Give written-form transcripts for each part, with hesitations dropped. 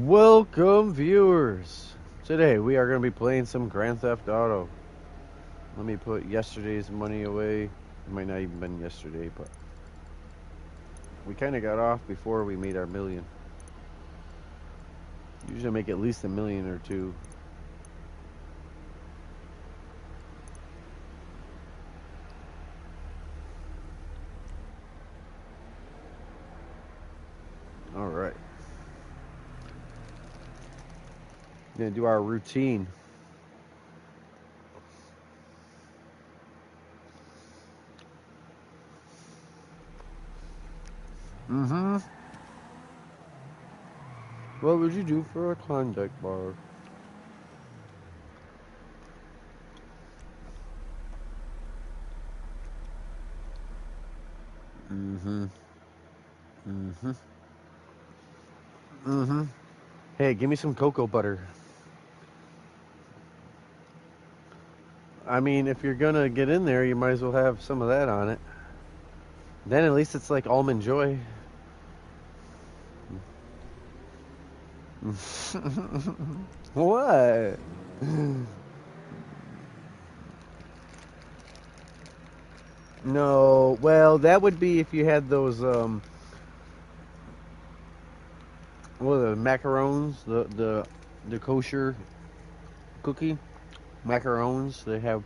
Welcome, viewers. Today we are going to be playing some Grand Theft Auto. Let me put yesterday's money away. It might not even been yesterday, but we kind of got off before we made our million. Usually make at least $1 million or two. All right. Gonna do our routine. What would you do for a Klondike bar? Hey, give me some cocoa butter. I mean, if you're gonna get in there, you might as well have some of that on it. Then at least it's like Almond Joy. What? No, well, that would be if you had those what are the macarons, the kosher cookie macarons they have,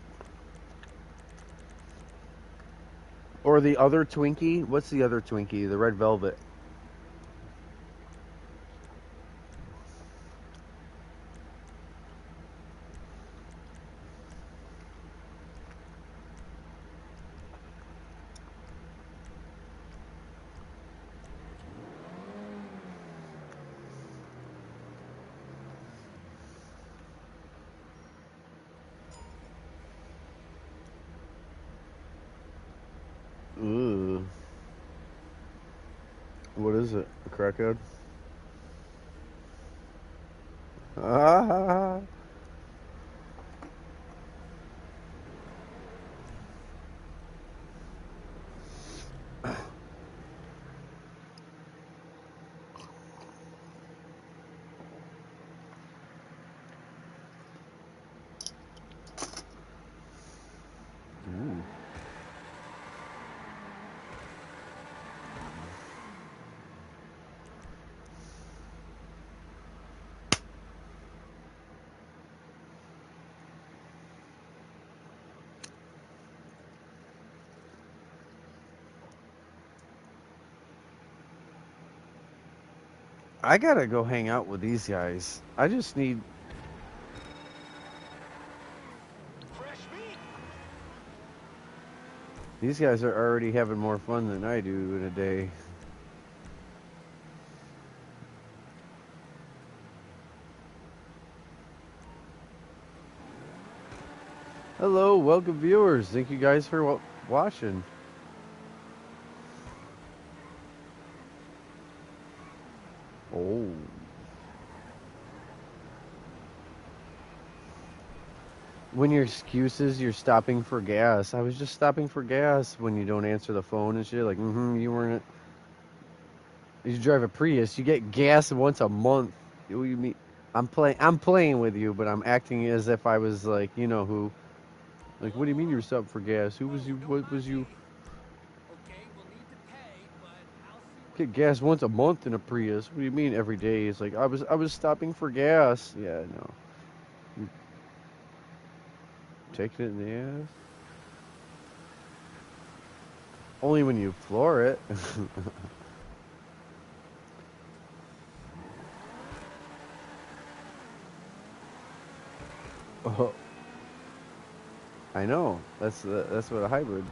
or the other Twinkie. What's the other Twinkie? The red velvet. Ooh. What is it? A crackhead? Ah. Ooh. I gotta go hang out with these guys. I just need. These guys are already having more fun than I do in a day. Hello, welcome, viewers. Thank you guys for watching. Oh. When your excuse is you're stopping for gas. I was just stopping for gas when you don't answer the phone and shit. Like, you weren't. You drive a Prius. You get gas once a month. What do you mean? I'm playing with you, but I'm acting as if I was like, you know who. Like, what do you mean you're stopping for gas? Who was you? What was you? Get gas once a month in a Prius. What do you mean every day? It's like I was stopping for gas. Yeah, no. You're taking it in the ass. Only when you floor it. Oh, I know. That's what a hybrid.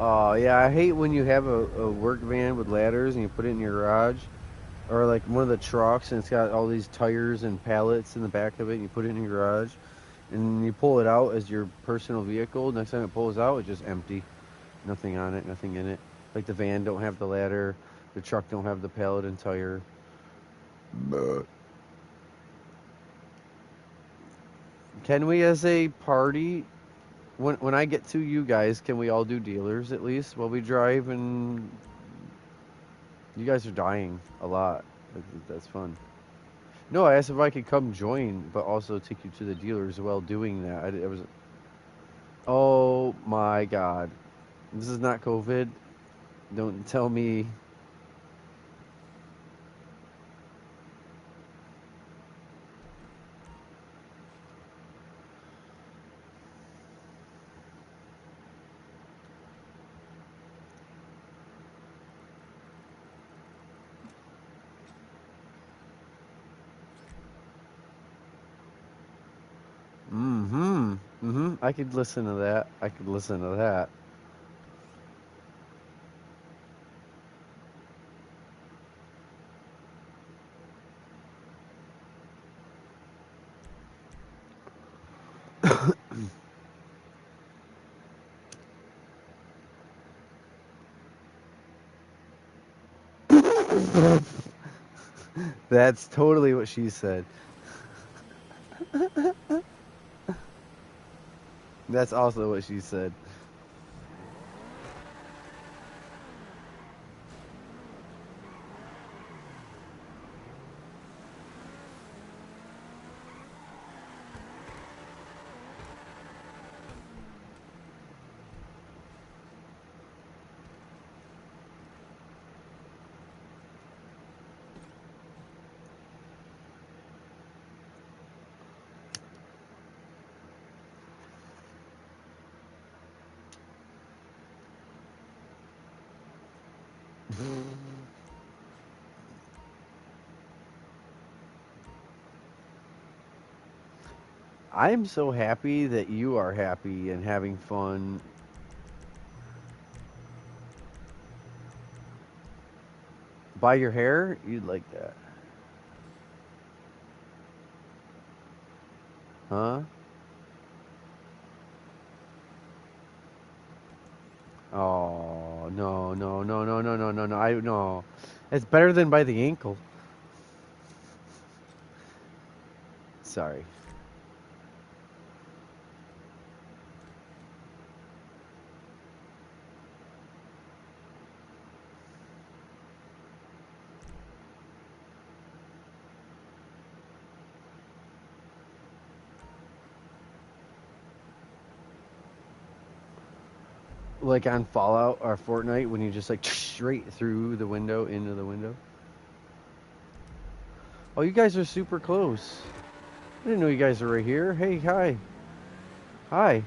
Oh yeah, I hate when you have a work van with ladders and you put it in your garage, or like one of the trucks and it's got all these tires and pallets in the back of it, and you put it in your garage, and you pull it out as your personal vehicle. Next time it pulls out, it's just empty, nothing on it, nothing in it. Like the van don't have the ladder, the truck don't have the pallet and tire. Can we, as a party, when I get to you guys, can we all do dealers at least while we drive? And you guys are dying a lot. That's fun. No, I asked if I could come join, but also take you to the dealers while doing that. I was. Oh my God, this is not COVID. Don't tell me. Mm-hmm. Mm-hmm. I could listen to that. I could listen to that. That's totally what she said. That's also what she said. I'm so happy that you are happy and having fun. Buy your hair? You'd like that. Huh? Oh, no, no, no, no, no, no, no, no. I no. It's better than by the ankle. Sorry. Like on Fallout or Fortnite when you just like straight through the window into the window. Oh, you guys are super close. I didn't know you guys were right here. Hey, hi. Hi.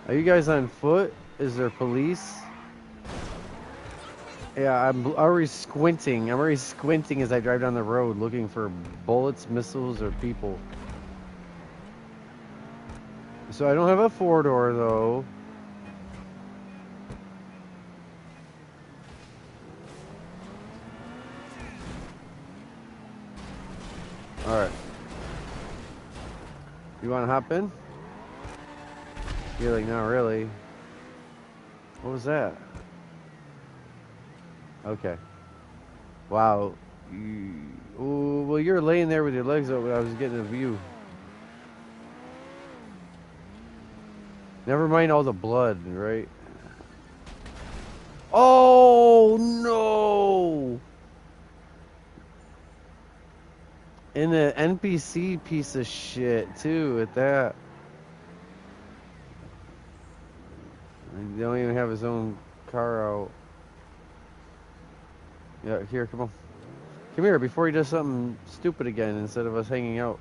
Are you guys on foot? Is there police? Yeah, I'm already squinting. I'm already squinting as I drive down the road looking for bullets, missiles, or people. So I don't have a four-door though. Alright. You want to hop in? You're like, not really. What was that? Okay. Wow. Ooh, well, you're laying there with your legs open. I was getting a view. Never mind all the blood, right? Oh, no! And the NPC piece of shit, too, at that. He don't even have his own car out. Yeah, here, come on. Come here before he does something stupid again instead of us hanging out.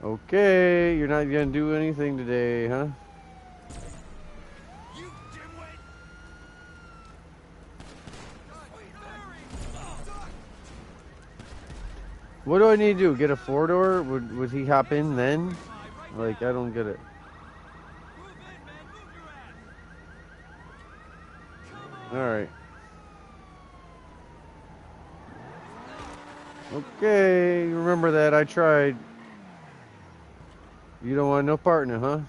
Okay, you're not gonna do anything today, huh? What do I need to do? Get a 4-door? Would he hop in then? Like, I don't get it. Alright. Okay, remember that. I tried. You don't want no partner, huh?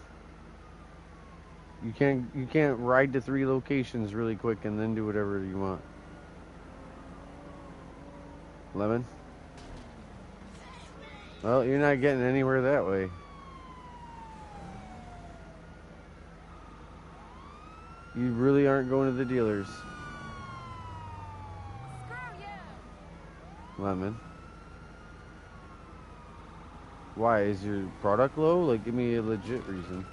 You can't ride to 3 locations really quick and then do whatever you want. Lemon? Well, you're not getting anywhere that way. You really aren't going to the dealers. Lemon. Why? Is your product low? Like, give me a legit reason.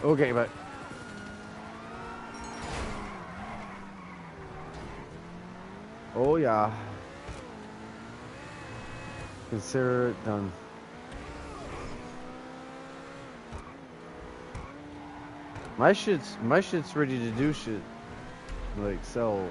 Okay, but... Oh, yeah. Consider it done. My shit's ready to do shit. Like, sell.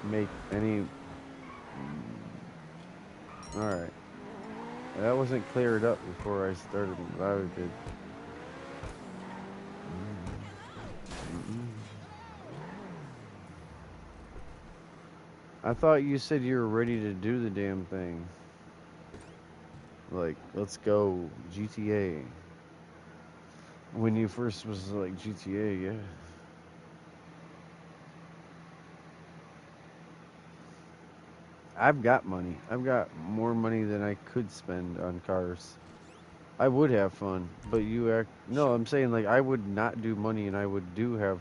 Make any... Alright. That wasn't cleared up before I started. I did. I thought you said you were ready to do the damn thing. Like, let's go GTA. When you first was like GTA, yeah. I've got money. I've got more money than I could spend on cars. I would have fun, but you act... No, I'm saying, like, I would not do money and I would do have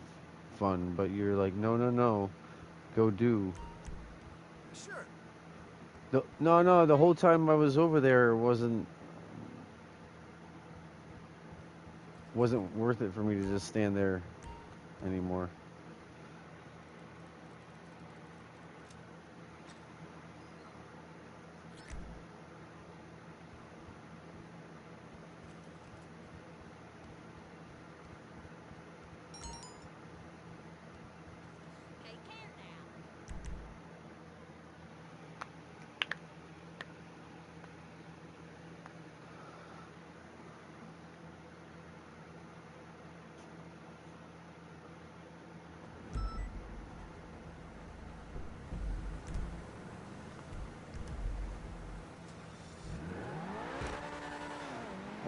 fun, but you're like, no, no, no. Go do. Sure. No, the whole time I was over there wasn't worth it for me to just stand there anymore.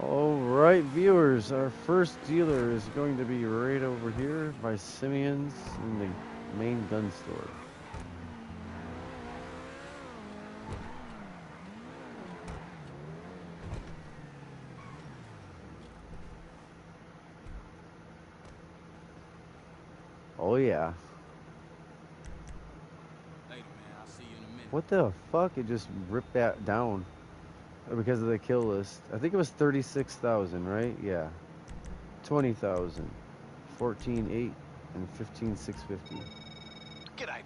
Alright, viewers, our first dealer is going to be right over here by Simeon's in the main gun store. Oh yeah. Later, man. I'll see you in a minute. What the fuck? It just ripped that down because of the kill list. I think it was 36,000, right? Yeah. 20,000, 14,800, and 15,650. G'day.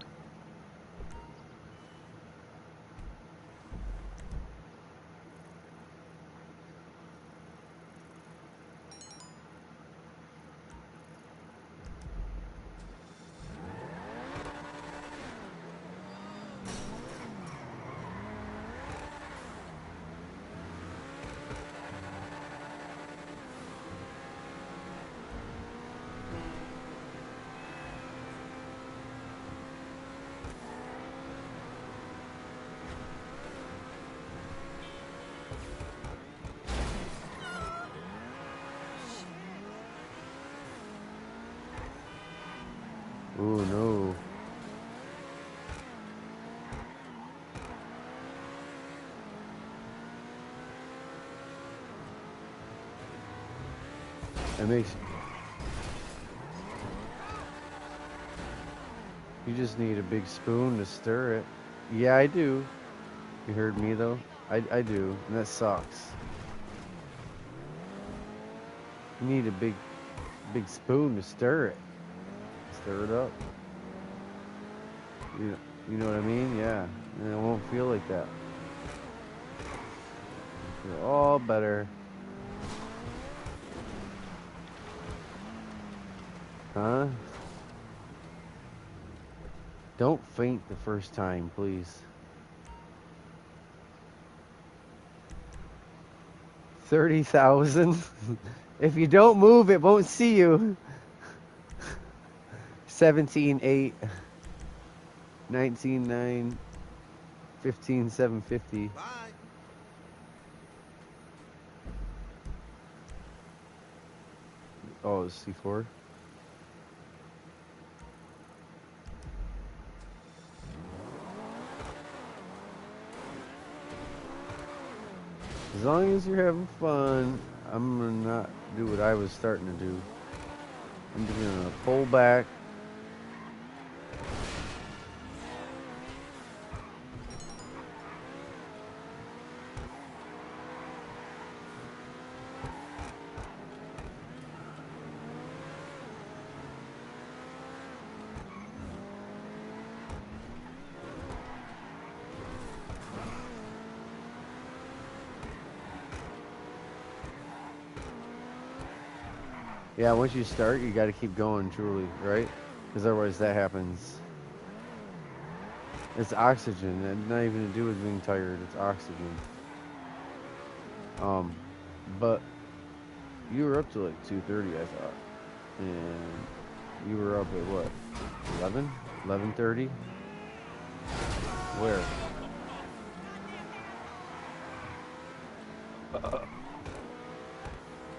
Oh no. It makes... You just need a big spoon to stir it. Yeah, I do. You heard me though? I do, and that sucks. You need a big spoon to stir it. Stir it up. You know what I mean? Yeah. And it won't feel like that. It'll feel all better. Huh? Don't faint the first time, please. 30,000. If you don't move, it won't see you. 17,8, 19,9, 15,750. Bye. Oh, it's C4. As long as you're having fun, I'm gonna not do what I was starting to do. I'm just gonna pull back. Yeah, once you start, you got to keep going, truly, right? Because otherwise that happens. It's oxygen. It's not even to do with being tired. It's oxygen. But you were up to like 2:30, I thought. And you were up at what? 11? 11:30? Where?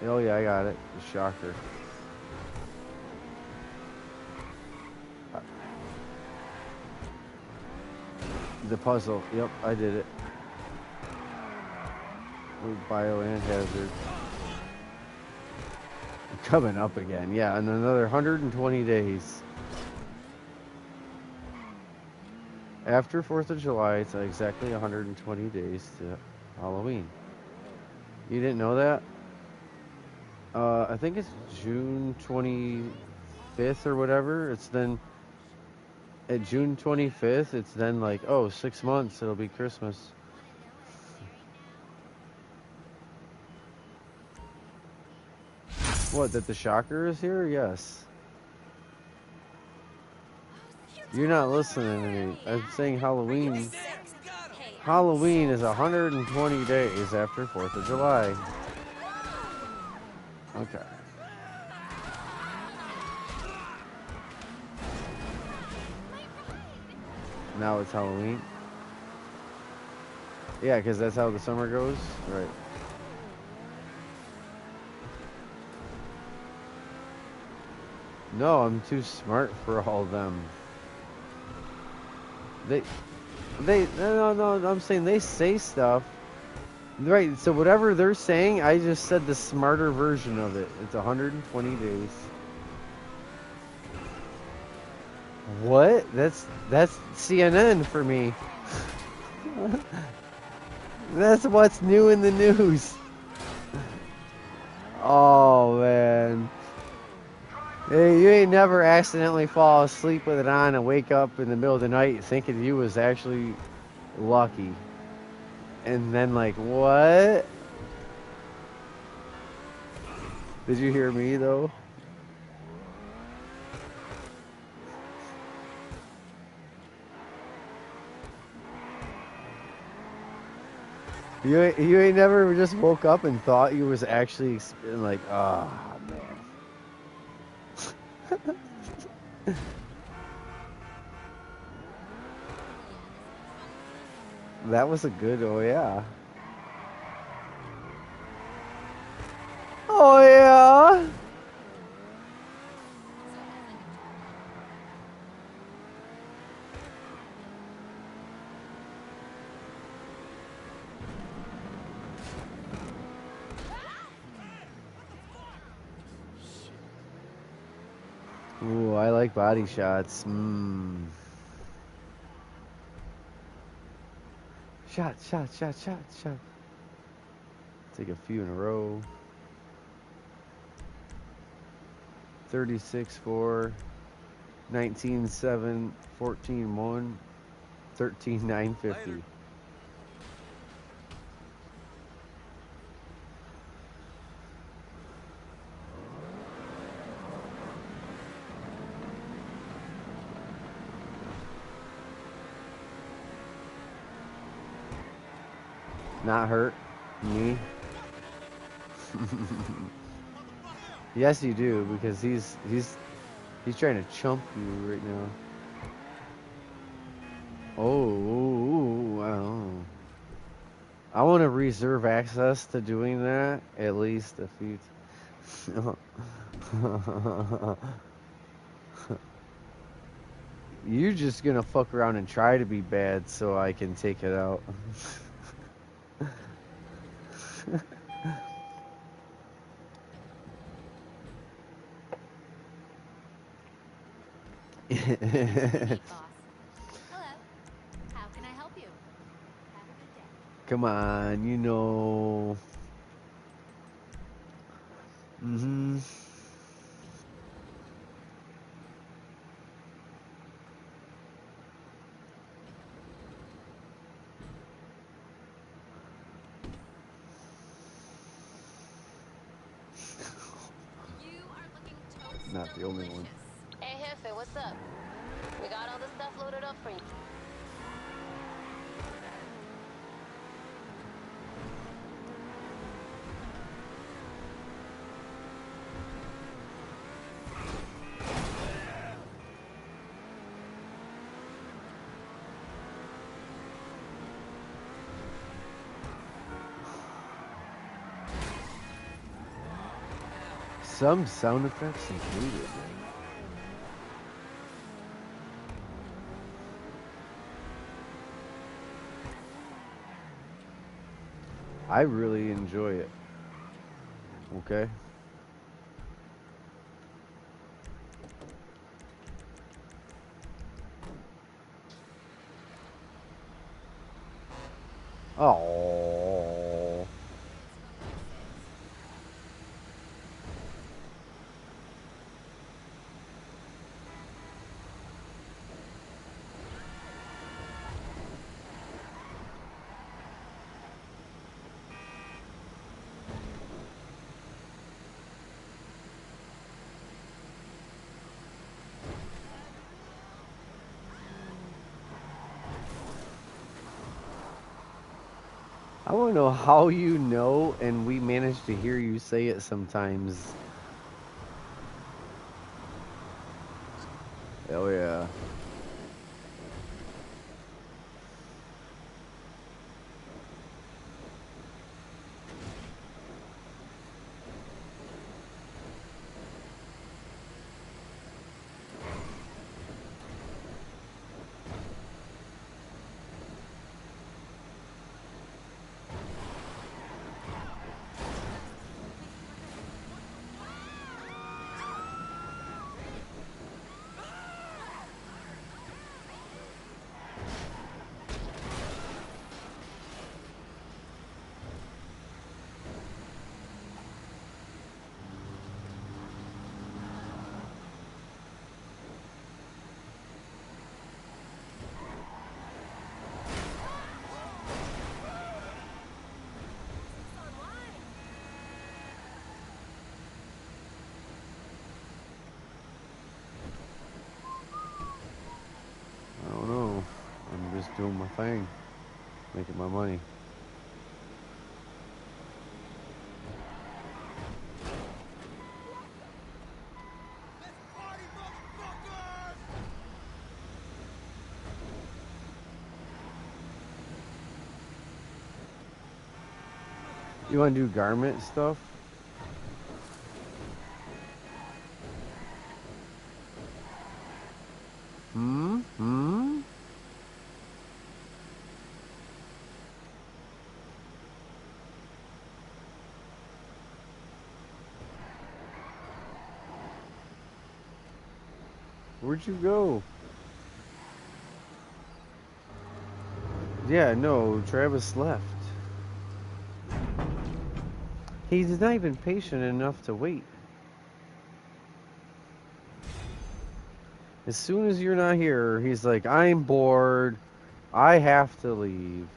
Oh yeah, I got it. The shocker. The puzzle. Yep, I did it. With bio and hazard. Coming up again. Yeah, in another 120 days. After 4th of July, it's exactly 120 days to Halloween. You didn't know that? I think it's June 25th or whatever. It's then at June 25th, it's then like, oh, 6 months, it'll be Christmas. What, that the shocker is here? Yes. You're not listening to me. I'm saying Halloween. Halloween is 120 days after 4th of July. Okay. Now it's Halloween. Yeah, because that's how the summer goes. Right. No, I'm too smart for all of them. No, I'm saying they say stuff. Right, so whatever they're saying, I just said the smarter version of it. It's 120 days. What? That's CNN for me. That's what's new in the news. Oh man. Hey, you ain't never accidentally fall asleep with it on and wake up in the middle of the night thinking you was actually lucky. And then like, what? Did you hear me though? You ain't never just woke up and thought you was actually like, oh man. That was a good, oh yeah. Oh yeah. Ooh, I like body shots. Shot. Take a few in a row. 36 4. 19.7, 14.1, 13.950. Later. Not hurt me. Yes, you do, because he's trying to chump you right now. Oh, wow. I want to reserve access to doing that at least a few. You're just gonna fuck around and try to be bad so I can take it out. Nice to meet, boss. Hello. How can I help you? Have a good day. Come on, you know. Mm-hmm. You are looking toast Not the only one. delicious. Hey, Jefe, what's up? We got all the stuff loaded up for you. Some sound effects included. I really enjoy it. Okay. Oh. I want to know how you know, and we manage to hear you say it sometimes. Oh yeah. I don't know. I'm just doing my thing, making my money. Let's party, motherfuckers! You want to do garment stuff? Hmm? Hmm? Where'd you go? Yeah, no, Travis left. He's not even patient enough to wait. As soon as you're not here, he's like, I'm bored. I have to leave.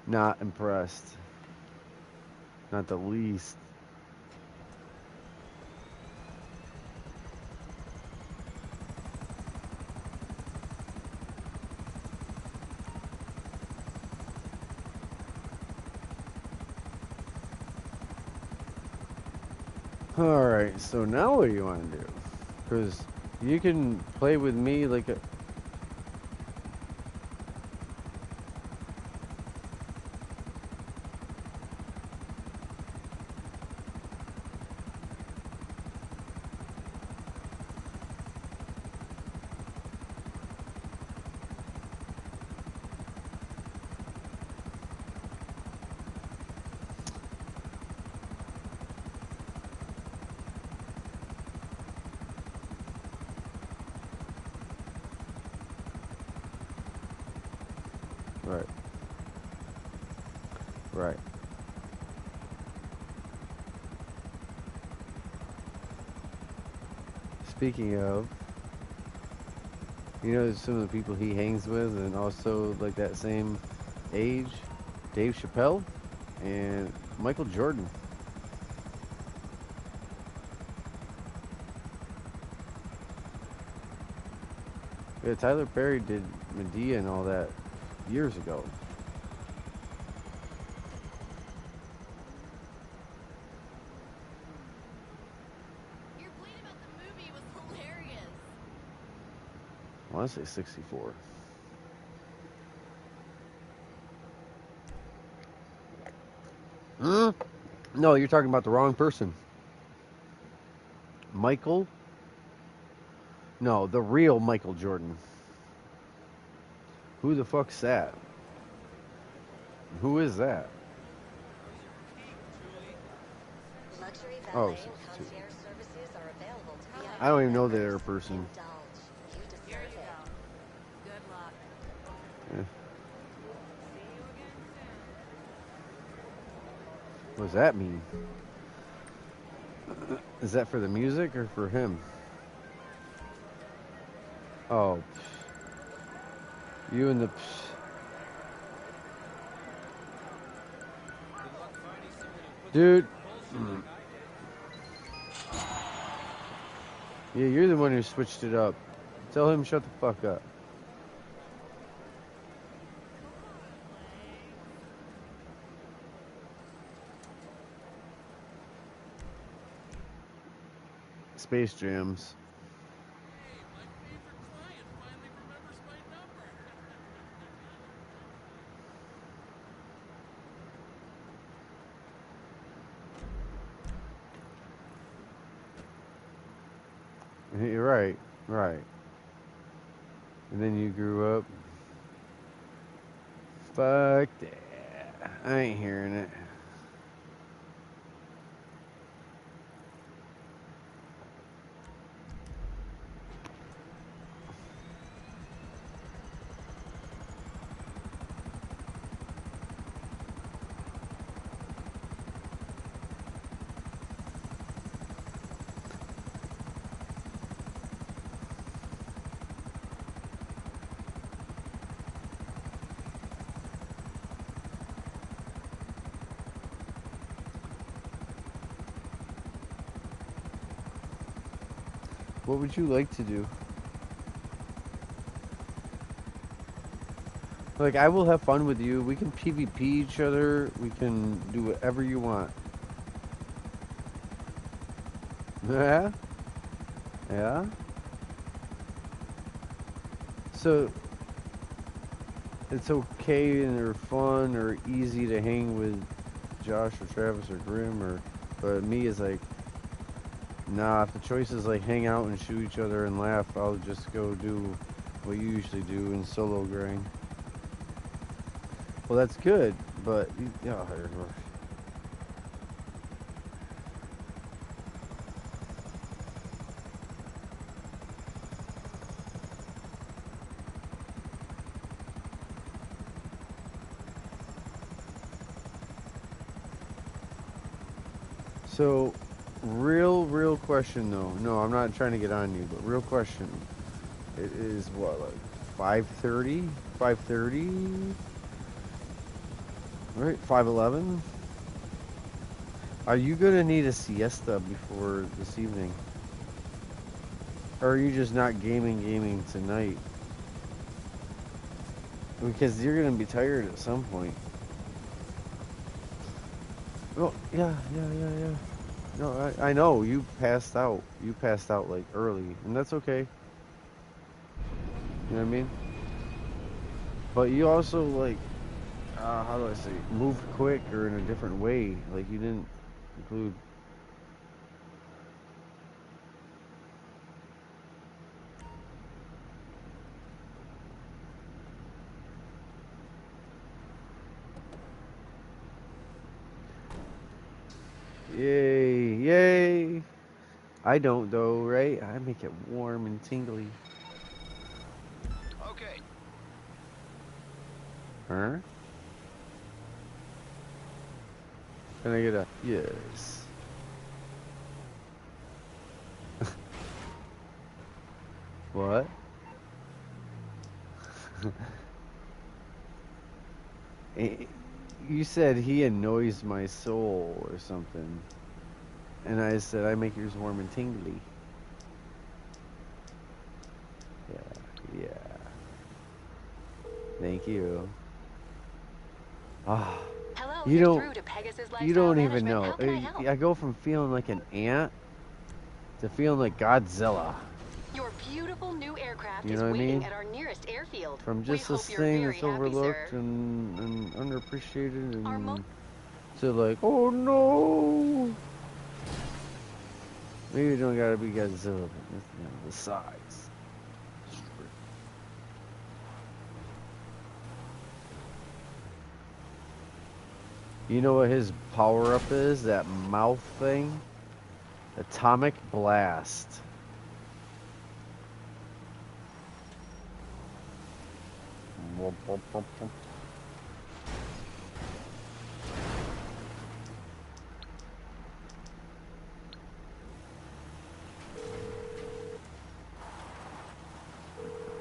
Not impressed. Not the least. Alright, so now what do you want to do? Because you can play with me like a... Right. Right. Speaking of, you know some of the people he hangs with and also like that same age? Dave Chappelle and Michael Jordan. Yeah, Tyler Perry did Medea and all that years ago. Your tweet about the movie was hilarious. I want to say 64. Hmm? No, you're talking about the wrong person. Michael? No, the real Michael Jordan. Who the fuck's that? Who is that? Luxury Oh, valet and 62. concierge services are available to VIP I don't even know members. they're a person. Indulge. You deserve Here you it. go. Good luck. Eh. See you again soon. What does that mean? Is that for the music or for him? Oh, you and the... Good luck finding someone who puts Dude. up with bullshit like I did. Yeah, you're the one who switched it up. Tell him shut the fuck up. Space Jams. Hey, my favorite client finally remembers my number. You're right, right. And then you grew up. Fuck that. I ain't hearing it. What would you like to do? Like, I will have fun with you. We can PvP each other. We can do whatever you want. Yeah? Yeah? So, it's okay and they're fun or easy to hang with Josh or Travis or Grim or... But me is like... Nah, if the choice is like hang out and shoot each other and laugh, I'll just go do what you usually do in solo grind. Well, that's good, but yeah. So, real question though. No, I'm not trying to get on you, but real question. It is what, like 5:30? 5:30? Right? 5:11? Are you gonna need a siesta before this evening? Or are you just not gaming tonight? Because you're gonna be tired at some point. Oh, yeah. No, I know, you passed out. You passed out like early, and that's okay. You know what I mean? But you also like, how do I say, moved quick or in a different way. Like you didn't include. Yay! I don't though, right? I make it warm and tingly. Okay. Huh? Can I get a yes? What? Eh, you said he annoys my soul or something. And I said I make yours warm and tingly. Yeah. Thank you. Ah, Hello, you you're don't through to Pegasus you Lifestyle don't even Management. know. How can I help? I go from feeling like an ant to feeling like Godzilla. Your beautiful new aircraft You is know what I waiting mean? at our nearest airfield. From We just this hope you're thing very that's happy, sir. overlooked and underappreciated Our and to like, oh no. Maybe it don't gotta be Godzilla, but you know, the size. You know what his power up is? That mouth thing? Atomic Blast.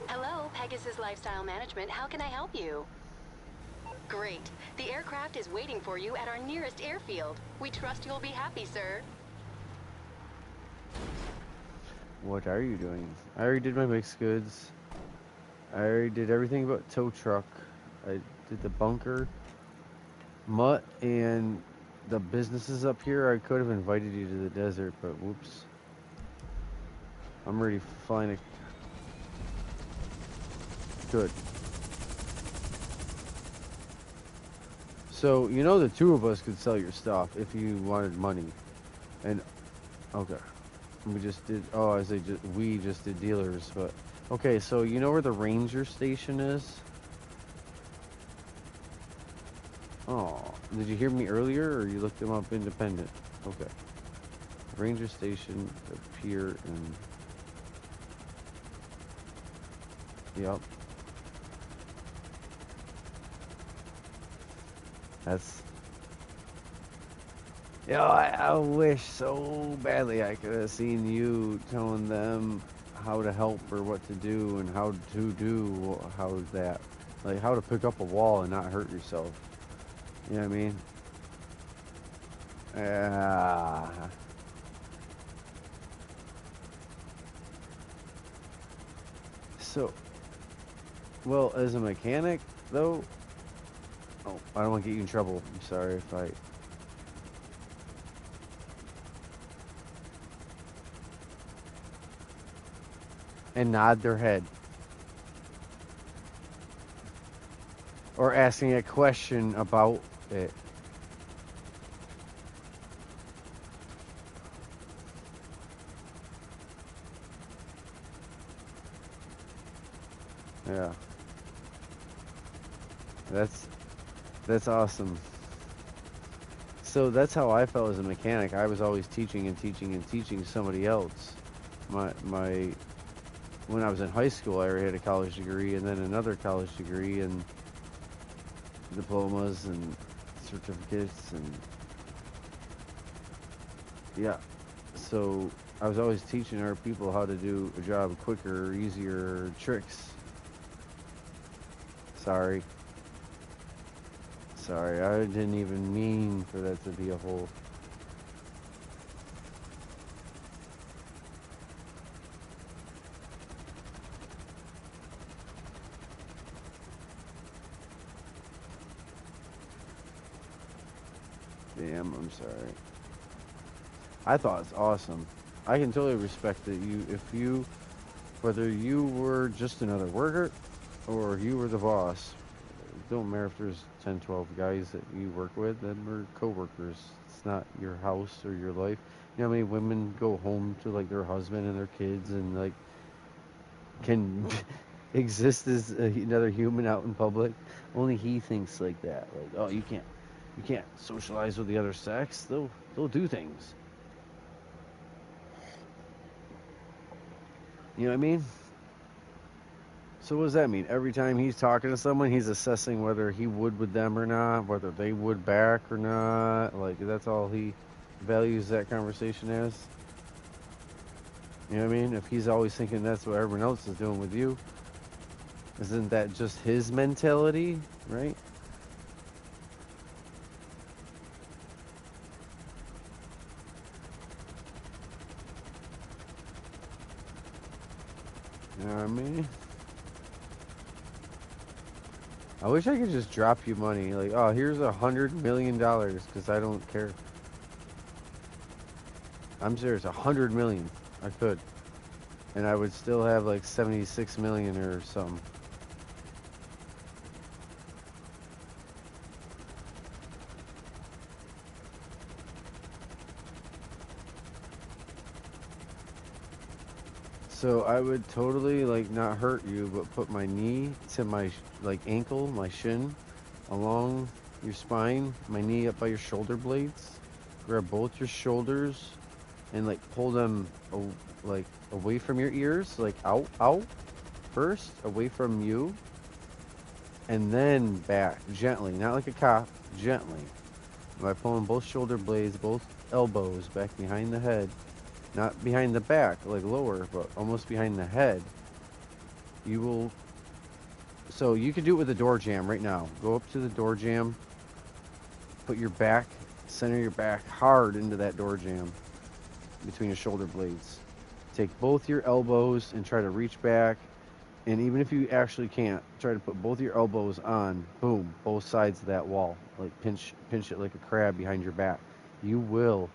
Hello, Pegasus Lifestyle Management. How can I help you? Great. The aircraft is waiting for you at our nearest airfield. We trust you'll be happy, sir. What are you doing? I already did my mixed goods. I already did everything but tow truck. I did the bunker, mutt, and the businesses up here. I could have invited you to the desert, but whoops. I'm ready for flying a... Good. So, you know the two of us could sell your stuff if you wanted money. And, okay. We just did, oh, I say we just did dealers, but... Okay, so you know where the ranger station is? Oh, did you hear me earlier, or you looked them up independent? Okay. Ranger station appear in... Yep. That's... Yo, I wish so badly I could have seen you telling them how to help or what to do and how to do how's that. Like how to pick up a wall and not hurt yourself. You know what I mean? Yeah. So, well, as a mechanic, though, oh, I don't want to get you in trouble. I'm sorry if I... And nod their head. Or asking a question about it. That's that's awesome. So that's how I felt as a mechanic. I was always teaching and teaching and teaching somebody else. My when I was in high school, I already had a college degree and then another college degree and diplomas and certificates and yeah. So I was always teaching our people how to do a job quicker, easier, tricks. Sorry. Sorry, I didn't even mean for that to be a whole. Damn, I'm sorry. I thought it's awesome. I can totally respect that if you, whether you were just another worker or you were the boss, it don't matter if there's 10, 12 guys that you work with, then we're coworkers. It's not your house or your life. You know how many women go home to like their husband and their kids and like can exist as another human out in public? Only he thinks like that. Like, oh, you can't socialize with the other sex. They'll do things. You know what I mean? So what does that mean? Every time he's talking to someone, he's assessing whether he would with them or not, whether they would back or not. Like that's all he values that conversation as. You know what I mean? If he's always thinking that's what everyone else is doing with you, isn't that just his mentality, right? You know what I mean? I wish I could just drop you money, like, oh, here's $100 million, because I don't care. I'm serious, 100 million. I could, and I would still have like 76 million or something. So I would totally like not hurt you, but put my knee to my like ankle, my shin, along your spine, my knee up by your shoulder blades. Grab both your shoulders and like pull them like away from your ears, like out first, away from you, and then back gently, not like a cop, gently. By pulling both shoulder blades, both elbows back behind the head, not behind the back, like lower, but almost behind the head. You will. So you can do it with the door jamb right now. Go up to the door jamb, put your back, center your back hard into that door jamb between your shoulder blades. Take both your elbows and try to reach back. And even if you actually can't, try to put both your elbows on, boom, both sides of that wall. Like pinch it like a crab behind your back. You will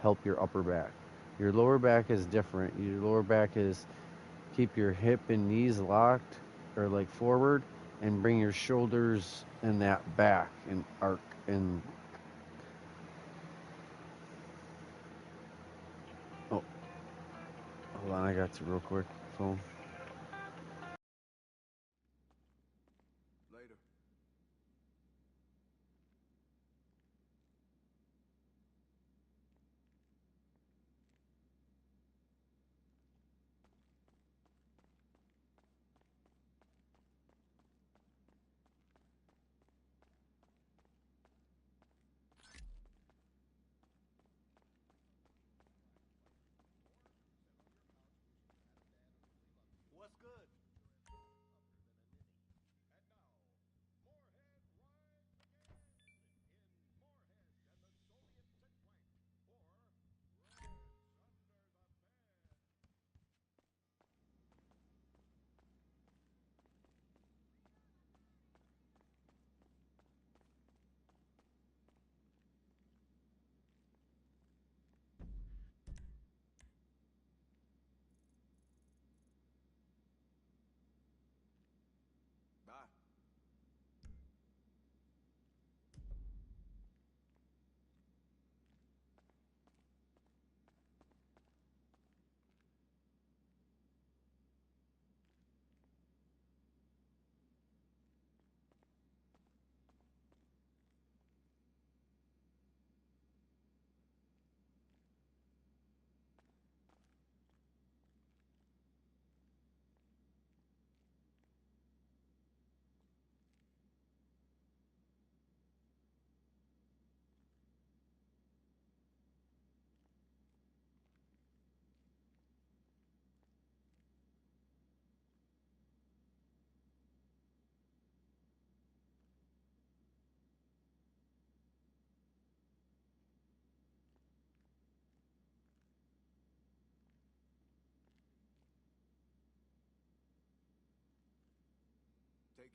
help your upper back. Your lower back is different. Your lower back is keep your hip and knees locked or like forward and bring your shoulders and that back and arc and oh, hold on, I got to real quick phone. Later.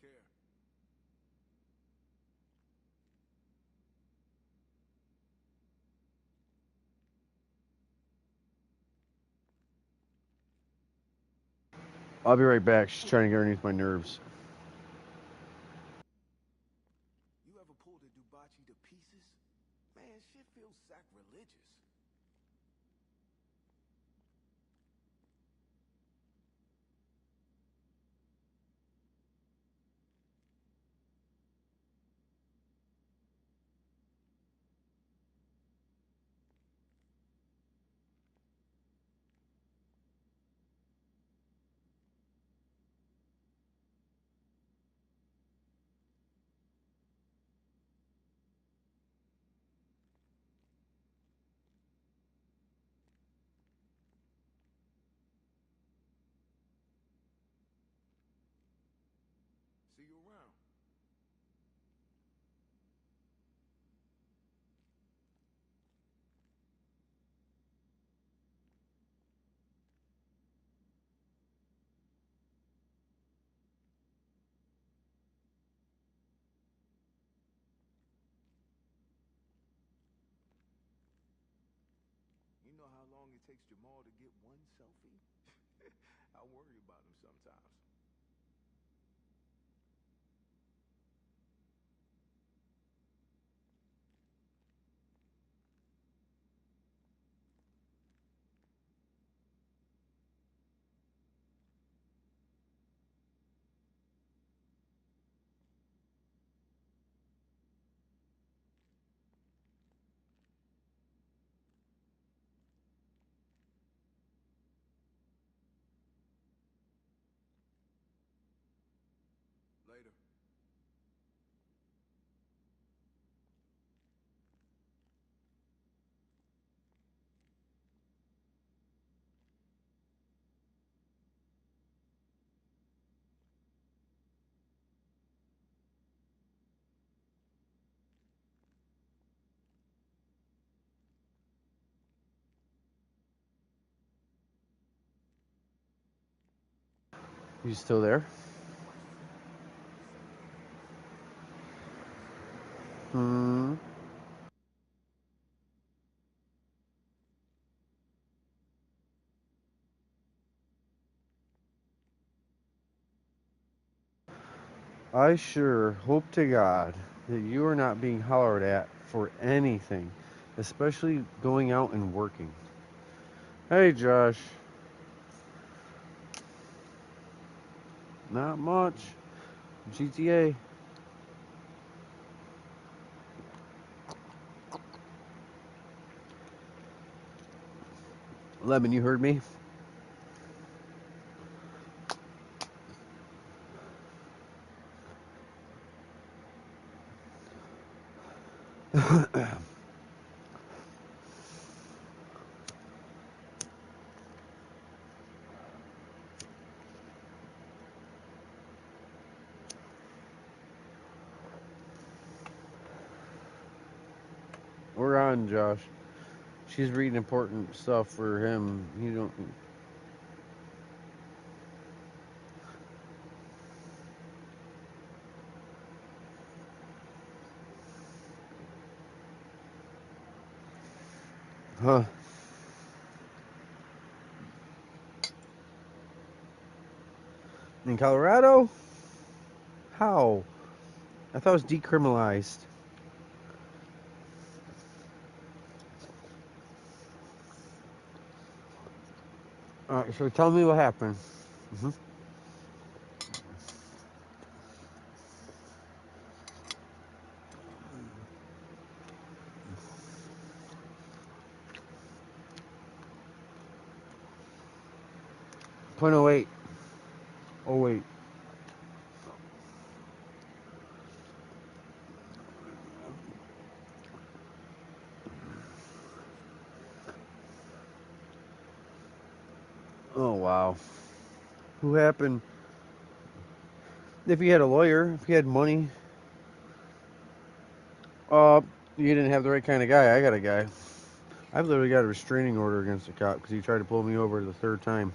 Take care. I'll be right back. She's trying to get underneath my nerves. You ever pulled a Dubachi to pieces? Man, shit feels sacrilegious. See you around. You know how long it takes Jamal to get one selfie? I worry about him sometimes. Later. You still there? Hmm. I sure hope to God that you are not being hollered at for anything, especially going out and working. Hey, Josh. Not much. GTA. Lemon, you heard me? We're on, Josh. She's reading important stuff for him. You don't. Huh. In Colorado? How? I thought it was decriminalized. Alright, so tell me what happened. Mm-hmm. 0.08. Oh, wait. Oh, wow. Who happened? If he had a lawyer, if he had money. Uh, you didn't have the right kind of guy. I got a guy. I've literally got a restraining order against a cop because he tried to pull me over the third time.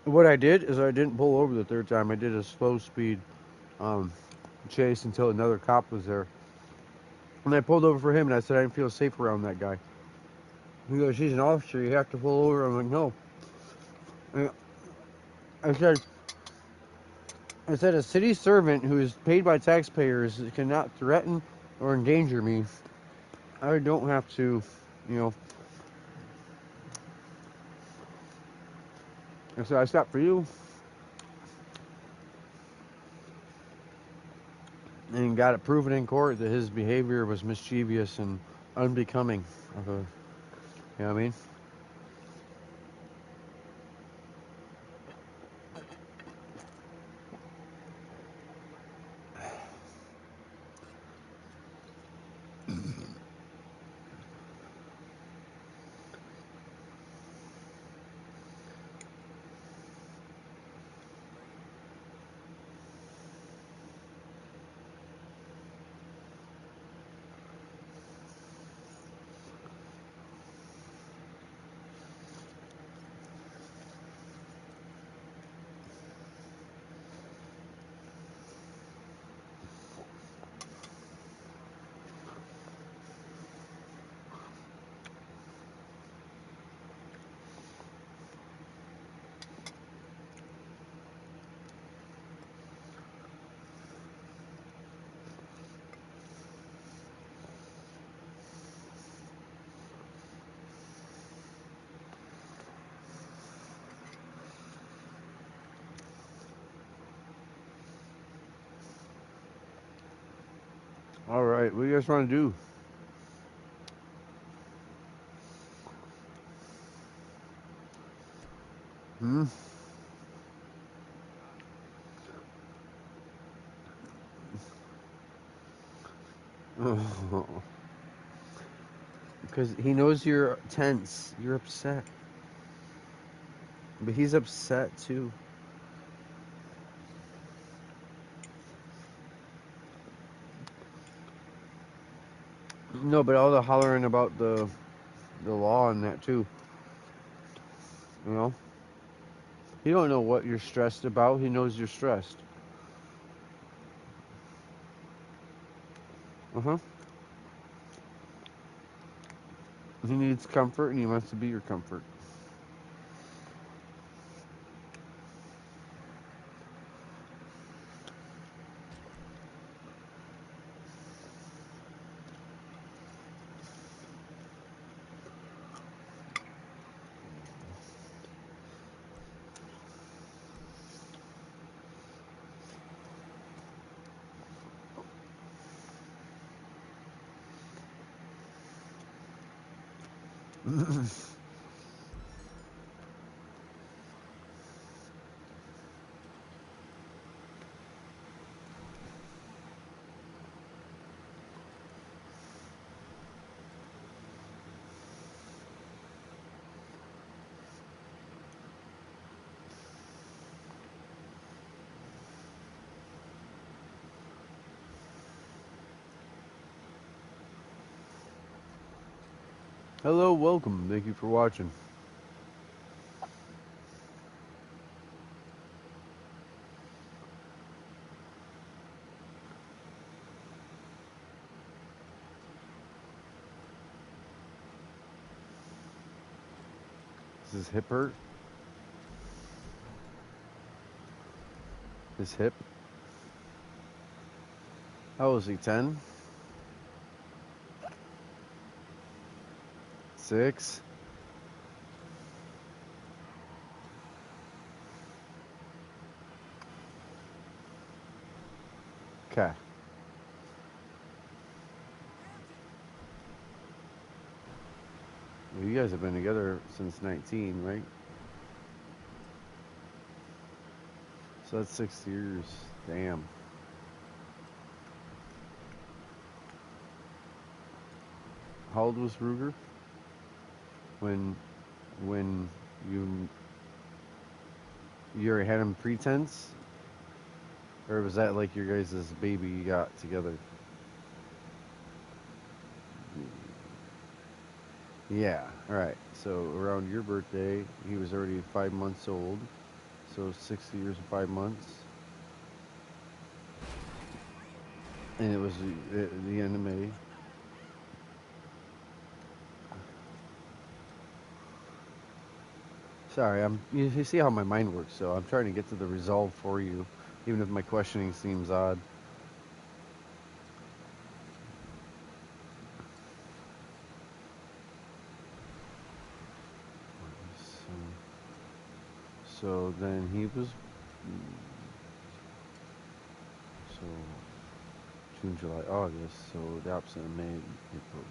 What I did is I didn't pull over the third time. I did a slow speed um, chase until another cop was there. And I pulled over for him, and I said I didn't feel safe around that guy. He goes, "He's an officer. You have to pull over." I'm like, "No." And I said, a city servant who is paid by taxpayers cannot threaten or endanger me. I don't have to, you know. I said, I stopped for you, and got it proven in court that his behavior was mischievous and unbecoming of a, you know what I mean? All right, what do you guys want to do? Hmm? Because he knows you're tense. You're upset. But he's upset too. No, but all the hollering about the law and that too. You know? He don't know what you're stressed about. He knows you're stressed. Uh-huh. He needs comfort and he wants to be your comfort. Hello, welcome. Thank you for watching. Does his hip hurt? His hip? How old is he? 10? 6? Okay. Well, you guys have been together since 19, right? So that's 6 years. Damn. How old was Ruger when when you already had him pretense, or was that like your guys' baby you got together? Yeah. All right. So around your birthday, he was already 5 months old. So 6 years and 5 months. And it was the end of May. Sorry, you see how my mind works, so I'm trying to get to the resolve for you, even if my questioning seems odd. So then he was, so June, July, August, so the opposite of May, April.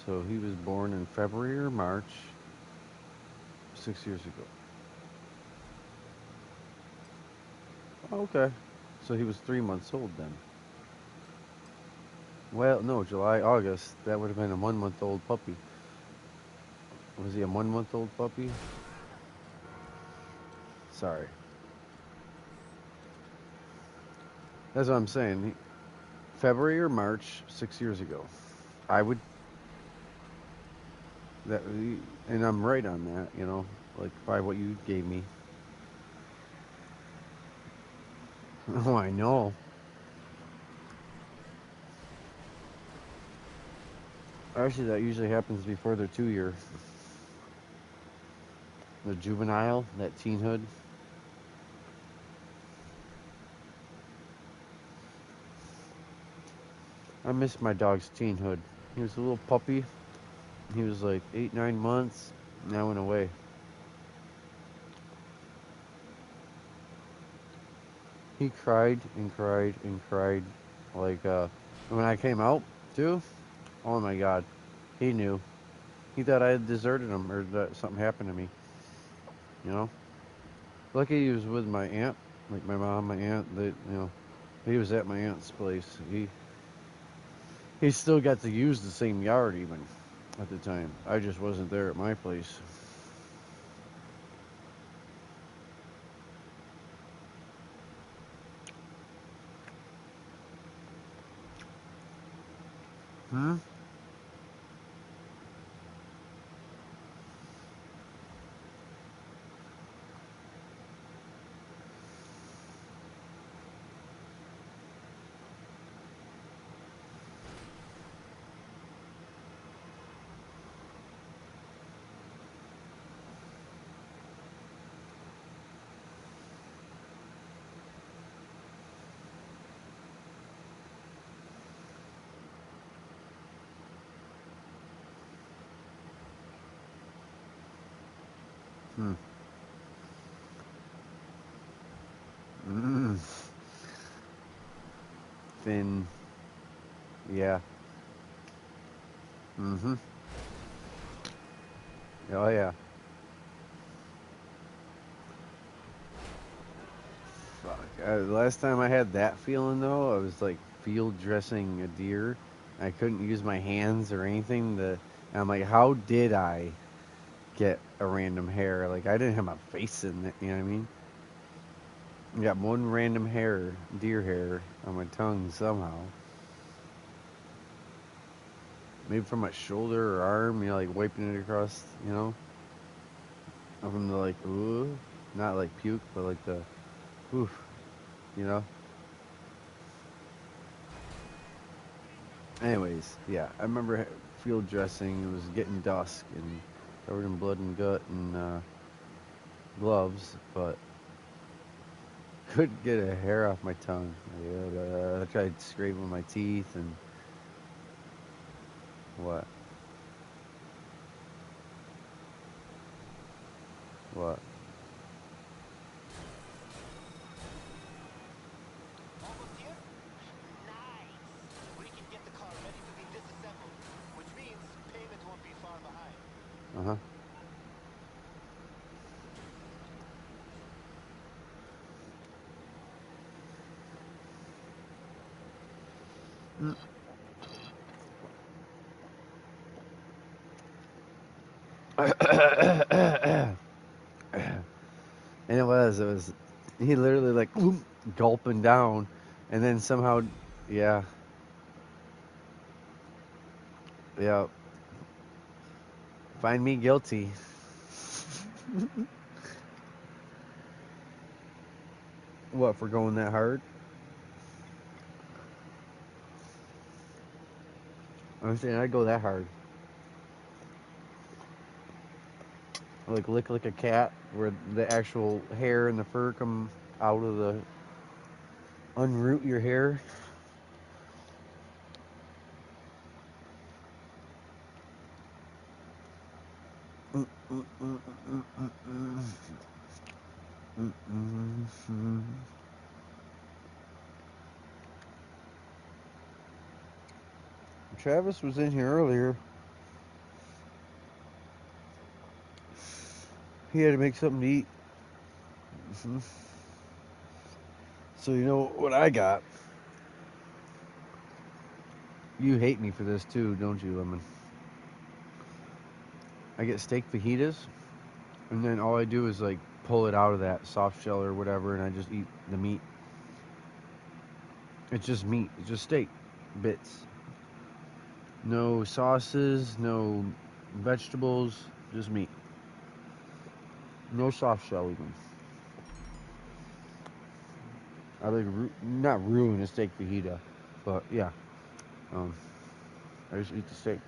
So he was born in February or March, 6 years ago. Okay. So he was 3 months old then. Well, no, July, August. That would have been a 1 month old puppy. Was he a 1 month old puppy? Sorry. That's what I'm saying. February or March, 6 years ago. I would that, and I'm right on that. Like by what you gave me. Oh, I know. Actually, that usually happens before their 2 year. The juvenile, that teenhood. I miss my dog's teenhood. He was a little puppy. He was like 8, 9 months. And I went away. He cried and cried and cried. Like, when I came out, too. Oh my God. He knew. He thought I had deserted him or that something happened to me. You know? Lucky he was with my aunt. Like my mom, my aunt. He was at my aunt's place. He still got to use the same yard even at the time. I just wasn't there at my place. Hmm? Hmm. Mm. Thin. Yeah. Mm-hmm. Oh yeah. Fuck. The last time I had that feeling though, I was like field dressing a deer. I couldn't use my hands or anything. And I'm like, how did I get a random hair? Like I didn't have my face in it. You know what I mean? I got one random hair, deer hair, on my tongue somehow. Maybe from my shoulder or arm. Like wiping it across. From the like, ooh, not like puke, but like the, oof. You know. Anyways, yeah, I remember field dressing. It was getting dusk and covered in blood and gut and gloves, but couldn't get a hair off my tongue. I tried scraping my teeth and what, what. Almost here? Nice. We can get the car ready to be disassembled, which means payment won't be far behind. Uh huh. And it was. He literally like gulping down, and then somehow, yeah, yeah. Find me guilty. What, for going that hard? I'm saying I'd go that hard. Like lick like a cat, where the actual hair and the fur come out of the unroot your hair. Travis was in here earlier. He had to make something to eat. So you know what I got? You hate me for this too, don't you, Lemon? I get steak fajitas, and then all I do is like pull it out of that soft shell or whatever, and I just eat the meat. It's just meat. It's just steak bits. No sauces, no vegetables, just meat. No soft shell even. I like not ruin a steak fajita, but yeah, I just eat the steak.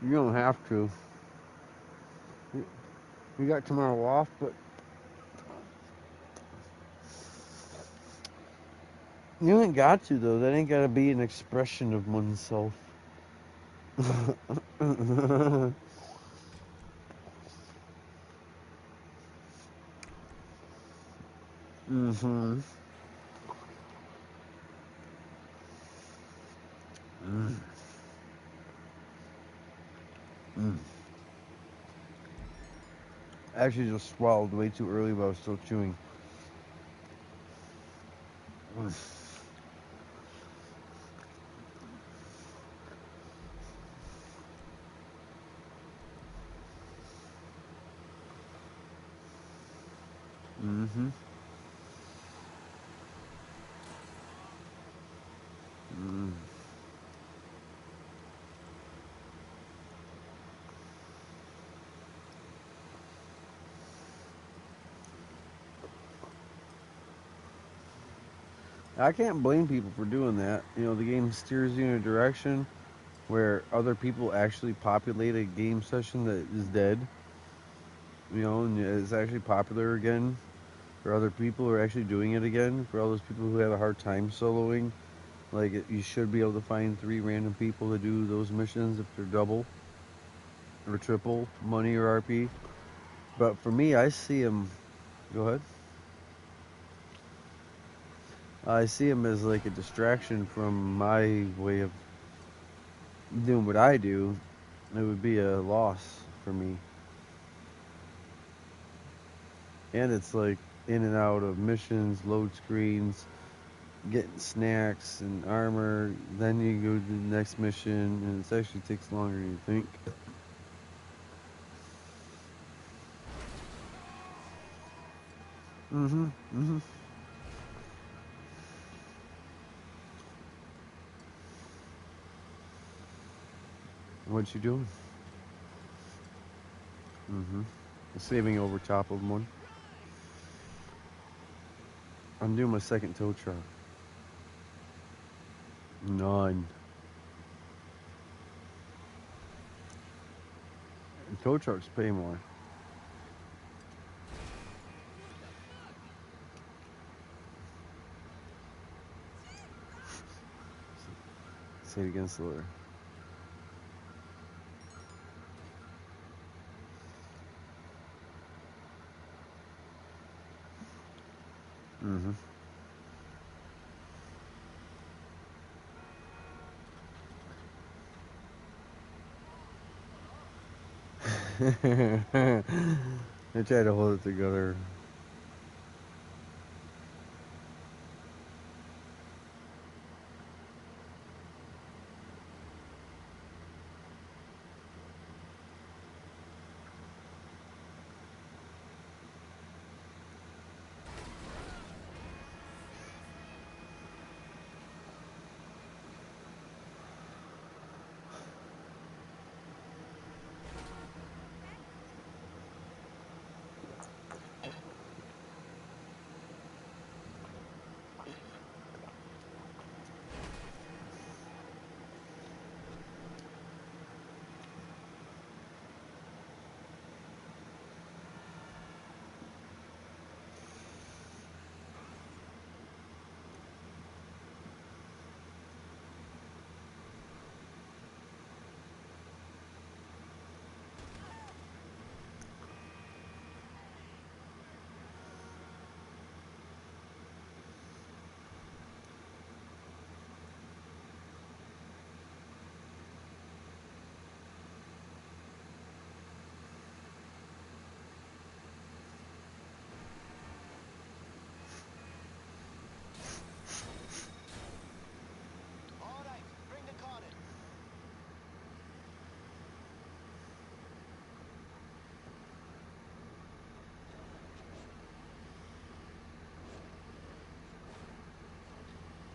You don't have to. You got tomorrow off, but you ain't got to though. That ain't gotta be an expression of oneself. Mm-hmm. Mm. Mm. I actually just swallowed way too early, but I was still chewing. Mm. Mm-hmm. Mm. I can't blame people for doing that. You know, the game steers you in a direction where other people actually populate a game session that is dead. You know, and it's actually popular again for other people who are actually doing it again. For all those people who have a hard time soloing, like you should be able to find 3 random people to do those missions if they're double or triple money or RP. But for me, I see them. Go ahead. I see them as like a distraction from my way of doing what I do. It would be a loss for me. And it's like in and out of missions, load screens, getting snacks and armor. Then you go to the next mission, and it actually takes longer than you think. Mm-hmm. Mm-hmm. What you doing? Mm-hmm. Saving over top of one. I'm doing my second tow truck. None. Tow trucks pay more. Say it again slower. Mm-hmm. I try to hold it together.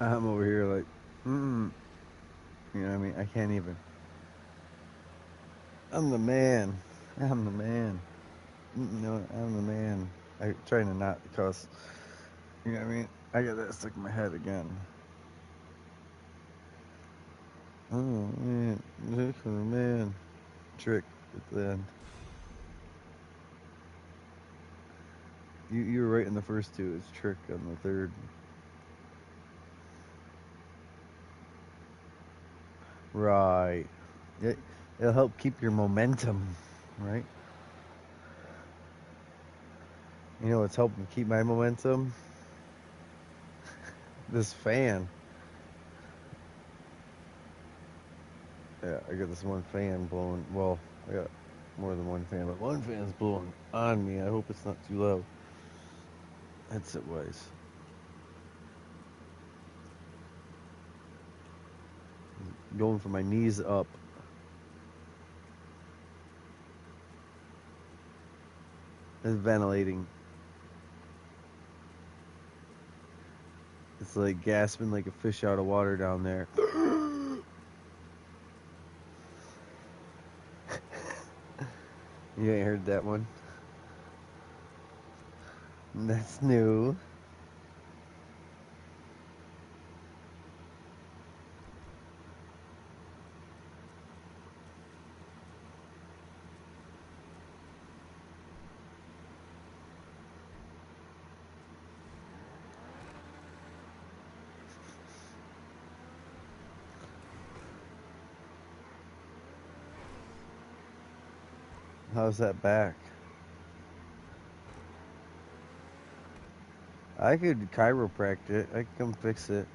I'm over here like, you know what I mean? I can't even. I'm the man. I'm the man. No, I'm the man. I trying to not cuss. You know what I mean? I got that stuck in my head again. Oh man, look at the man. Trick at the end. You were right in the first two. It's trick on the third. Right. It'll help keep your momentum, right? You know what's helping keep my momentum? This fan. Yeah, I got this one fan blowing. Well, I got more than one fan, but one fan's blowing on me. I hope it's not too low. Headset wise. Going from my knees up. It's ventilating. It's like gasping like a fish out of water down there. You ain't heard that one? That's new. How's that back? I could chiropract it. I could come fix it.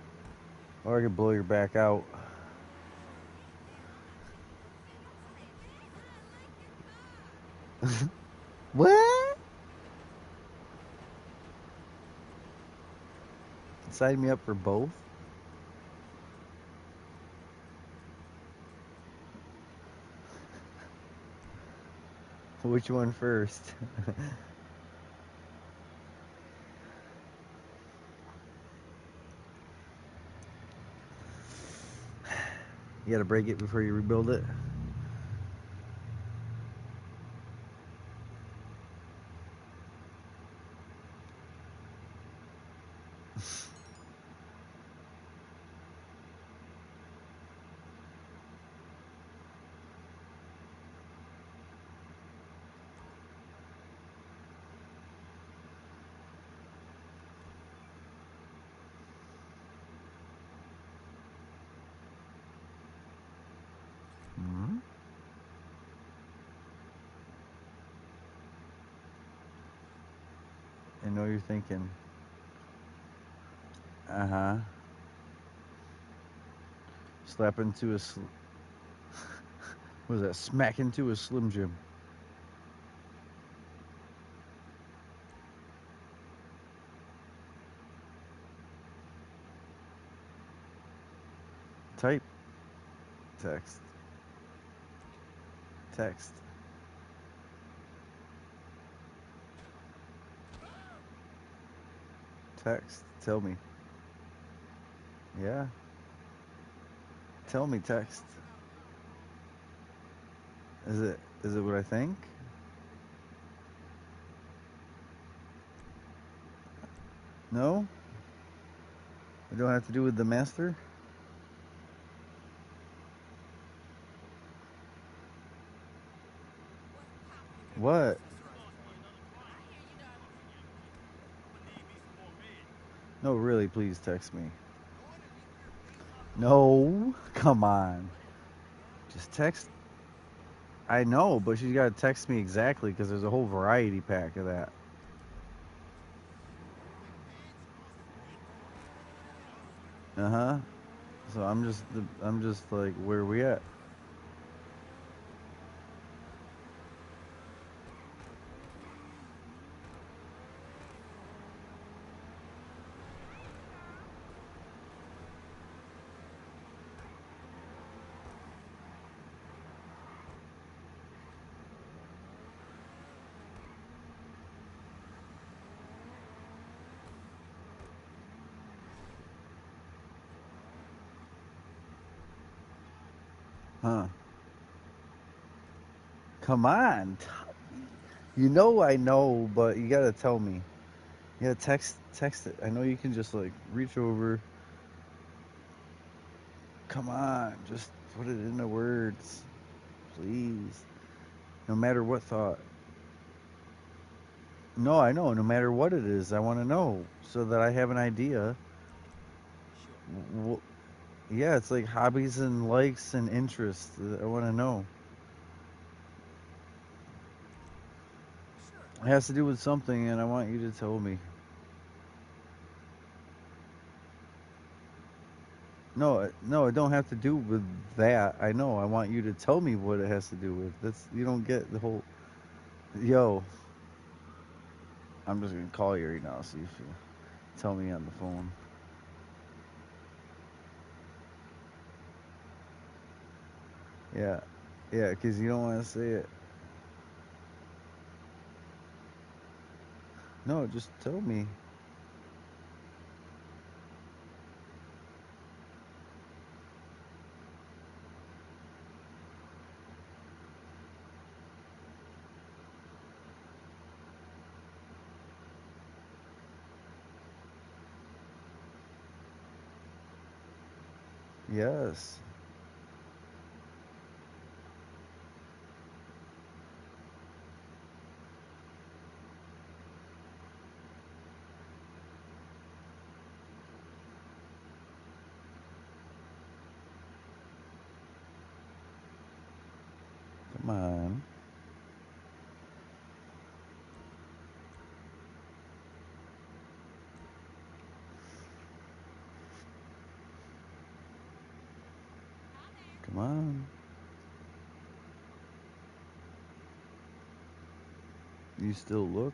Or I could blow your back out. What? Sign me up for both? Which one first? You gotta break it before you rebuild it? Hmm? I know you're thinking. Uh-huh. Slap into a what was that? Smack into a Slim Jim. Type. Text. Text. Text. Tell me. Yeah. Tell me, text. Is it what I think? No? I don't have to do with the master? What? No, really, please text me. No, come on. Just text. I know, but she's got to text me exactly because there's a whole variety pack of that. Uh huh. So I'm just like, where are we at? Huh. Come on. You know I know, but you gotta tell me. Yeah, text it. I know you can just like reach over. Come on, just put it into words, please. No matter what thought. No, I know. No matter what it is, I want to know so that I have an idea. Sure. Yeah, it's like hobbies and likes and interests. I want to know. Sure. It has to do with something, and I want you to tell me. No, it don't have to do with that. I know. I want you to tell me what it has to do with. That's you don't get the whole. Yo, I'm just gonna call you right now. See if you tell me on the phone. Yeah, yeah, because you don't want to say it. No, just tell me. Yes. Come on. Come on. You still look?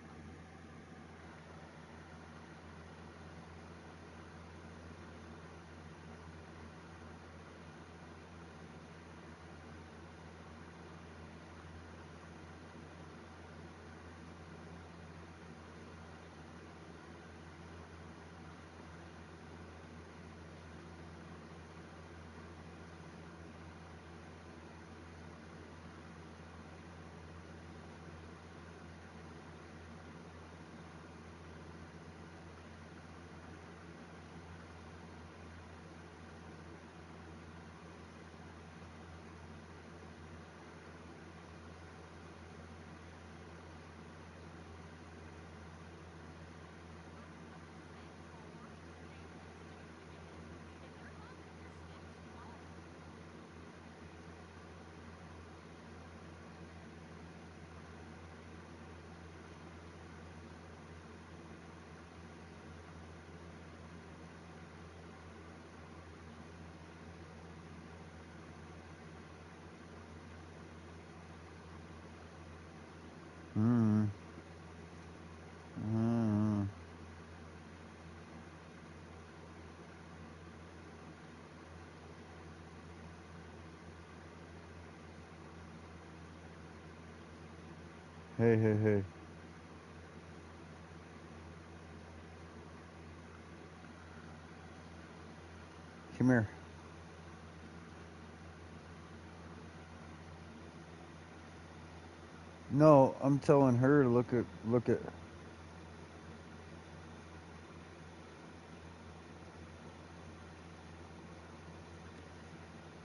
Hmm. Hmm. Hey, hey, hey. Come here. No, I'm telling her to look at.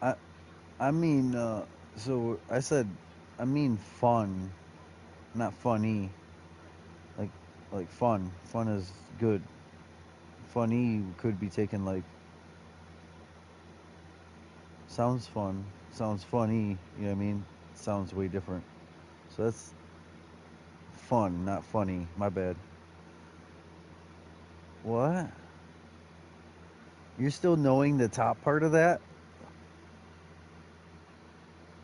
I I mean, so I said, I mean fun, not funny. Like like fun. Fun is good. Funny could be taken like sounds fun, sounds funny. You know what I mean? Sounds way different. So that's fun, not funny. My bad. What? You're still knowing the top part of that?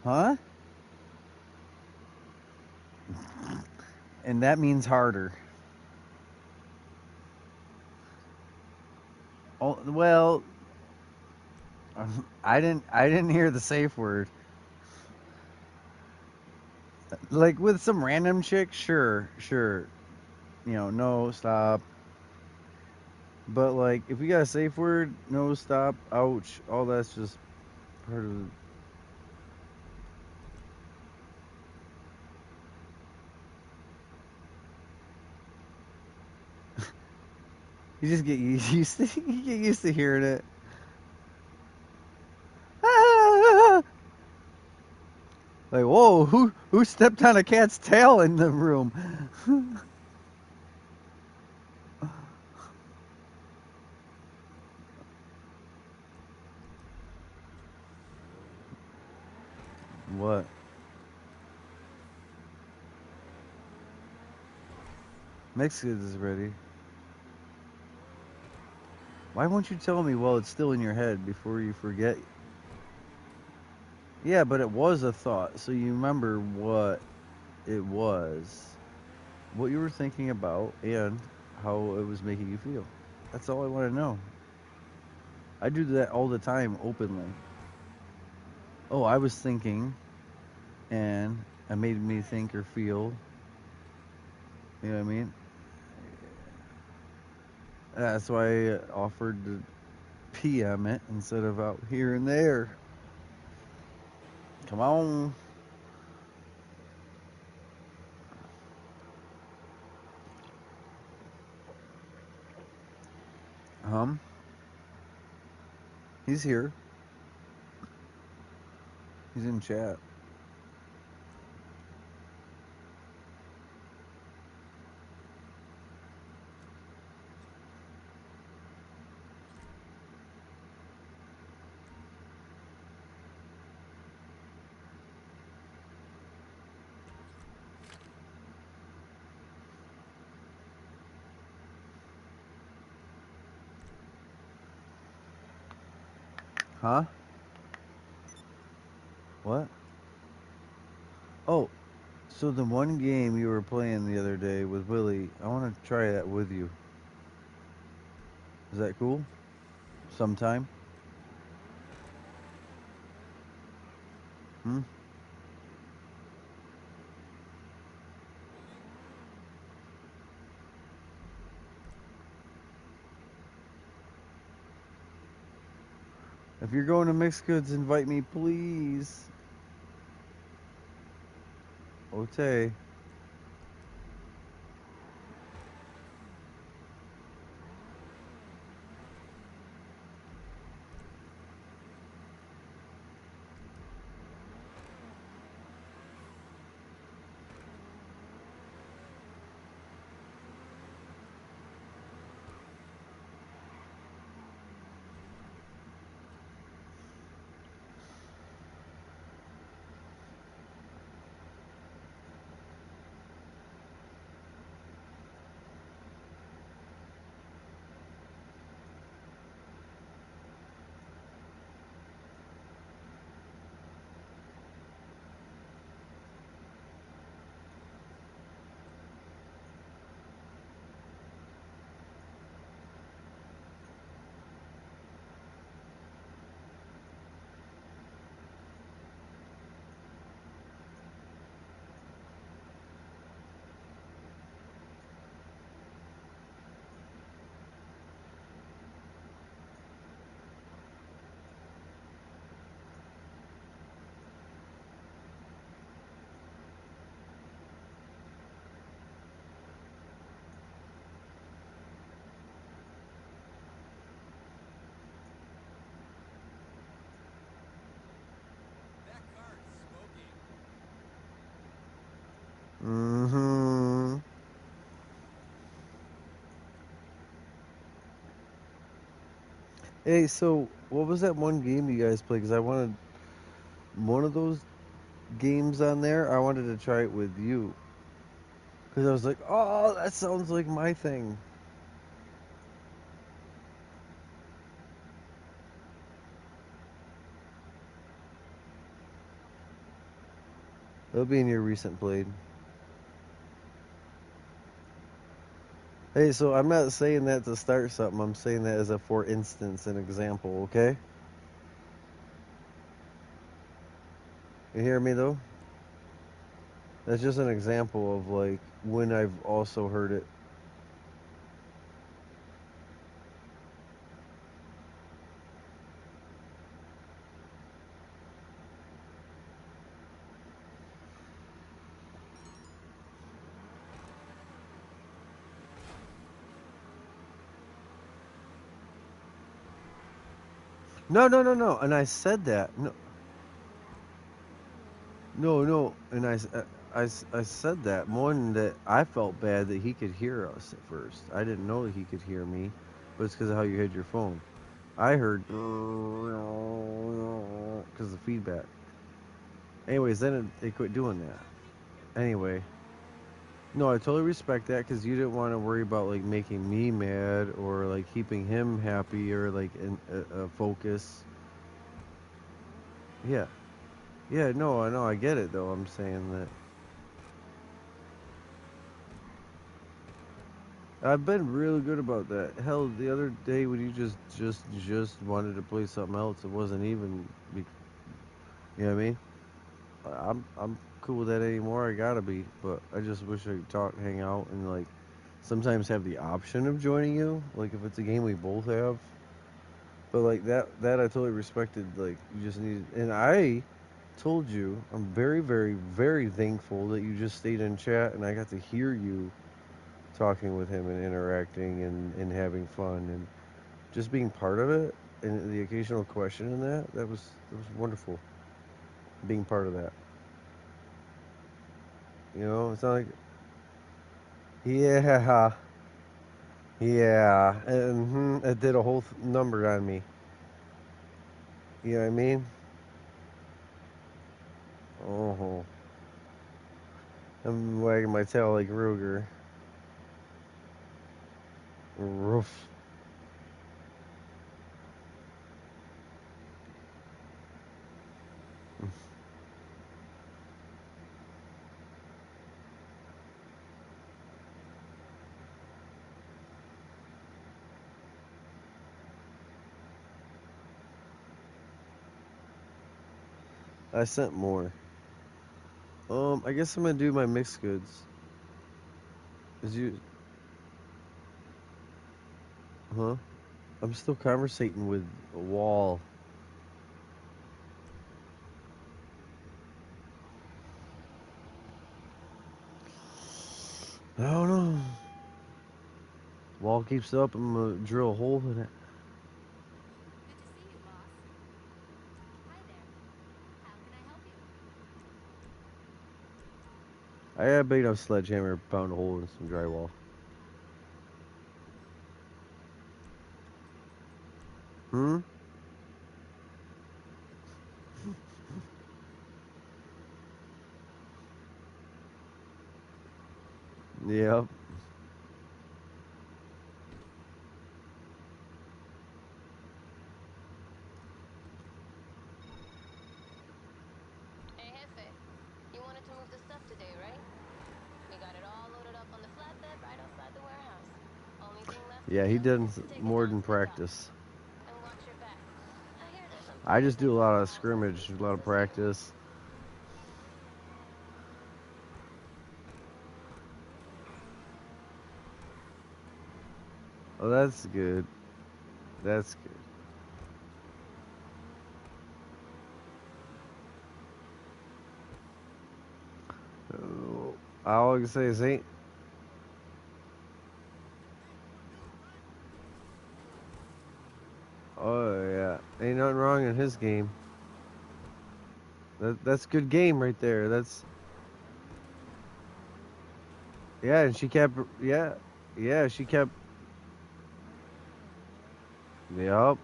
Huh? And that means harder. Oh, well, I didn't hear the safe word. Like with some random chick, sure, sure. No, stop. But like if we got a safe word, no, stop, ouch, all that's just part of You just get used to you get used to hearing it. Ah! Like, whoa, who stepped on a cat's tail in the room? What? Mexicans is ready. Why won't you tell me while it's still in your head before you forget? Yeah, but it was a thought, so you remember what it was, what you were thinking about, and how it was making you feel. That's all I want to know. I do that all the time openly. Oh, I was thinking, and it made me think or feel. You know what I mean? That's why I offered to PM it instead of out here and there. Come on. He's here. He's in chat. Huh? What? Oh, so the one game you were playing the other day with Willie, I want to try that with you. Is that cool? Sometime? Hmm? If you're going to Mixed Goods, invite me, please. Ote. That car is smoking. Mm-hmm. Hey, so what was that one game you guys played? Because I wanted one of those games on there. I wanted to try it with you. Because I was like, oh, that sounds like my thing. It'll be in your recent played. Hey, so I'm not saying that to start something. I'm saying that as a for instance, an example, okay? You hear me though? That's just an example of like when I've also heard it. No. And I said that. No. And I said that. One, that I felt bad that he could hear us at first. I didn't know that he could hear me, but it's because of how you had your phone. I heard because of the feedback. Anyways, then it quit doing that. Anyway, no, I totally respect that because you didn't want to worry about like making me mad or like keeping him happy or like in a focus. Yeah, yeah, no, I know, I get it though. I'm saying that I've been really good about that. Hell, the other day when you just wanted to play something else, it wasn't even, you know what I mean? I'm cool with that anymore. I gotta be, but I just wish I could talk, hang out, and like sometimes have the option of joining you. Like if it's a game we both have, but like that I totally respected. Like you just needed, and I told you I'm very thankful that you just stayed in chat and I got to hear you talking with him and interacting and having fun and just being part of it and the occasional question in that was wonderful being part of that. You know, it's not like yeah, yeah, and it did a whole number on me. You know what I mean? Oh, I'm wagging my tail like Ruger. Roof. I sent more. I guess I'm gonna do my mixed goods. Is you, huh? I'm still conversating with a wall. I don't know. Wall keeps up. I'm gonna drill a hole in it. Good to see you, boss. Hi there. How can I help you? I got a big enough sledgehammer to pound a hole in some drywall. Hmm. Yep. Hey, Jefe. You wanted to move the stuff today, right? We got it all loaded up on the flatbed right outside the warehouse. Only thing left to Yeah, he do done is to take it more down than to the dock. practice. And watch your back. I hear there's some I pretty just do a sensitive lot of files that need to scrimmage, be a lot of processed here. practice. Oh, that's good. That's good. Oh, all I can say is ain't. Oh yeah, ain't nothing wrong in his game. That's good game right there. That's yeah, and she kept yeah she kept yep.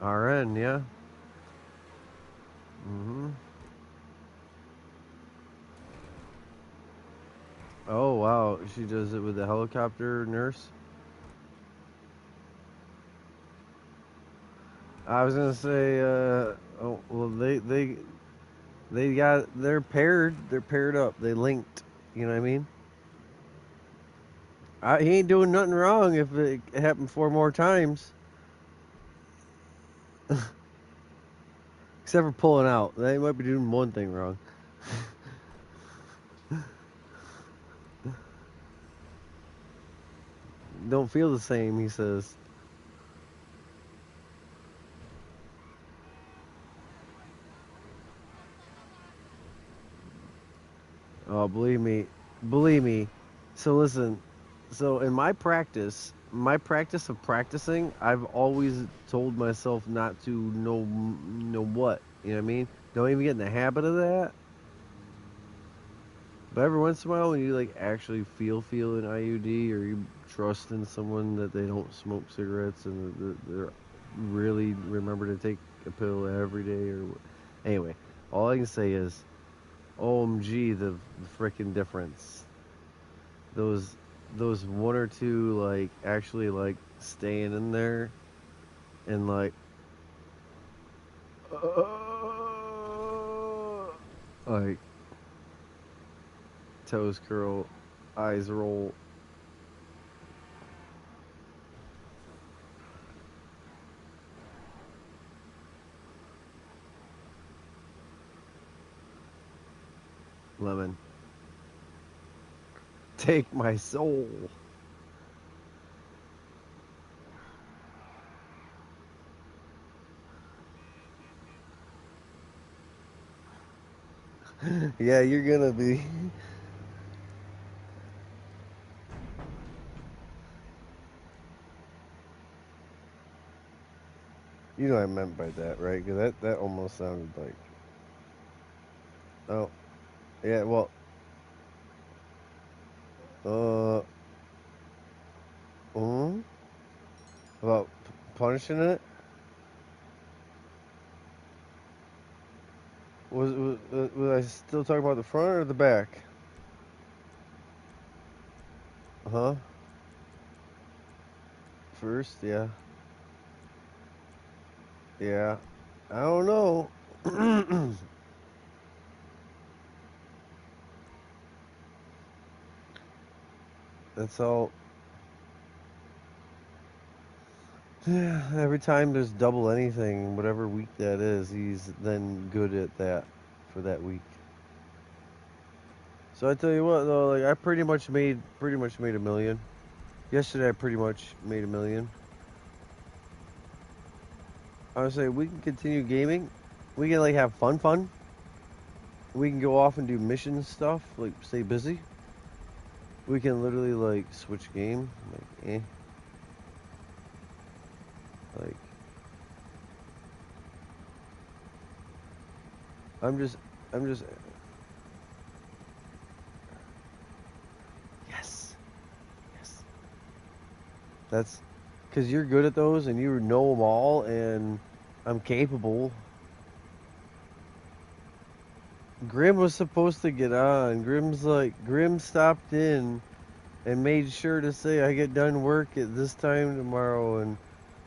RN yeah. Mhm. Oh wow, she does it with the helicopter nurse. I was gonna say oh well they're paired. They're paired up. They linked. You know what I mean? He ain't doing nothing wrong if it happened four more times, except for pulling out. They might be doing one thing wrong. Don't feel the same, he says. Oh, believe me, believe me. So listen, so in my practice, my practice of practicing, I've always told myself not to know what. You know what I mean? Don't even get in the habit of that. But every once in a while, when you like actually feel an IUD, or you trust in someone that they don't smoke cigarettes and they're really remember to take a pill every day, or anyway, all I can say is, OMG, the freaking difference. Those one or two like actually like staying in there and like like toes curl, eyes roll. Lemon, take my soul. Yeah, you're gonna be. You know what I meant by that, right? Because that almost sounded like. Oh, yeah. Well, uh, mm, about punishing it. Was I still talking about the front or the back? Huh? First, yeah, yeah. I don't know. That's all. Yeah, every time there's double anything, whatever week that is, he's then good at that for that week. So I tell you what, though, like I pretty much made a million. Yesterday, I pretty much made a million. I would say we can continue gaming. We can like have fun. We can go off and do mission stuff, like stay busy. We can literally like switch game, like I'm just, I'm just, yes, yes. That's because you're good at those and you know them all, and I'm capable. Grim was supposed to get on. Grim stopped in and made sure to say I get done work at this time tomorrow, and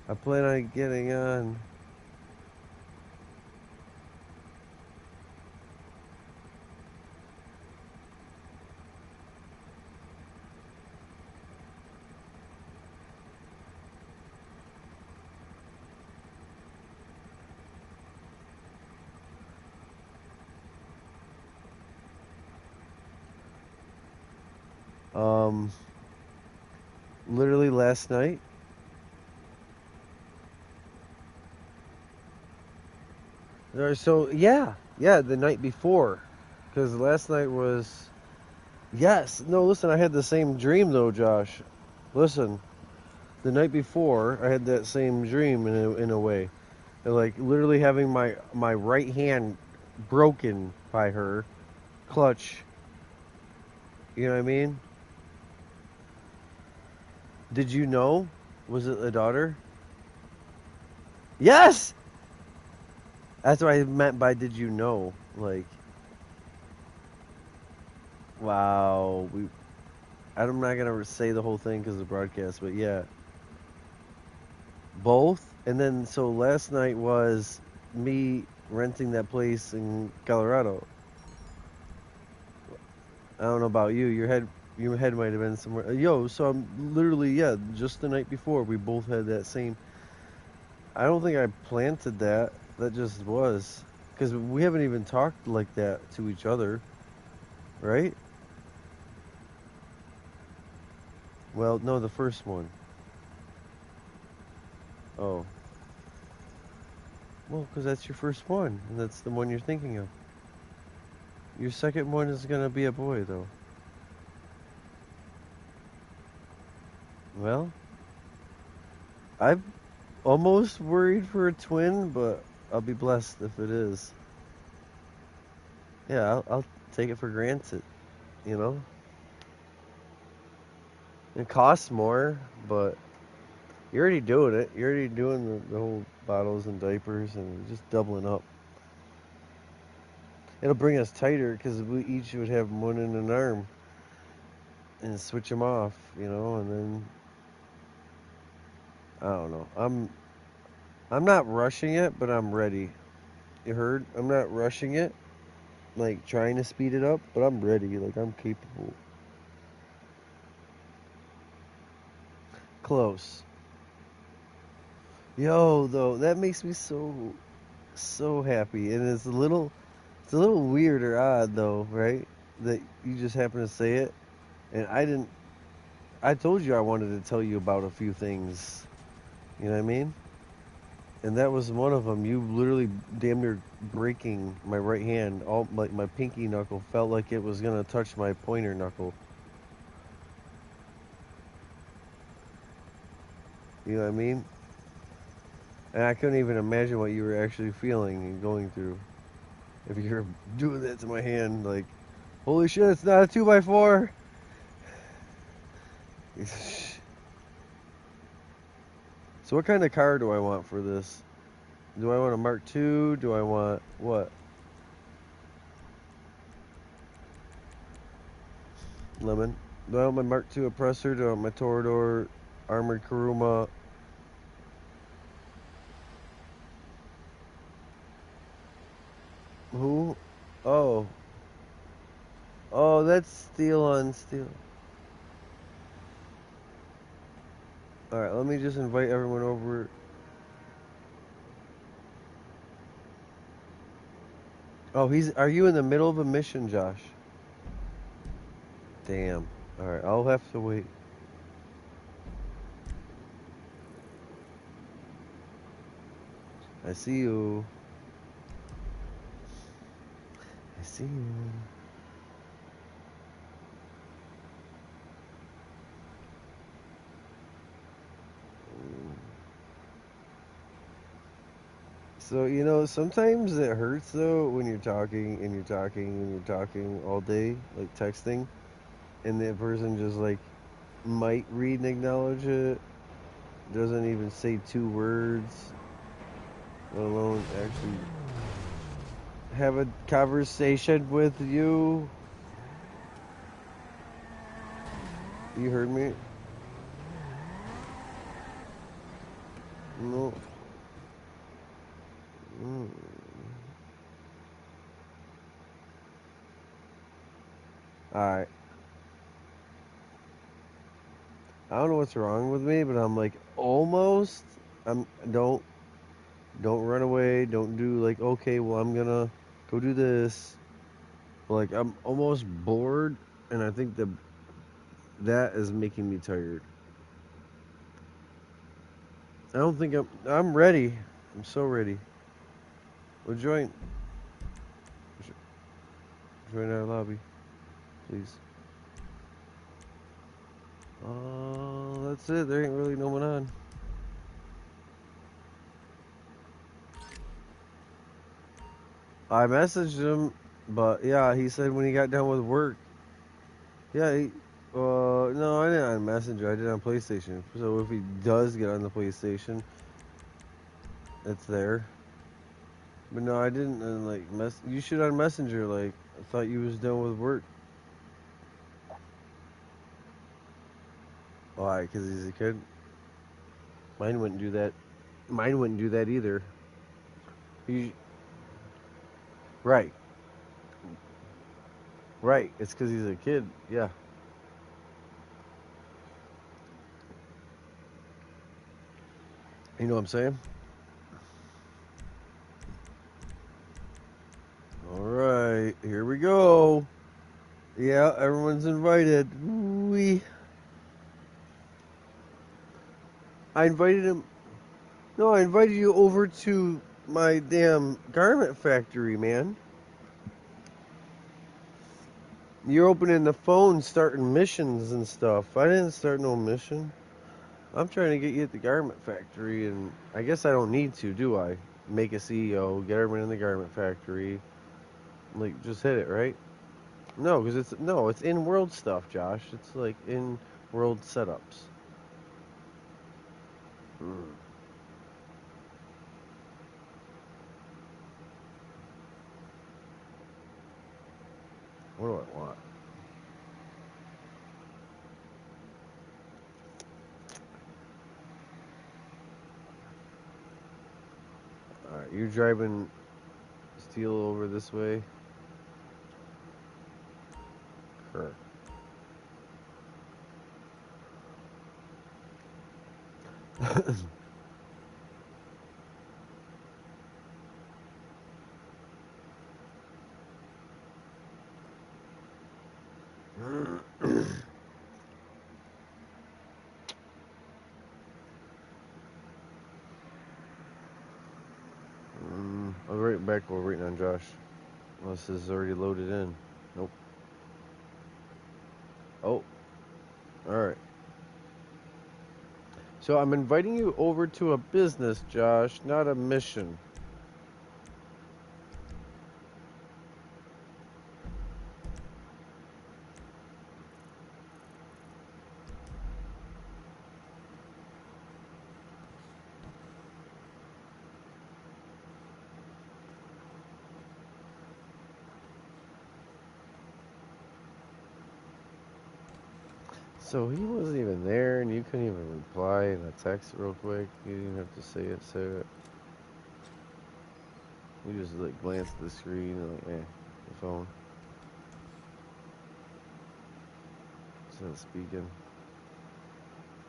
I plan on getting on. Um, Literally last night. So yeah, the night before, because last night was yes. No, listen, I had the same dream though, Josh. Listen, the night before I had that same dream in a way, like literally having my right hand broken by her clutch. You know what I mean? Did you know? Was it a daughter? Yes. That's what I meant by did you know? Like, wow. I'm not gonna say the whole thing because of the broadcast, but yeah, both. And then so last night was me renting that place in Colorado. I don't know about you. Your head might have been somewhere. Yo, so I'm literally yeah. Just the night before, we both had that same. I don't think I planted that. That just was because we haven't even talked like that to each other, right? Well, no, the first one. Oh, well, because that's your first one, and that's the one you're thinking of. Your second one is gonna be a boy, though. Well, I'm almost worried for a twin, but I'll be blessed if it is. Yeah, I'll take it for granted, you know? It costs more, but you're already doing it. You're already doing the whole bottles and diapers and just doubling up. It'll bring us tighter because we each would have one in an arm and switch them off, you know, and then I don't know. I'm not rushing it, but I'm ready. You heard? I'm not rushing it, like trying to speed it up, but I'm ready. Like I'm capable. Close. Yo, though, that makes me so happy, and it's a little weird or odd though, right? That you just happen to say it, and I didn't. I told you I wanted to tell you about a few things. You know what I mean? And that was one of them. You literally damn near breaking my right hand. All like my pinky knuckle felt like it was gonna touch my pointer knuckle. You know what I mean? And I couldn't even imagine what you were actually feeling and going through if you were doing that to my hand. Like, holy shit, it's not a 2x4. So what kind of car do I want for this? Do I want a Mark II? Do I want what? Lemon. Do I want my Mark II oppressor? Do I want my Torador armored Kuruma? Who? Oh. Oh, that's steel on steel. Alright, let me just invite everyone over. Oh, are you in the middle of a mission, Josh? Damn. Alright, I'll have to wait. I see you. I see you. So, you know, sometimes it hurts though when you're talking and you're talking and you're talking all day, like texting, and the person just like might read and acknowledge it, doesn't even say two words, let alone actually have a conversation with you. You heard me? No. Mm. Alright. I don't know what's wrong with me, but I'm like almost. I'm don't run away. Don't do like okay. Well, I'm gonna go do this. But like I'm almost bored, and I think that is making me tired. I don't think I'm ready. I'm so ready. Well, join our lobby, please. That's it. There ain't really no one on. I messaged him, but yeah, he said when he got done with work. Yeah, no, I didn't on Messenger. I did on PlayStation. So if he does get on the PlayStation, it's there. But no, I didn't. Like, you should on Messenger. Like, I thought you was done with work. Why? Because he's a kid. Mine wouldn't do that. Mine wouldn't do that either. He, right, right. It's because he's a kid. Yeah. You know what I'm saying? All right, here we go. Yeah, everyone's invited. I invited him. No, I invited you over to my damn garment factory, man. You're opening the phone, starting missions and stuff. I didn't start no mission. I'm trying to get you at the garment factory, and I guess I don't need to, do I? Make a CEO, get everyone in the garment factory, like just hit it, right? No, because it's in world stuff, Josh. It's like in world setups. Hmm. What do I want? All right, you're driving steel over this way. Sure. I'll be right back. We're waiting on Josh. Unless this is already loaded in. Nope. Oh, all right. So I'm inviting you over to a business, Josh, not a mission. So he wasn't even there, and you couldn't even reply in a text real quick. You didn't have to say it. You just like glanced at the screen and like, the phone. It's not speaking.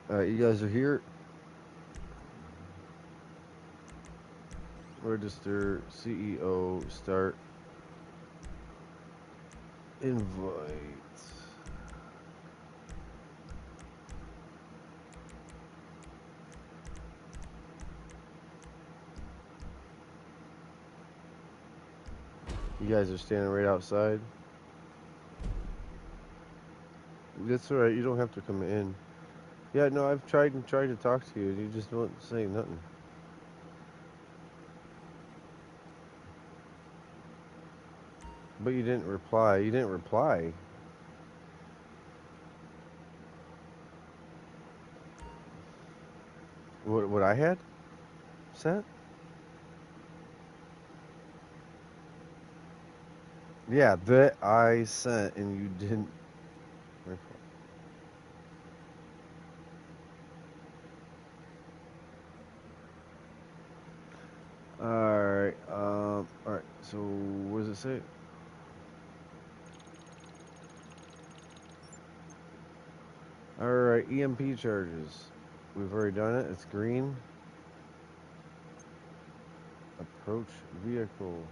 All right, you guys are here. Register CEO. Start. Invite. You guys are standing right outside. That's all right. You don't have to come in. Yeah, no, I've tried to talk to you, and you just won't say nothing. But you didn't reply. You didn't reply. What I had sent? Yeah, that I sent, and you didn't reply. Alright, alright, so what does it say? Alright, EMP charges. We've already done it. It's green. Approach vehicle.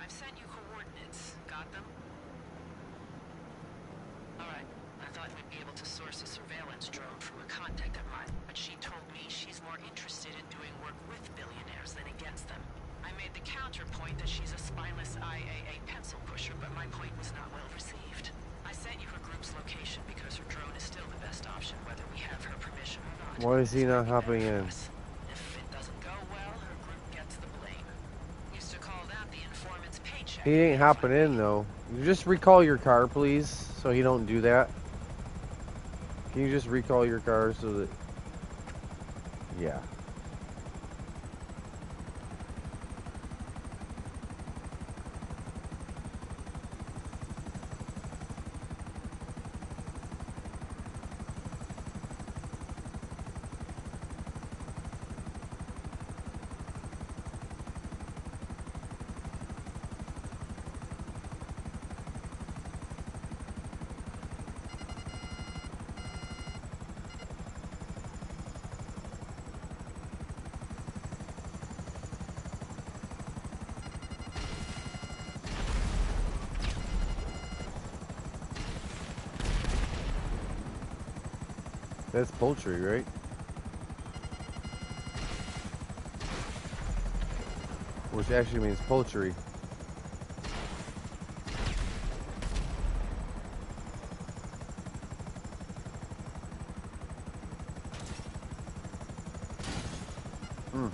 I've sent you coordinates. Got them? Alright. I thought we'd be able to source a surveillance drone from a contact of mine, but she told me she's more interested in doing work with billionaires than against them. I made the counterpoint that she's a spineless IAA pencil pusher, but my point was not well received. I sent you her group's location because her drone is still the best option, whether we have her permission or not. Why is he This not might be better hopping for in? us. If it doesn't go well, her group gets the blame. Used to call that the informant's paycheck. He ain't hopping in though. You just recall your car, please, so he don't do that. Can you just recall your car so that? Yeah. That's poultry, right? which actually means poultry. Mm.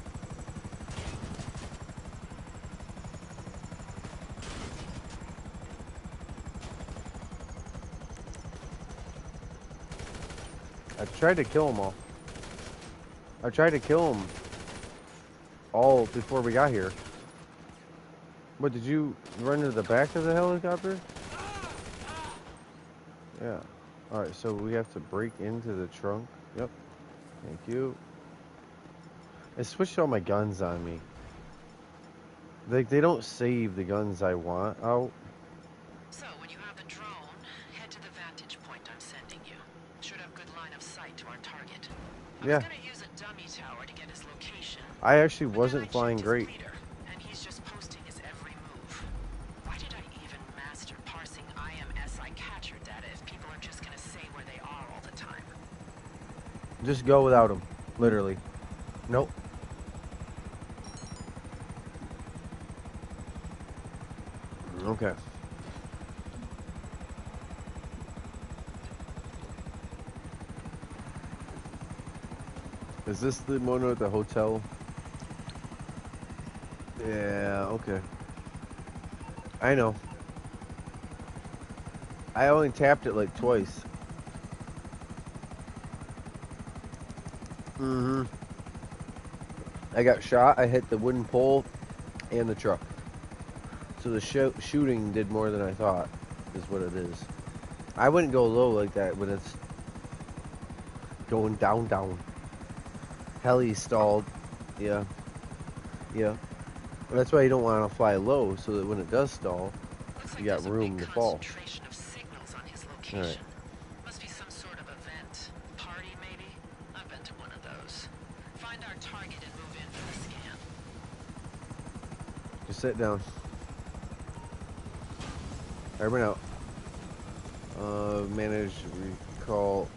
I tried to kill them all. I tried to kill them all before we got here. What, did you run to the back of the helicopter? Yeah. Alright, so we have to break into the trunk. Yep. Thank you. I switched all my guns on me. They don't save the guns I want out. So, when you have the drone, head to the vantage point I'm sending you. Should have good line of sight to our target. I was Yeah. gonna use a dummy tower to get his location. I actually But then I wasn't flying checked his great. leader, and he's just posting his every move. Why did I even master parsing IMSI catcher data if people are just gonna say where they are all the time? Just go without them. Literally. Nope. Okay. Is this the one at the hotel? Yeah, okay. I know. I only tapped it like twice. Mm-hmm. I got shot, I hit the wooden pole and the truck. So the shooting did more than I thought, is what it is. I wouldn't go low like that when it's going down, down. Heli stalled. Yeah. Yeah. That's why you don't want to fly low, so that when it does stall, Looks you like got there's a room big to fall. concentration of signals on his Alright. location. Must be some sort of event. Party, maybe? I've been to one of those. Find our target and move in for the scan. Just sit down. Everyone out. Manage recall.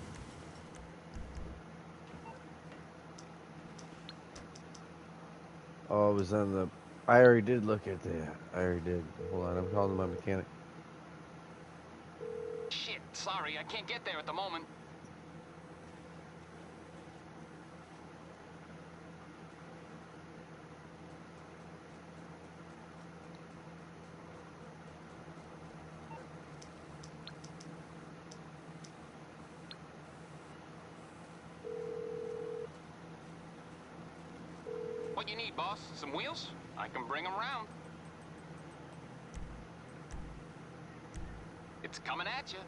Oh, it was on the... I already did look at that. I already did. Hold on, I'm calling my mechanic. Shit, sorry, I can't get there at the moment. What you need, boss? Some wheels? I can bring them round. It's coming at you.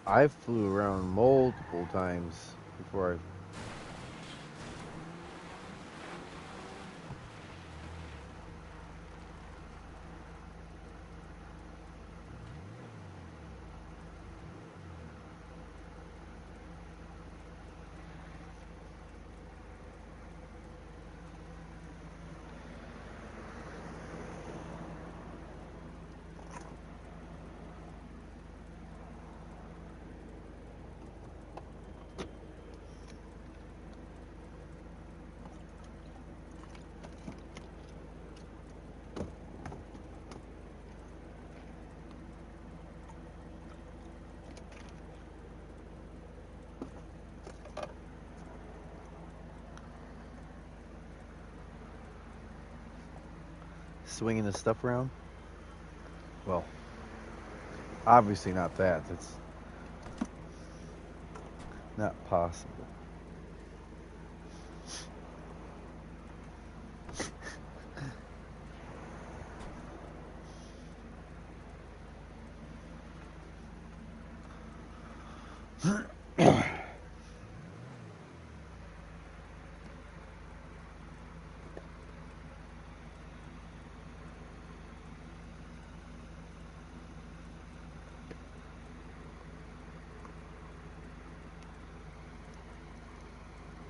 I flew around multiple times before I... Swinging the stuff around? Well, obviously not that. That's not possible.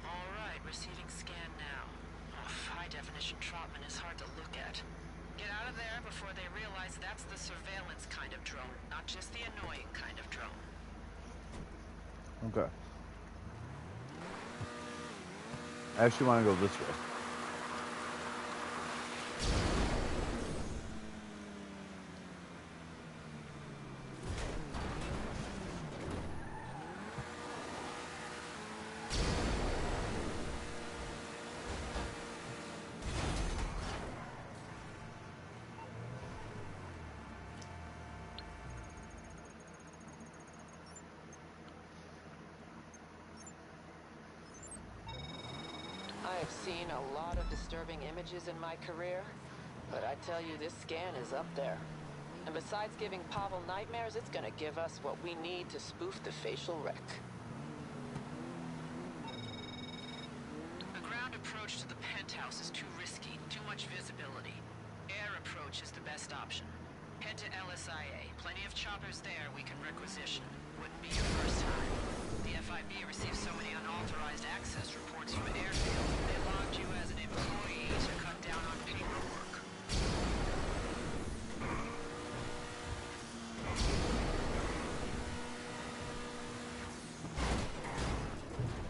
Alright, receiving scan now. Oh, high definition Trotman is hard to look at. Get out of there before they realize that's the surveillance kind of drone, not just the annoying kind of drone. Okay. I actually want to go this way. I have seen a lot of disturbing images in my career, but I tell you, this scan is up there. And besides giving Pavel nightmares, it's gonna give us what we need to spoof the facial wreck. A ground approach to the penthouse is too risky, too much visibility. Air approach is the best option. Head to LSIA. Plenty of choppers there we can requisition. Wouldn't be your first time. The FIB receives so many unauthorized access reports from airfield. They logged you as an employee to cut down on paperwork.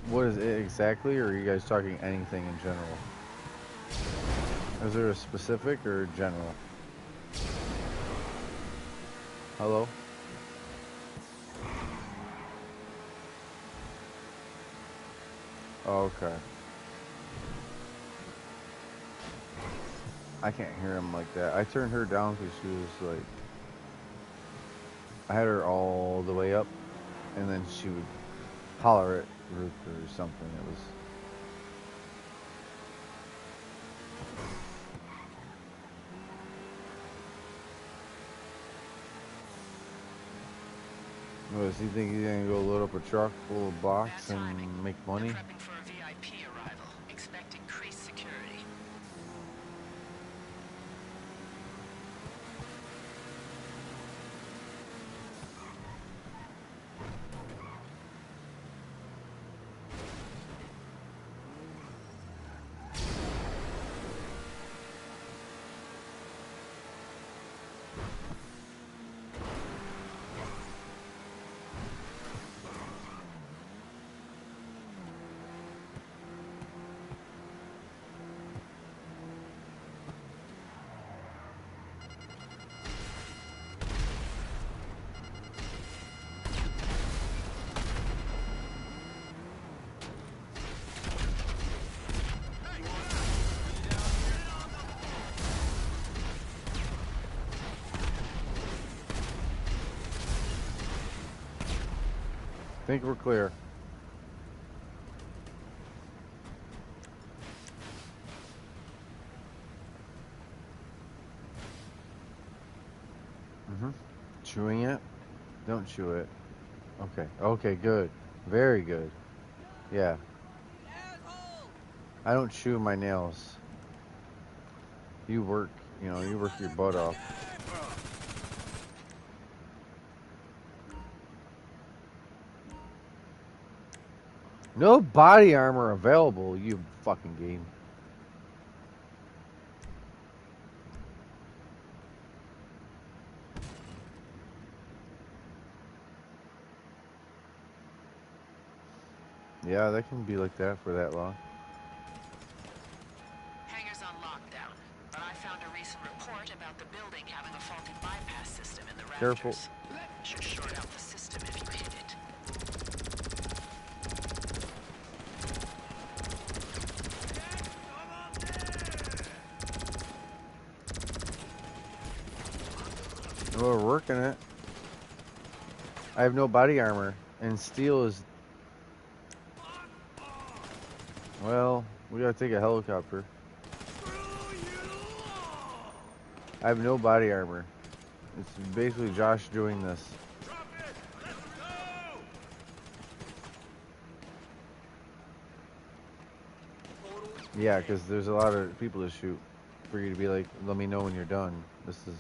What is it exactly, or are you guys talking anything in general? Is there a specific or general? Hello? Oh, okay. I can't hear him like that. I turned her down because she was like, I had her all the way up, and then she would holler at Ruth or something. It was. What, does he think he's gonna go load up a truck full of box Bad timing. and make They're money? prepping for a VIP arrival. Expect increased security. Think we're clear. Chewing it? Don't chew it. Okay. Okay, good. Very good. Yeah. I don't chew my nails. You work, you work your butt off. No body armor available, you fucking game. Yeah, that can be like that for that long. Hangar's on lockdown, but I found a recent report about the building having a faulty bypass system in the Careful. rafters. Should short out the system if you hit it. We're working it. I have no body armor, and steel is. Well, we gotta take a helicopter. I have no body armor. It's basically Josh doing this. Yeah, because there's a lot of people to shoot. For you to be like, let me know when you're done. This is.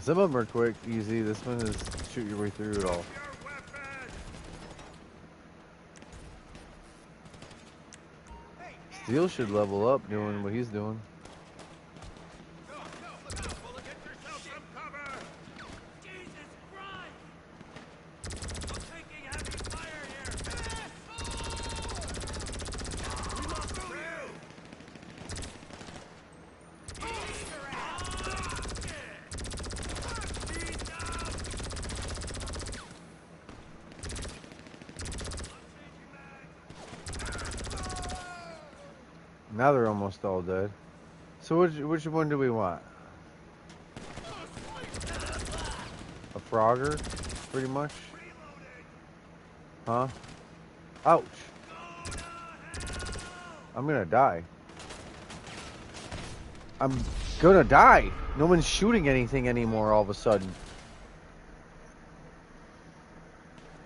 Some of them are quick, easy. This one is shoot your way through it all. Steel should level up doing what he's doing. Now they're almost all dead. So which one do we want? A Frogger, pretty much. Huh? Ouch! I'm gonna die. I'm gonna die. No one's shooting anything anymore all of a sudden.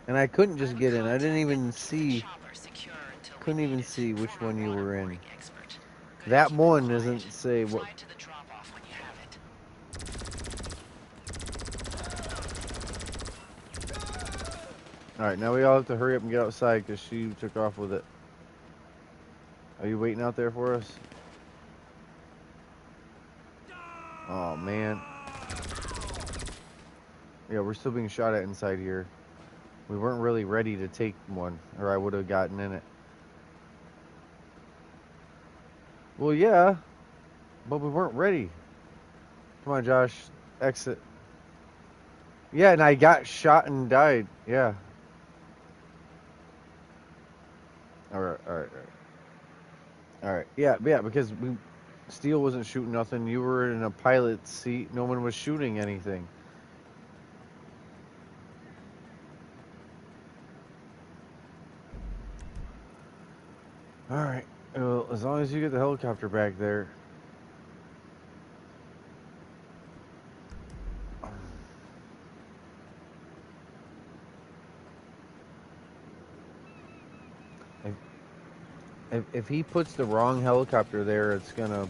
And I couldn't just get in. I didn't even see. Couldn't even see which one you were in. That one doesn't say what. Fly to the drop-off when you have it. All right, now we all have to hurry up and get outside because she took off with it. Are you waiting out there for us? Oh man. Yeah, we're still being shot at inside here. We weren't really ready to take one, or I would have gotten in it. Well, yeah, but we weren't ready. Come on, Josh, exit. Yeah, and I got shot and died. Yeah. All right, all right, all right. All right. Yeah, because Steel wasn't shooting nothing. You were in a pilot seat. No one was shooting anything. All right. Well, as long as you get the helicopter back there. If he puts the wrong helicopter there, it's gonna.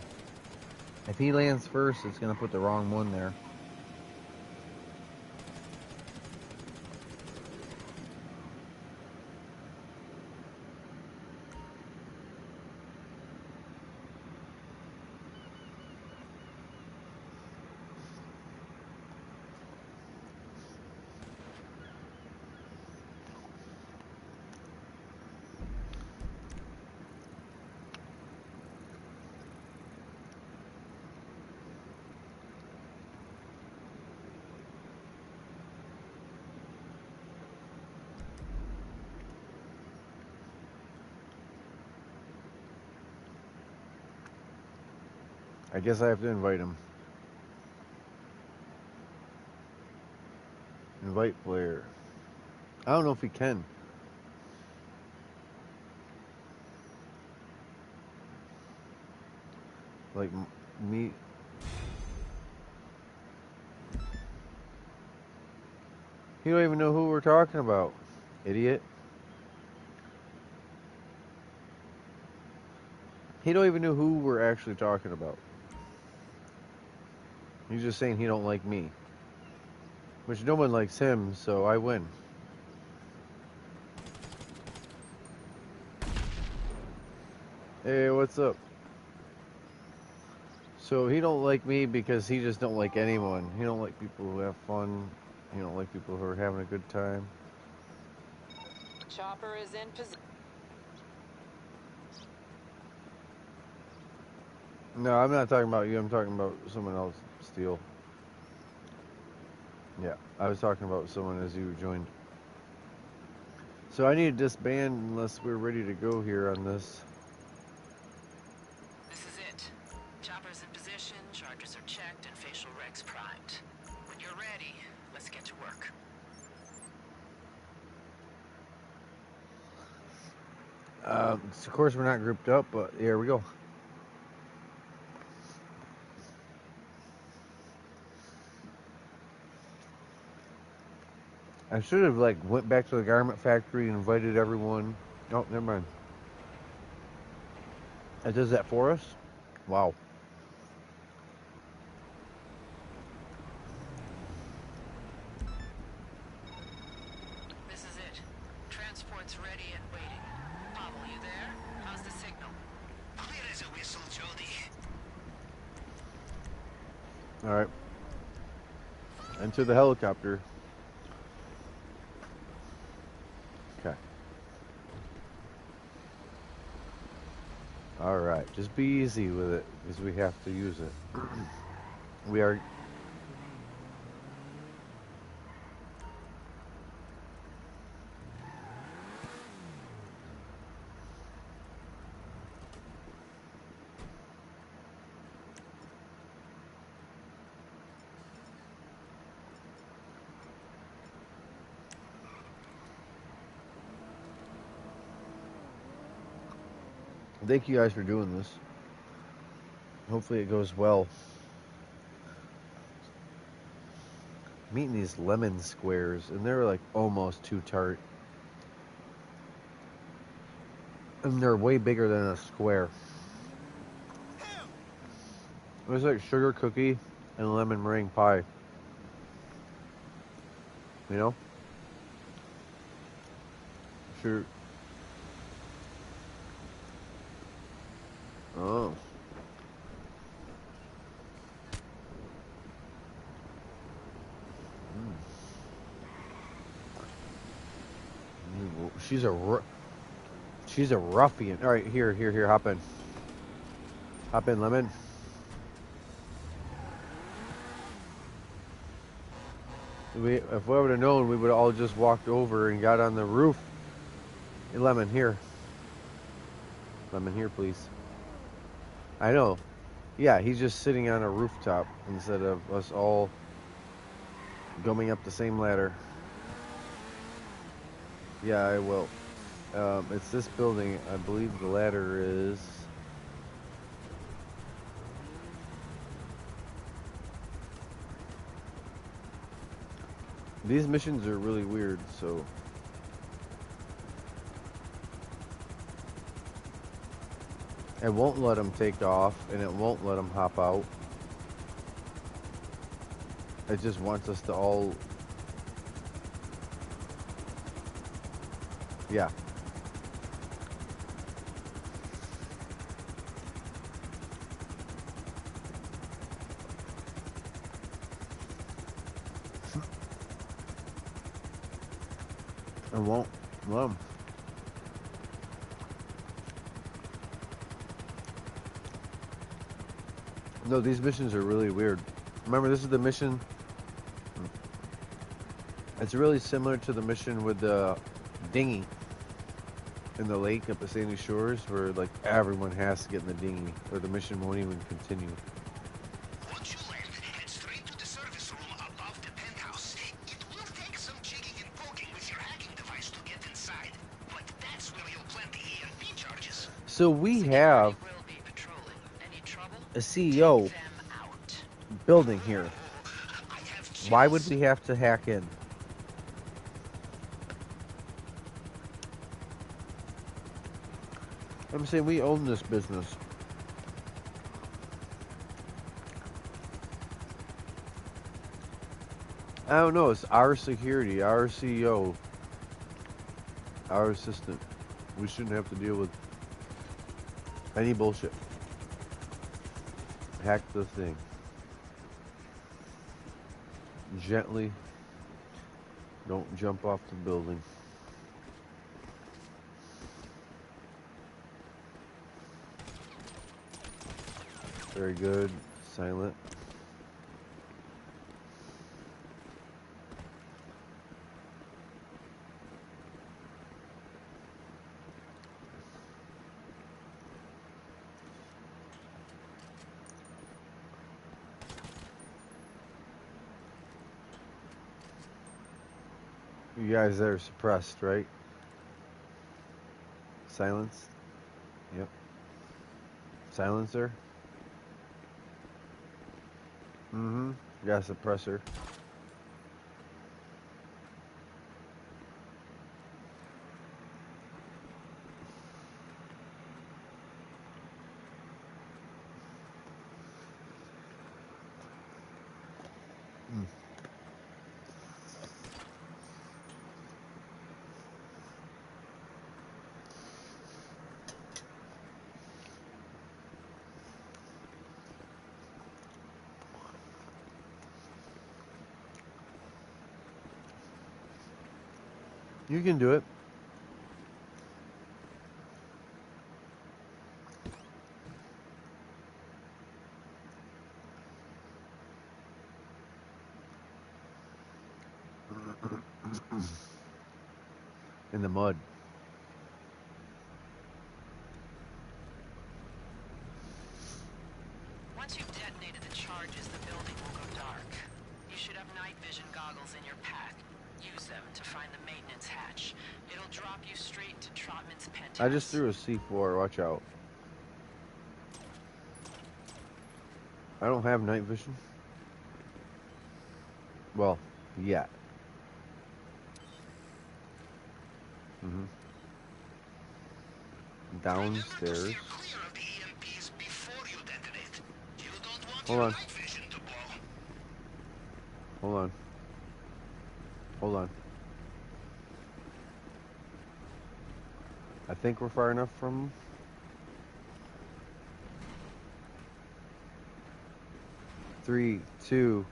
If he lands first, it's gonna put the wrong one there. I guess I have to invite him. Invite player. I don't know if he can. Like me. He don't even know who we're talking about. Idiot. He don't even know who we're actually talking about. He's just saying he don't like me. Which no one likes him, so I win. Hey, what's up? So he don't like me because he just don't like anyone. He don't like people who have fun. He don't like people who are having a good time. Chopper is in position. No, I'm not talking about you. I'm talking about someone else, Steel. Yeah, I was talking about someone as you joined. So I need to disband unless we're ready to go here on this. This is it. Chopper's in position, charges are checked, and facial regs primed. When you're ready, let's get to work. Of course, we're not grouped up, but here we go. I should have went back to the garment factory and invited everyone. Oh, never mind. It does that for us? Wow. This is it. Transport's ready and waiting. Pavel, you there? How's the signal? Clear as a whistle, Jody. All right. Into the helicopter. Okay. All right. Just be easy with it because we have to use it. We are. Thank you guys for doing this. Hopefully it goes well. I'm eating these lemon squares, and they're like almost too tart. And they're way bigger than a square. It's like sugar cookie and lemon meringue pie. You know? Sure. Oh. She's a ruffian. All right, here, hop in. Hop in, lemon. If we would have known, we would have all just walked over and got on the roof. Hey, lemon, here. Lemon, here, please. I know. Yeah, he's just sitting on a rooftop instead of us all going up the same ladder. Yeah, I will. It's this building. I believe the ladder is... These missions are really weird, so... It won't let him take off, and it won't let him hop out. It just wants us to all... Yeah. It won't let him. No, these missions are really weird. Remember, this is the mission... It's really similar to the mission with the dinghy in the lake up at Sandy Shores, where like everyone has to get in the dinghy, or the mission won't even continue. Once you land, head straight to the service room above the penthouse. It will take some jigging and poking with your hacking device to get inside, but that's where you'll plant the EMP charges. So we have Will be patrolling. Any trouble? a CEO Them out. building here. I have Why would chills. we have to hack in? I'm saying we own this business. I don't know. It's our security, our CEO, our assistant. We shouldn't have to deal with any bullshit. Hack the thing. Gently. Don't jump off the building. Very good. Silent. You guys are suppressed, right? Silenced? Yep. Silencer? Mm-hmm. Got a suppressor. You can do it. In the mud. Once you've detonated the charges, the building will go dark. You should have night vision goggles in your pack. Use them to find the maintenance hatch. It'll drop you straight to Trotman's penthouse. I just threw a C4. Watch out. I don't have night vision. Well, yet. Mm-hmm. Remember to Downstairs. steer clear of the EMPs before you detonate. You don't want Hold your on. night vision to blow. Hold on. Hold on. I think we're far enough from. 3, 2.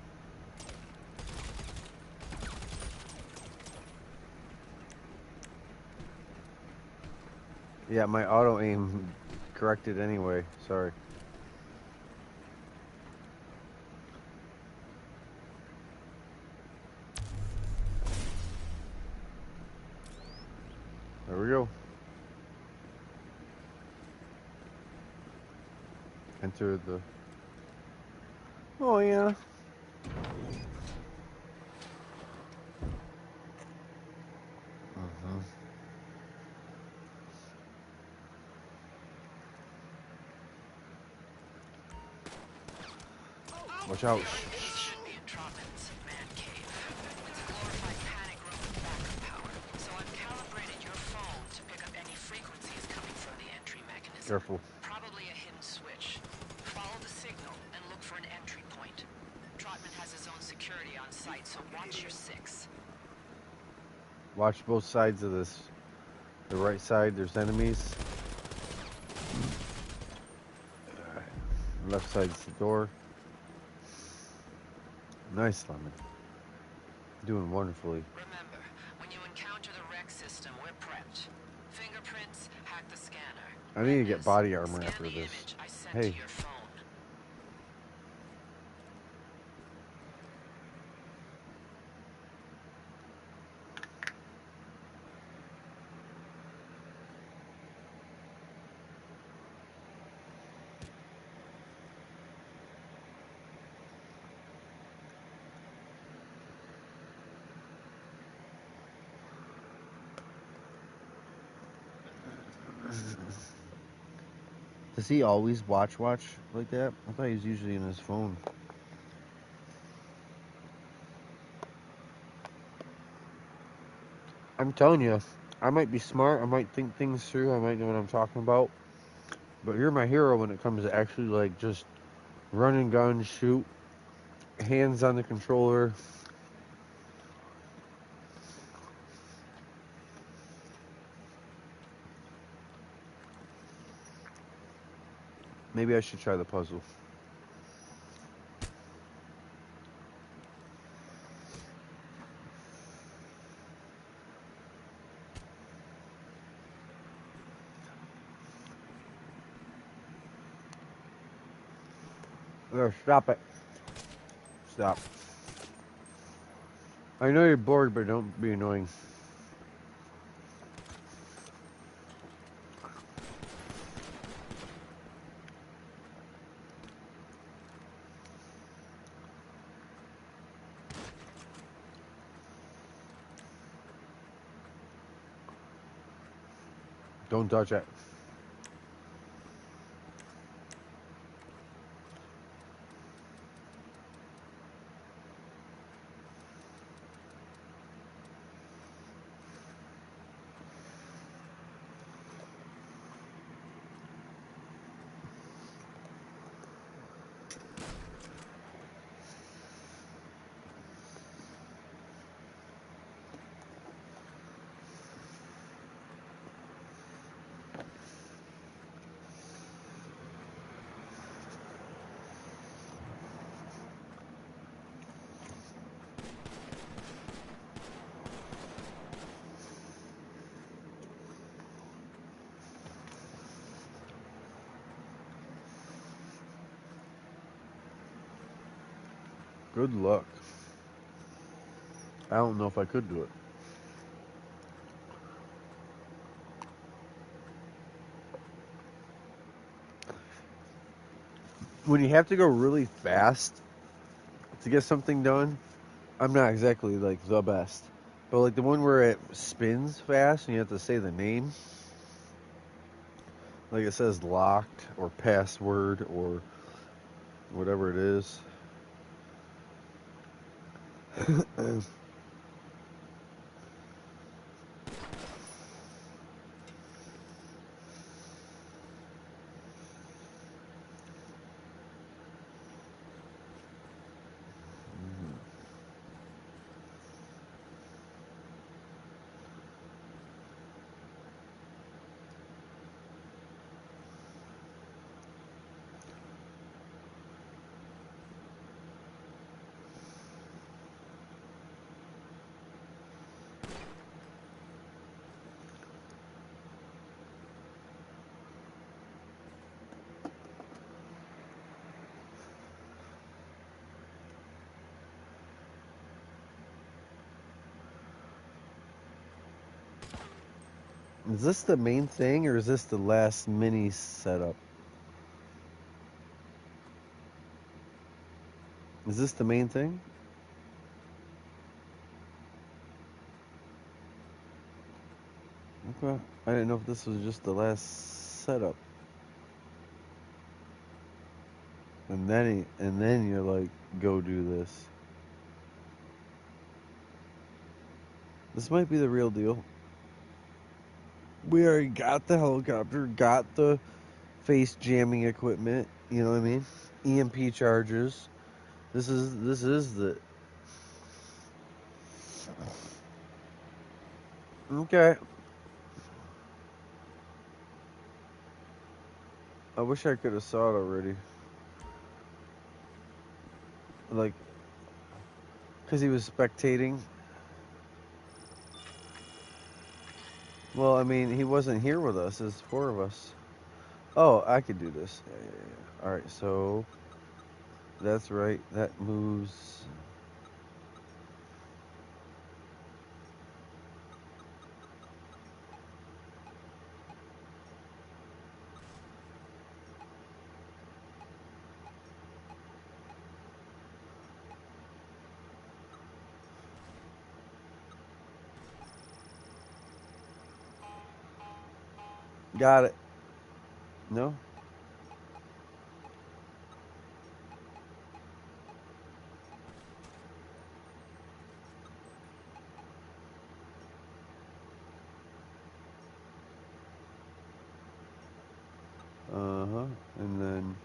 Yeah, my auto aim corrected anyway. Sorry. There we go. Enter the. Oh yeah. Mm-hmm. Watch out. This should be in Trotman's man cave. It's a glorified panic room with backup power. So I've calibrated your phone to pick up any frequencies coming from the entry mechanism. Careful. Probably a hidden switch. Follow the signal and look for an entry point. Trotman has his own security on site, so watch your six. Watch both sides of this. The right side, there's enemies. Left side's the door. Nice, Lemon. Doing wonderfully. Remember, when you encounter the rec system, we're prepped. Fingerprints, hack the scanner. I need to get Witness, body armor scan after the this. image I sent Hey. to your phone. Does he always watch like that? I thought he was usually in his phone. I'm telling you, I might be smart. I might think things through. I might know what I'm talking about. But you're my hero when it comes to actually like just run and gun, shoot, hands on the controller. Maybe I should try the puzzle. There, stop it. Stop. I know you're bored, but don't be annoying. Don't touch it. Good luck. I don't know if I could do it. When you have to go really fast to get something done, I'm not exactly like the best. But like the one where it spins fast and you have to say the name, like it says locked or password or Whatever it is. Is this the main thing, or is this the last mini setup? Is this the main thing? Okay. I didn't know if this was just the last setup. And then you're like, go do this. This might be the real deal. We already got the helicopter, got the face jamming equipment, you know what I mean? EMP charges. This is the okay. I wish I could have saw it already. Like, cause he was spectating. Well, I mean, he wasn't here with us. There's four of us. Oh, I could do this. Yeah. All right, so that's right. That moves. Got it. No? Uh-huh. And then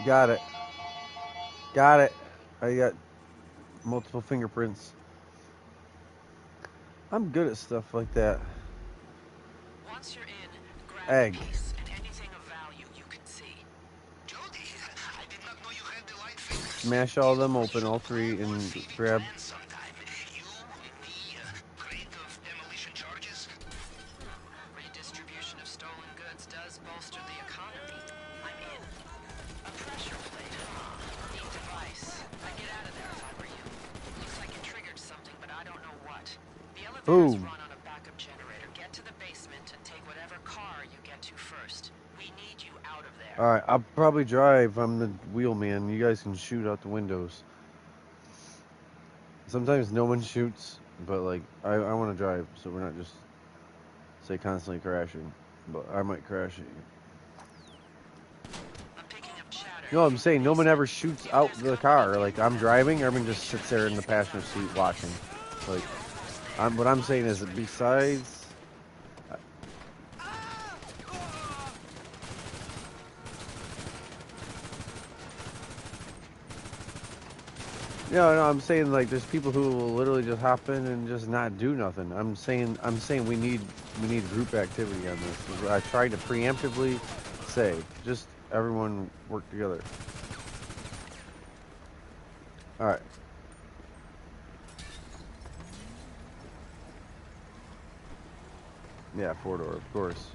got it. Got it. I got multiple fingerprints. I'm good at stuff like that. Once you're in, grab a Egg. piece and anything of value you can see. Jody, I did not know you had the light fingers. Smash all them You open, all should three, plan on and feeding grab. plans sometime. You, me, crate of demolition charges. Redistribution of stolen goods does bolster the economy. I'm in. A pressure plate, huh? Neat device. I'd get out of there if I were you. Looks like it triggered something, but I don't know what. The elevator's Boom. run on a backup generator. Get to the basement and take whatever car you get to first. We need you out of there. All right, I'll probably drive. I'm the wheelman. You guys can shoot out the windows. Sometimes no one shoots, but like I want to drive, so we're not just say constantly crashing. But I might crash it. I'm picking up chatter. No, I'm saying no one ever Basement. shoots If out there's the company, car. Like I'm driving, everyone just sits there in the passenger seat watching. Like what I'm saying is, besides. No, I'm saying like there's people who will literally just hop in and just not do nothing. I'm saying we need group activity on this. I tried to preemptively say just everyone work together. All right. Yeah, four-door, of course.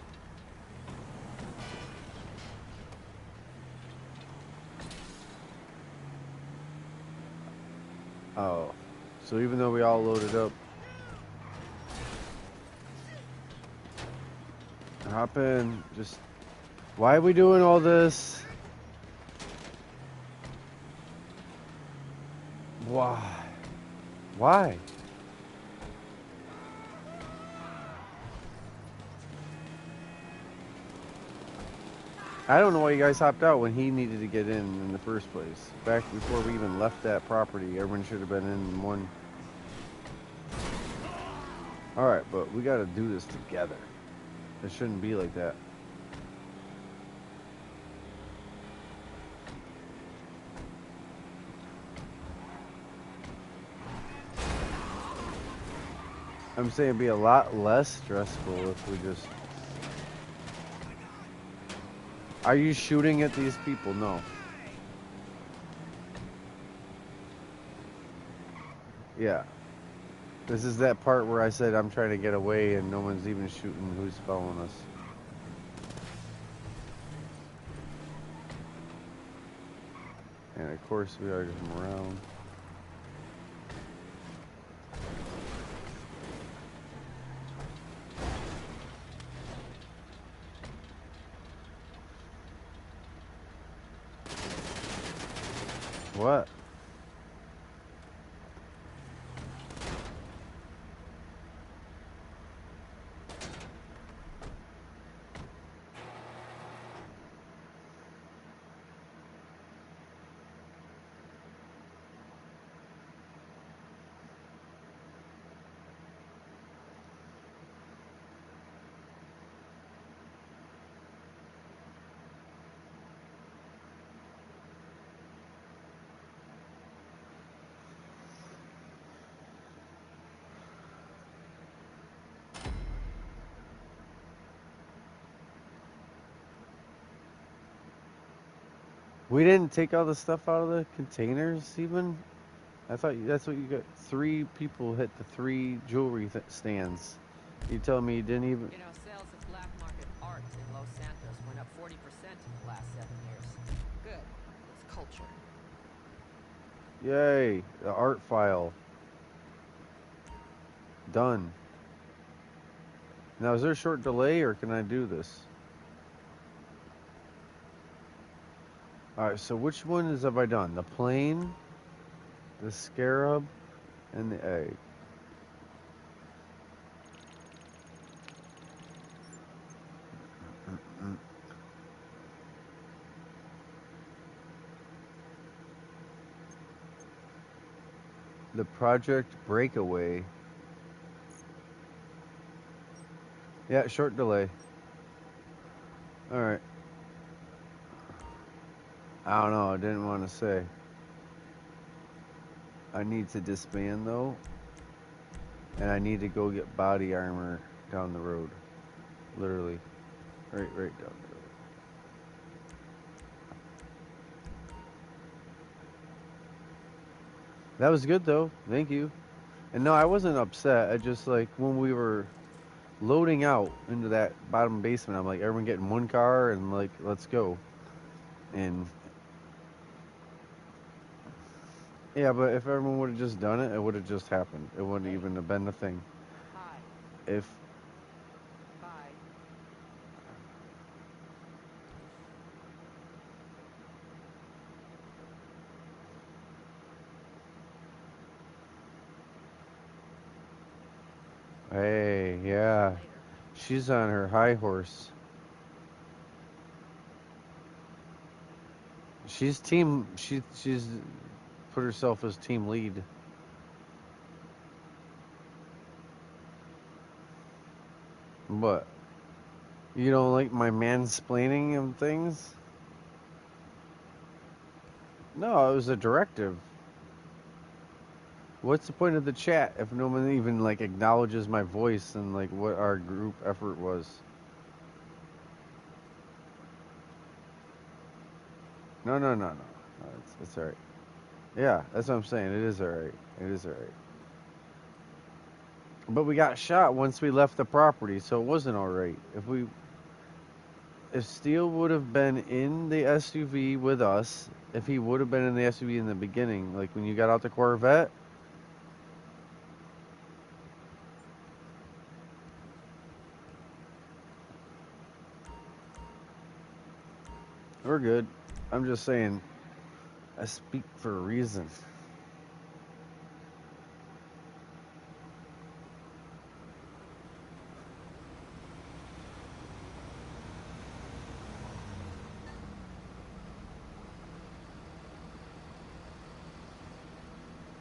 Oh, so even though we all loaded up, hop in. Just why are we doing all this? Why? Why? I don't know why you guys hopped out when he needed to get in the first place. Back before we even left that property, everyone should have been in one. Alright, but we gotta do this together. It shouldn't be like that. I'm saying it'd be a lot less stressful if we just... Are you shooting at these people? No. Yeah. This is that part where I said I'm trying to get away and no one's even shooting who's following us. And of course we are going around. What? We didn't take all the stuff out of the containers even? I thought that's what you got. 3 people hit the 3 jewelry stands. You telling me you didn't even... You know, sales of black market art in Los Santos went up 40% in the last 7 years. Good. It's culture. Yay, the art file. Done. Now, is there a short delay or can I do this? Alright, so which ones have I done? The plane, the scarab, and the egg. The Project Breakaway. Yeah, short delay. Alright. I don't know, I didn't want to say. I need to disband though. And I need to go get body armor down the road. Literally. Right down the road. That was good though. Thank you. And no, I wasn't upset. I just like when we were loading out into that bottom basement, I'm like, everyone get in one car and like, let's go. And yeah, but if everyone would have just done it, it would have just happened. It wouldn't even have been a thing. Hi. If Bye. hey, yeah, Later. she's on her high horse. She's put herself as team lead. But you don't like my mansplaining of things? No, it was a directive. What's the point of the chat if no one even like acknowledges my voice and like what our group effort was? No. It's all right. Yeah, that's what I'm saying. It is all right. It is all right. But we got shot once we left the property, so it wasn't all right. If Steele would have been in the SUV with us, if he would have been in the SUV in the beginning, like when you got out the Corvette, we're good. I'm just saying, I speak for a reason.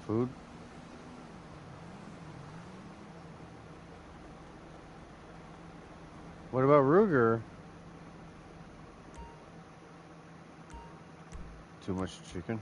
food? What about Ruger? Too much chicken.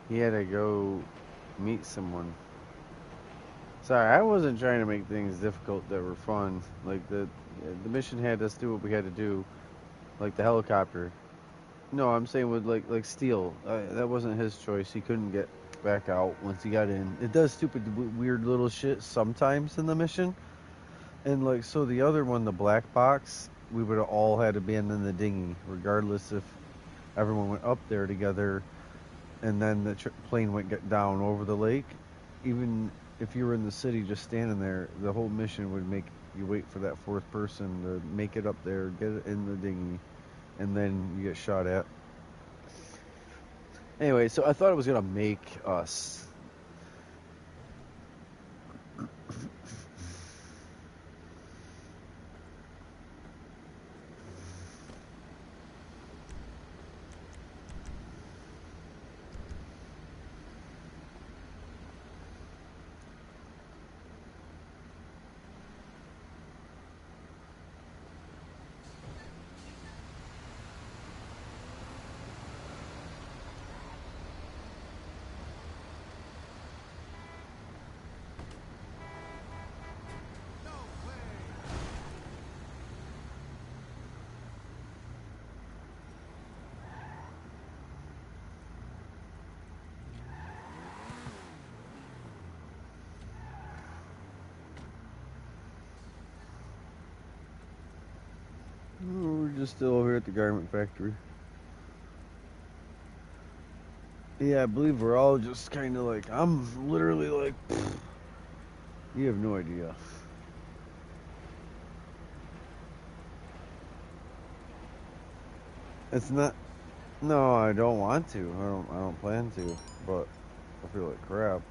He had to go meet someone. Sorry, I wasn't trying to make things difficult that were fun. Like the mission had us do what we had to do, like the helicopter. No, I'm saying with like Steel. That wasn't his choice. He couldn't get back out once he got in. It does stupid, weird little shit sometimes in the mission. And like so, the other one, the black box, we would have all had to be in the dinghy, regardless if everyone went up there together, and then the plane went down over the lake. Even if you were in the city just standing there, the whole mission would make you wait for that fourth person to make it up there, get it in the dinghy, and then you get shot at. Anyway, so I thought it was gonna make us. We're just still over here at the garment factory. Yeah, I believe we're all just kind of like, I'm literally like, pfft, you have no idea. It's not, no, I don't want to. I don't plan to, but I feel like crap.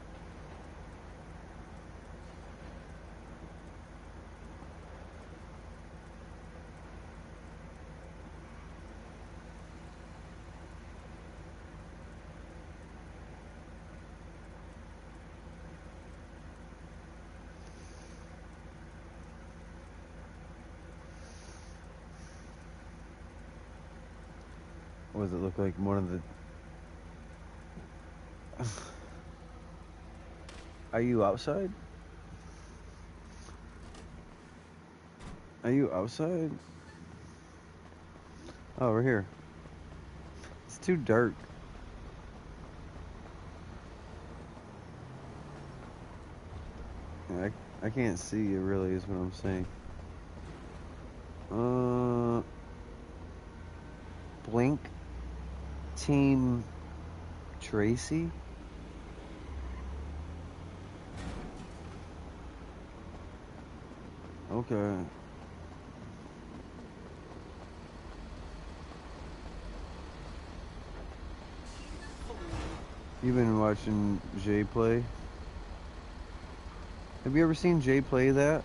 What does it look like? One of the. Are you outside? Are you outside? Oh, we're here. It's too dark. I can't see you really, is what I'm saying. Blink Team Tracy? Okay. You've been watching Jay play? Have you ever seen Jay play that?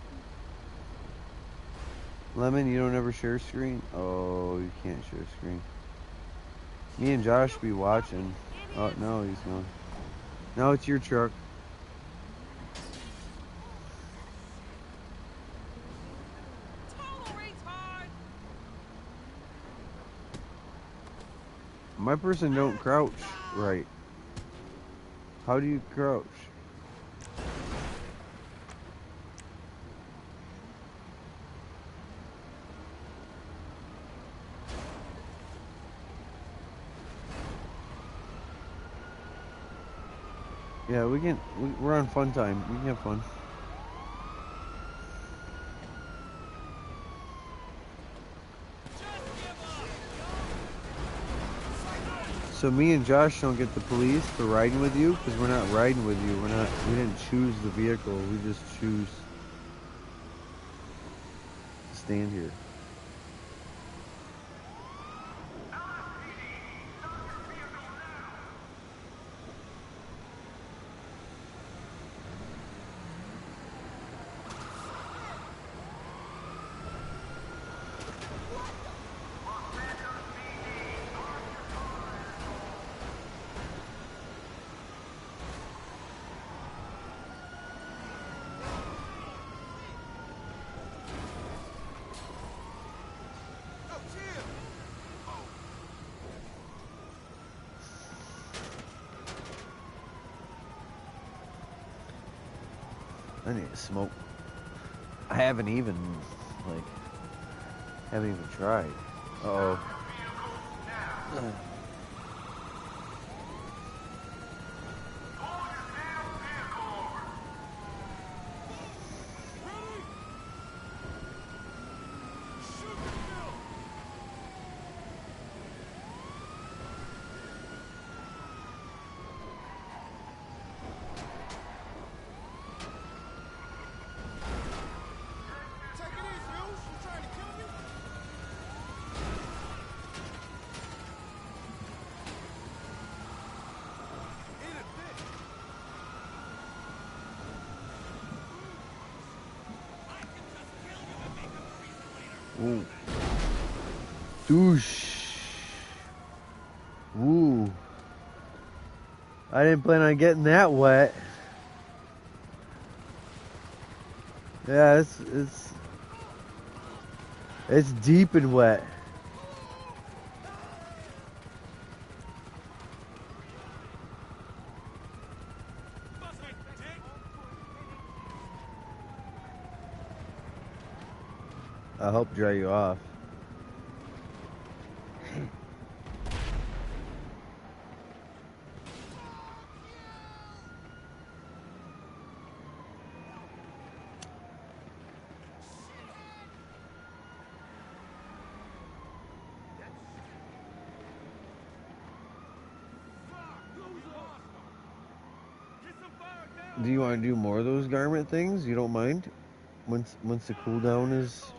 Lemon, you don't ever share screen? Oh, you can't share screen. Me and Josh be watching. Oh, no, he's gone. Now it's your truck. My person don't crouch right. How do you crouch? Yeah, we're on fun time. We can have fun. So me and Josh don't get the police for riding with you because we're not riding with you. We didn't choose the vehicle. We just choose to stand here. I need to smoke. I haven't even tried. Uh-oh. Take it easy, Oosh. You trying to kill me? Eat a dick. I can just kill you and make up a reason later. Ooh. Douche. Woo. I didn't plan on getting that wet. Yeah, it's deep and wet. Bust my dick. I'll help dry you off. Do you want to do more of those garment things? You don't mind? Once the cooldown is...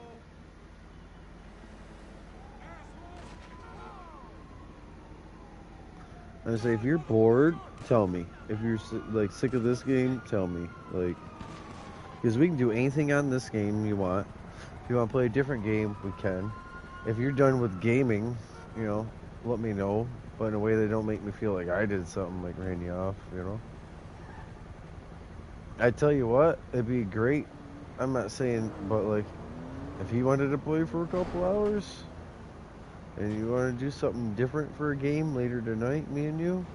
I say, if you're bored, tell me. If you're like sick of this game, tell me. Like, because we can do anything on this game you want. If you want to play a different game, we can. If you're done with gaming, you know, let me know. But in a way that don't make me feel like I did something, like ran you off, you know. I tell you what, it'd be great. I'm not saying, but like, if he wanted to play for a couple hours, and you want to do something different for a game later tonight, me and you.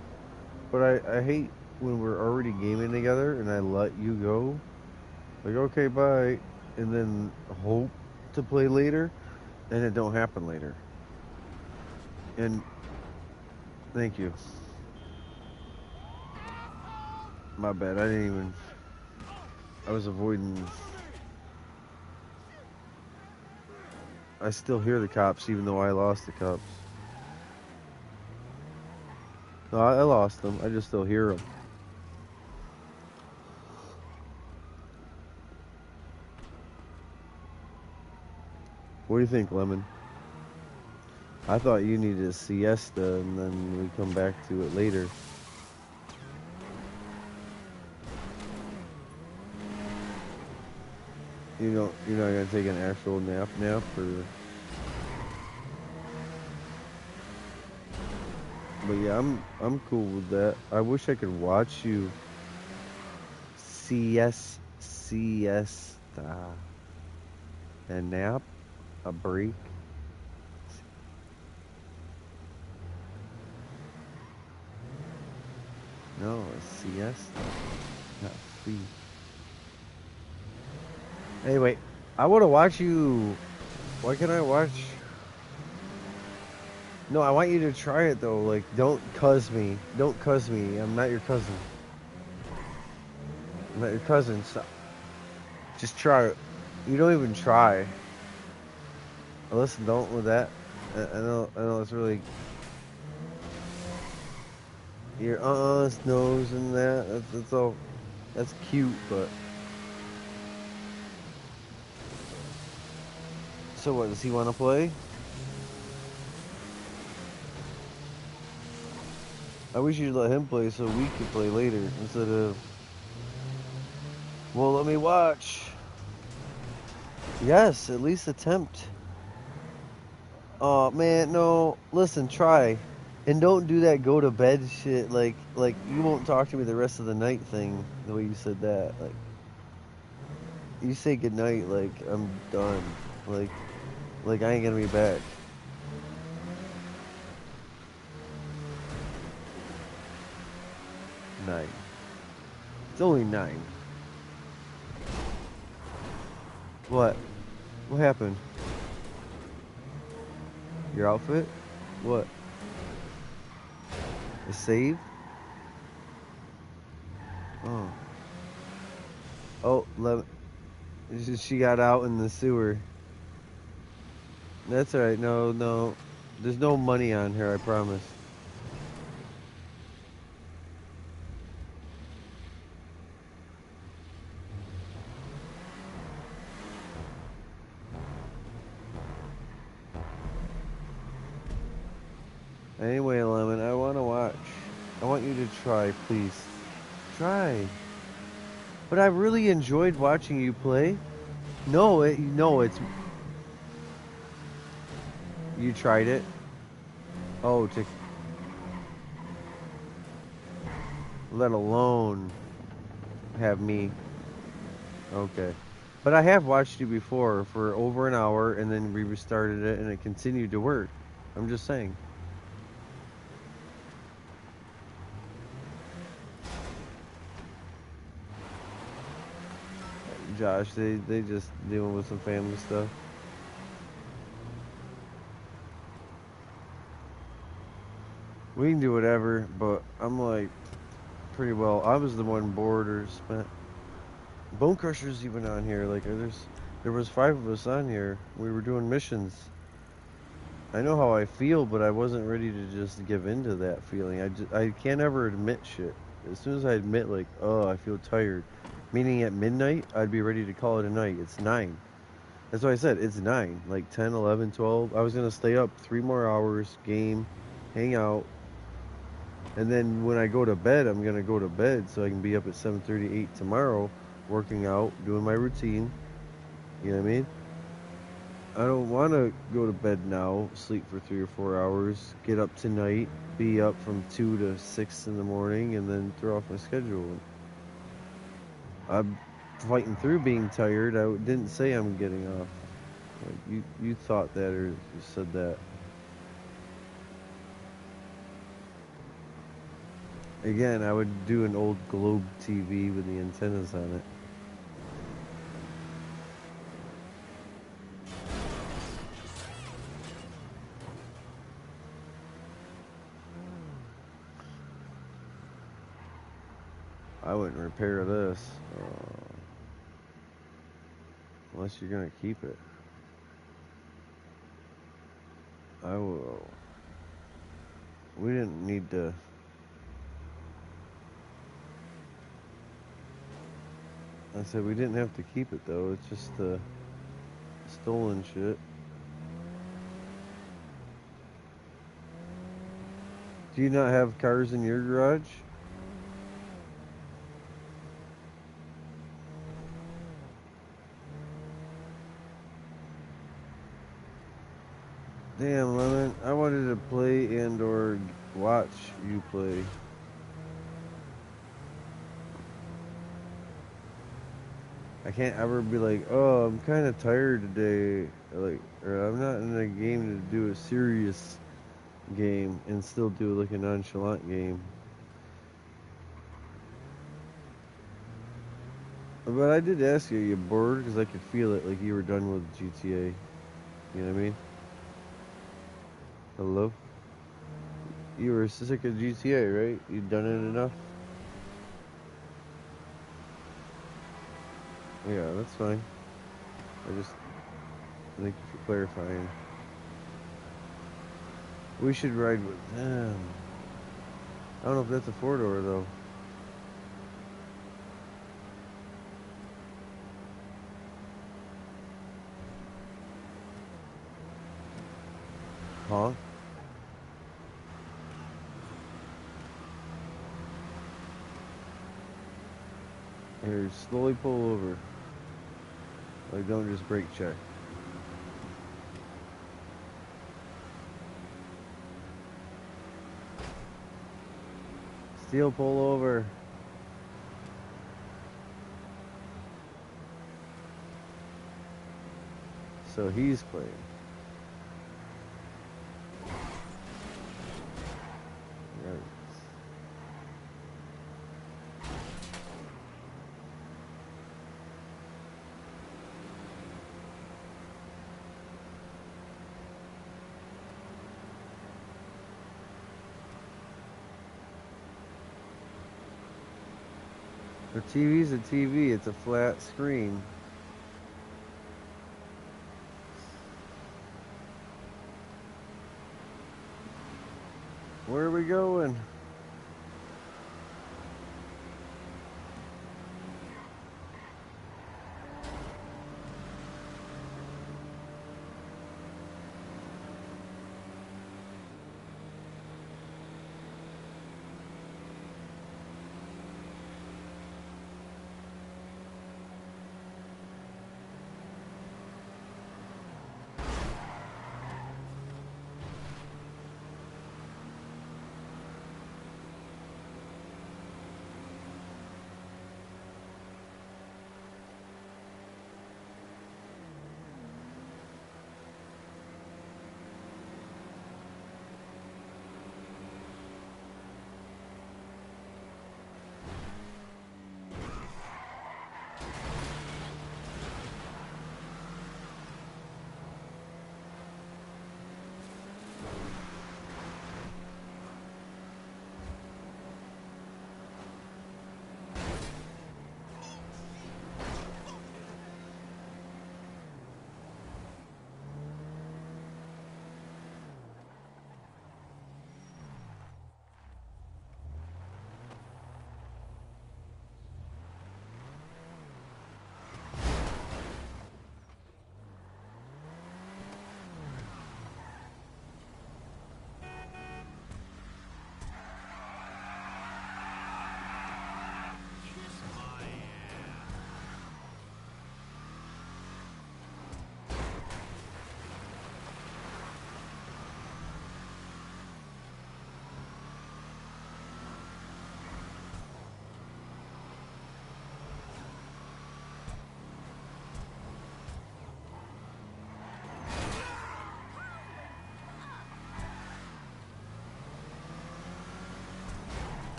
But I hate when we're already gaming together and I let you go. Like, okay, bye. And then hope to play later, and it don't happen later. And thank you. My bad, I didn't even... I was avoiding... I still hear the cops even though I lost the cops. No, I lost them. I just still hear them. What do you think, Lemon? I thought you needed a siesta and then we come back to it later. You're not gonna take an actual nap or... But yeah, I'm cool with that. I wish I could watch you siesta. A nap, a break. No, a siesta, not free. Anyway, I want to watch you. Why can't I watch? No, I want you to try it though. Like, don't cuss me. Don't cuss me. I'm not your cousin. I'm not your cousin. So just try it. You don't even try. Listen, don't with that. I know it's really... your nose and that. That's all. That's cute, but. So what, does he want to play? I wish you'd let him play so we could play later instead of. Well, let me watch. Yes, at least attempt. Oh man, no. Listen, try, and don't do that go to bed shit. Like you won't talk to me the rest of the night thing. The way you said that, like you say good night, like I'm done. Like I ain't gonna be back. 9. It's only 9. What? What happened? Your outfit? What? A save? Oh. Oh, she got out in the sewer. That's alright. No, no. There's no money on her, I promise. Anyway, Lemon, I want to watch. I want you to try, please. Try. But I really enjoyed watching you play. No, it's. You tried it? Oh, let alone have me. Okay. But I have watched you before for over an hour, and then we restarted it, and it continued to work. I'm just saying. Josh, they just dealing with some family stuff. We can do whatever, but I'm like, pretty well. I was the one bored or spent. Bone Crusher's even on here. Like, there was 5 of us on here. We were doing missions. I know how I feel, but I wasn't ready to just give into that feeling. I can't ever admit shit. As soon as I admit, like, oh, I feel tired, meaning at midnight, I'd be ready to call it a night. It's 9. That's why I said it's 9. Like 10, 11, 12. I was going to stay up 3 more hours, game, hang out. And then when I go to bed, I'm going to go to bed so I can be up at 7:38 tomorrow, working out, doing my routine. You know what I mean? I don't want to go to bed now, sleep for 3 or 4 hours, get up tonight, be up from 2 to 6 in the morning, and then throw off my schedule. I'm fighting through being tired. I didn't say I'm getting off. Like you thought that or you said that. Again, I would do an old Globe TV with the antennas on it. I wouldn't repair this unless you're gonna keep it. I will. We didn't need to. I said we didn't have to keep it though. It's just stolen shit. Do you not have cars in your garage? Damn, Lemon. I wanted to play and or watch you play. I can't ever be like, oh, I'm kind of tired today, like, or I'm not in a game to do a serious game and still do like a nonchalant game. But I did ask you, are you bored? Because I could feel it, like you were done with GTA. You know what I mean? Hello? You were sick of GTA, right? You done it enough? Yeah, that's fine. I just thank you for clarifying. We should ride with them. I don't know if that's a four-door, though. Huh? Here, slowly pull over. Like, don't just brake check. Steel, pull over. So he's playing. Right. The TV's a TV. It's a flat screen. Where are we going?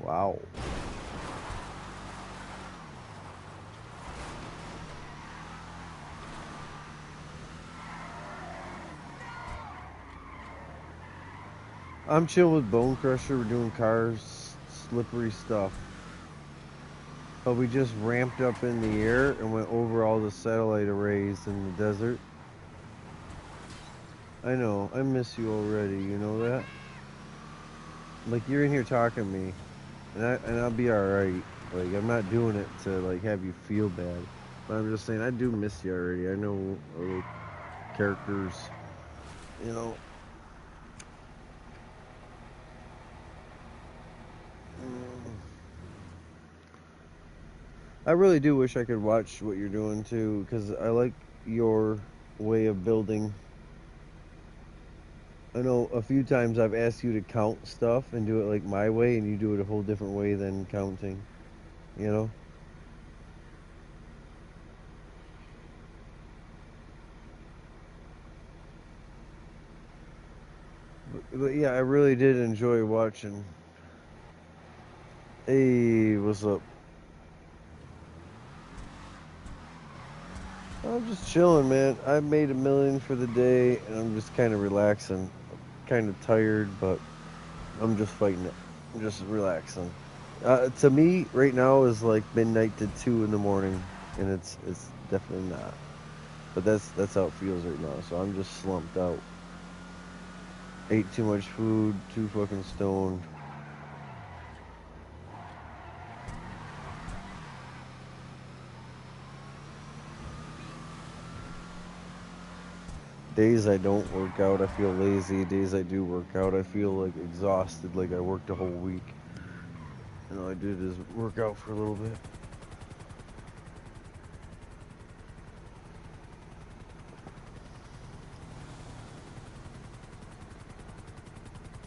Wow. I'm chill with Bone Crusher. We're doing cars, slippery stuff. But we just ramped up in the air and went over all the satellite arrays in the desert. I know, I miss you already, you know that? Like, you're in here talking to me, and I'll be alright. Like, I'm not doing it to, like, have you feel bad. But I'm just saying, I do miss you already. I know other characters, you know. I really do wish I could watch what you're doing, too, because I like your way of building. I know a few times I've asked you to count stuff and do it like my way, and you do it a whole different way than counting, you know? But yeah, I really did enjoy watching. Hey, what's up? I'm just chilling, man. I made $1 million for the day, and I'm just kind of relaxing. kind of tired, but I'm just fighting it. I'm just relaxing. To me, right now is like midnight to 2 in the morning, and it's definitely not. But that's how it feels right now. So I'm just slumped out. Ate too much food, too fucking stoned. Days I don't work out, I feel lazy. Days I do work out, I feel like exhausted, like I worked a whole week. And all I did is work out for a little bit.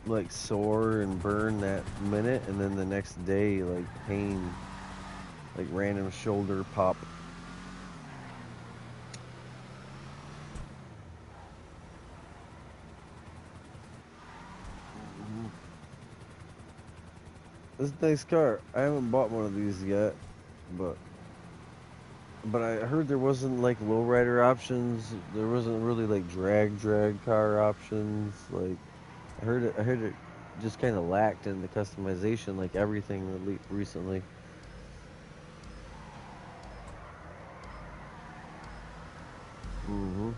Like sore and burn that minute, and then the next day, like pain, like random shoulder pop. This is a nice car. I haven't bought one of these yet, but I heard there wasn't like lowrider options. There wasn't really like drag car options. Like I heard it just kind of lacked in the customization, like everything recently. Hmm.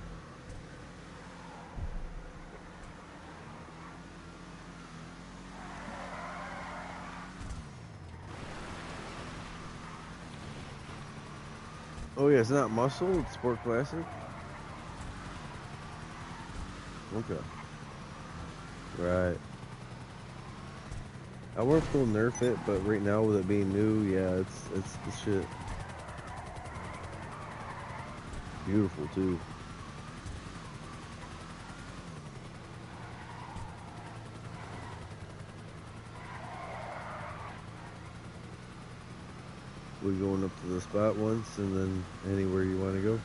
Oh yeah, it's not muscle. It's sport classic. Okay. Right. I wonder if they'll nerf it, but right now with it being new, yeah, it's the shit. Beautiful too. We're going up to the spot once, and then anywhere you want to go.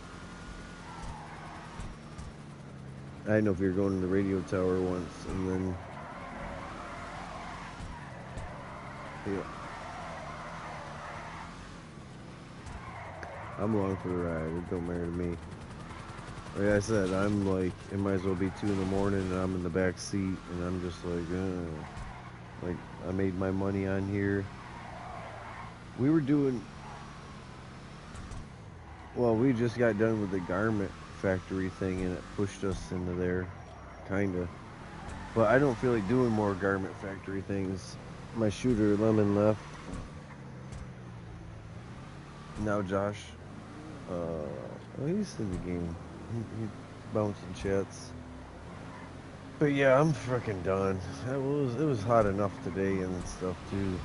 I didn't know if you were going to the radio tower once, and then yeah, I'm along for the ride. It don't matter to me. Like I said, I'm like, it might as well be 2 in the morning, and I'm in the back seat, and I'm just like I made my money on here. We were doing, well, we just got done with the garment factory thing, and it pushed us into there, kinda. But I don't feel like doing more garment factory things. My shooter Lemon left. Now Josh, well, he's in the game. He bouncing chats. But yeah, I'm freaking done. It was hot enough today and stuff too.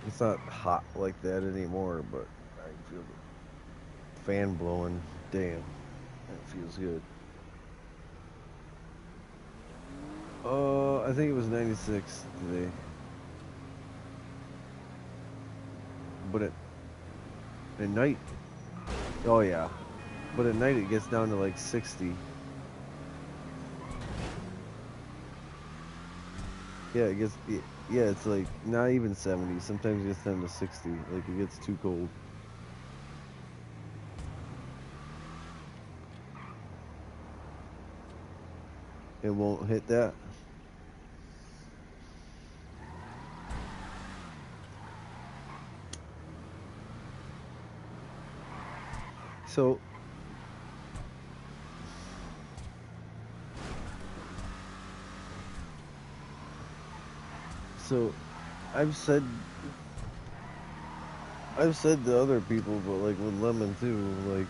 It's not hot like that anymore, but I feel the fan blowing. Damn, that feels good. I think it was 96 today. But at night, oh yeah. But at night it gets down to like 60. Yeah, yeah, it's like not even 70. Sometimes it gets down to 60. Like it gets too cold. It won't hit that. So so I've said to other people, but like with lemon too, like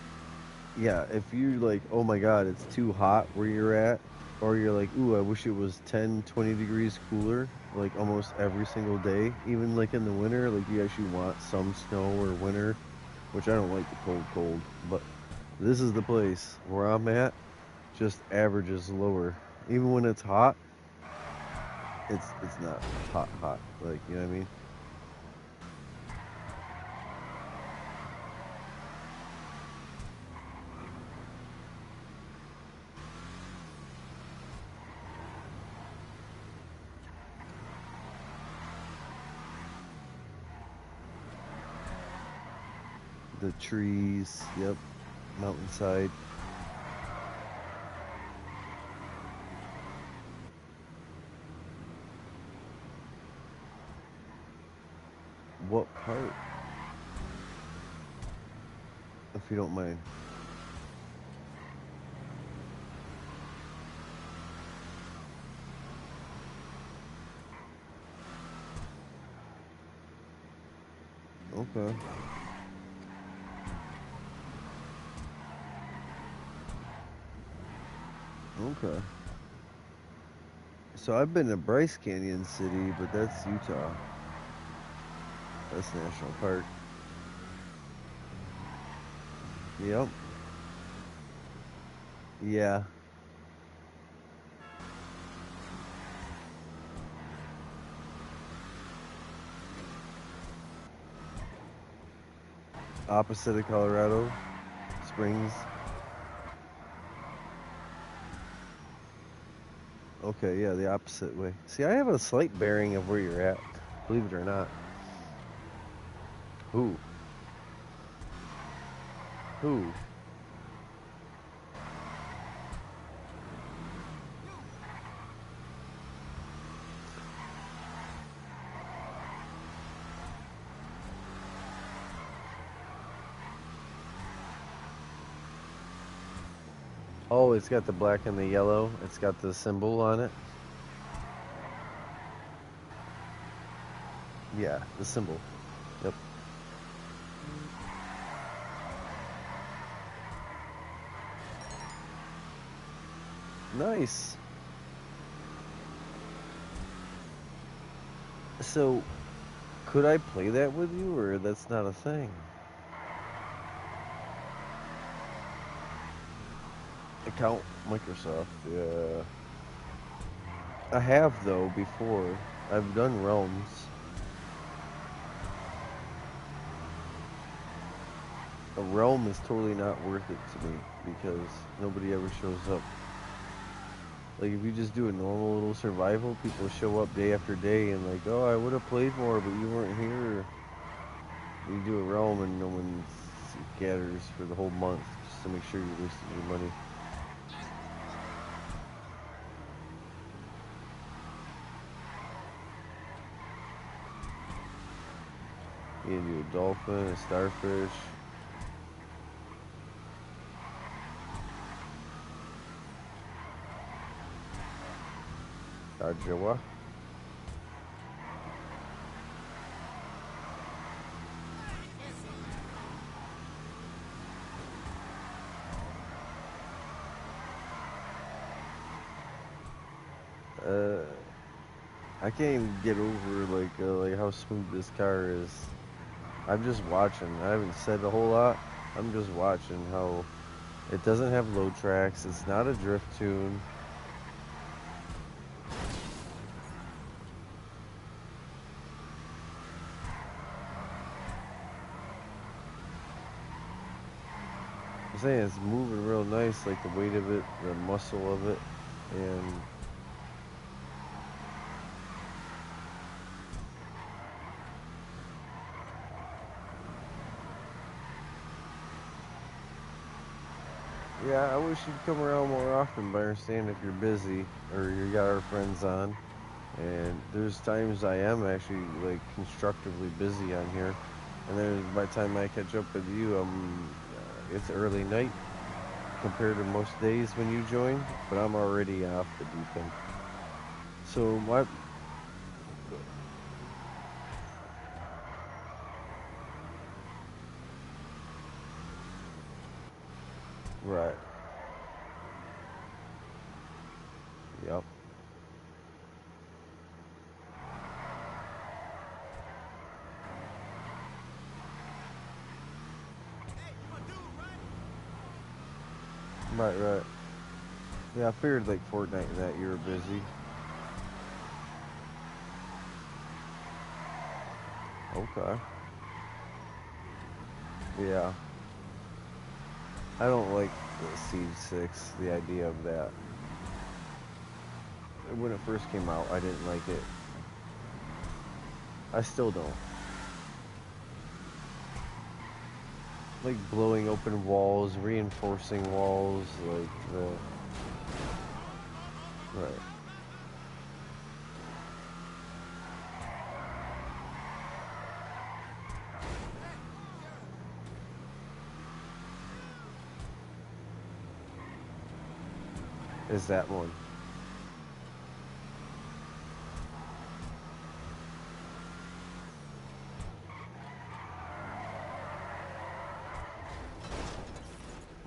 yeah, if you like, oh my god, it's too hot where you're at, or you're like, ooh, I wish it was 10, 20 degrees cooler, like almost every single day, even like in the winter, like you actually want some snow or winter, which I don't like the cold, but this is the place where I'm at, just averages lower. Even when it's hot, it's not hot, like, you know what I mean? The trees, yep, mountainside. if you don't mind. Okay. Okay. So I've been to Bryce Canyon City, but that's Utah. That's National Park. Yep. Yeah. Opposite of Colorado Springs. Okay, yeah, the opposite way. See, I have a slight bearing of where you're at, believe it or not. Who? Who? Oh, it's got the black and the yellow. It's got the symbol on it. Yeah, the symbol. Yep. Nice. So, could I play that with you, or that's not a thing? Account Microsoft, yeah. I have, though, before. I've done Realms. A realm is totally not worth it to me because nobody ever shows up. Like, if you just do a normal little survival, people show up day after day and like, oh, I would have played more, but you weren't here. You do a realm and no one gathers for the whole month just to make sure you wasted your money. You can do a dolphin, a starfish. Jawa. I can't even get over like how smooth this car is. I'm just watching. I haven't said a whole lot. I'm just watching how it doesn't have load tracks. It's not a drift tune. I'm saying it's moving real nice, like the weight of it, the muscle of it, and yeah, I wish you'd come around more often, but I understand if you're busy or you got our friends on. And there's times I am actually like constructively busy on here, and then by the time I catch up with you, it's early night compared to most days when you join, but I'm already off the deep end. So my right, yep, right. Yeah, I figured like Fortnite and that you were busy. Okay. Yeah, I don't like the Siege 6. The idea of that. When it first came out, I didn't like it. I still don't. Like blowing open walls, reinforcing walls, like the right. is that one.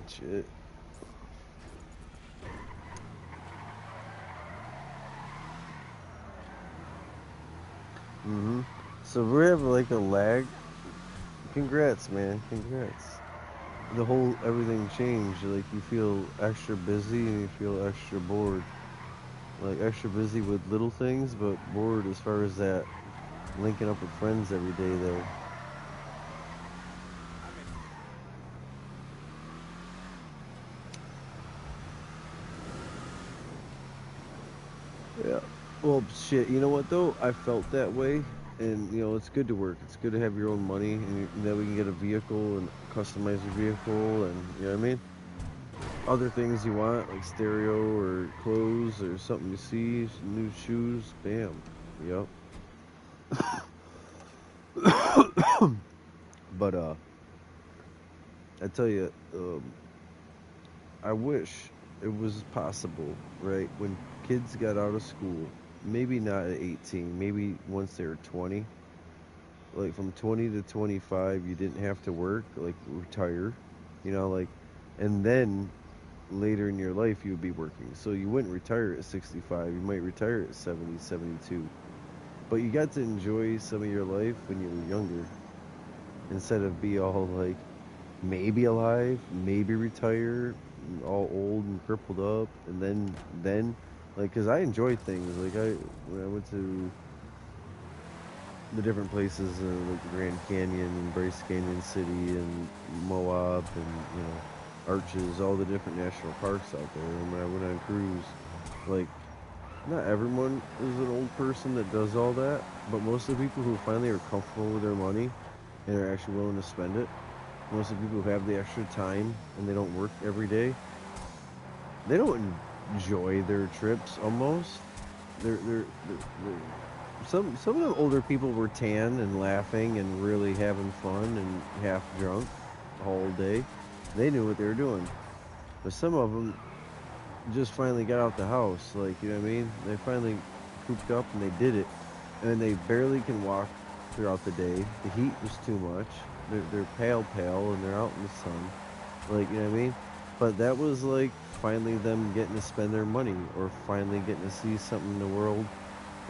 Shit. So we have like a lag. Congrats, man. Congrats. The whole everything changed. Like you feel extra busy and you feel extra bored. Like extra busy with little things, but bored as far as that linking up with friends every day though. Yeah. Well, shit. You know what though? I felt that way, and you know it's good to work. It's good to have your own money, and then we can get a vehicle and customize your vehicle, and you know what I mean. Other things you want, like stereo or clothes or something to see, some new shoes. Bam. Yep. But I tell you, I wish it was possible, right? When kids got out of school, maybe not at 18, maybe once they were 20, like from 20 to 25, you didn't have to work, like retire, you know, like, and then later in your life you would be working. So you wouldn't retire at 65, you might retire at 70, 72. But you got to enjoy some of your life when you were younger instead of be all like maybe alive, maybe retire, all old and crippled up, and then like because I enjoy things like when I went to the different places like the Grand Canyon and Bryce Canyon City and Moab and you know Arches, all the different national parks out there. And when I went on cruise, like not everyone is an old person that does all that, but most of the people who finally are comfortable with their money and are actually willing to spend it, most of the people who have the extra time and they don't work every day, they don't enjoy their trips almost. They're some of the older people were tan and laughing and really having fun and half drunk all day. They knew what they were doing. But some of them just finally got out the house, like you know what I mean. They finally cooped up and they did it, and they barely can walk throughout the day. The heat was too much. They're pale, and they're out in the sun, like you know what I mean. But that was like finally them getting to spend their money or finally getting to see something in the world,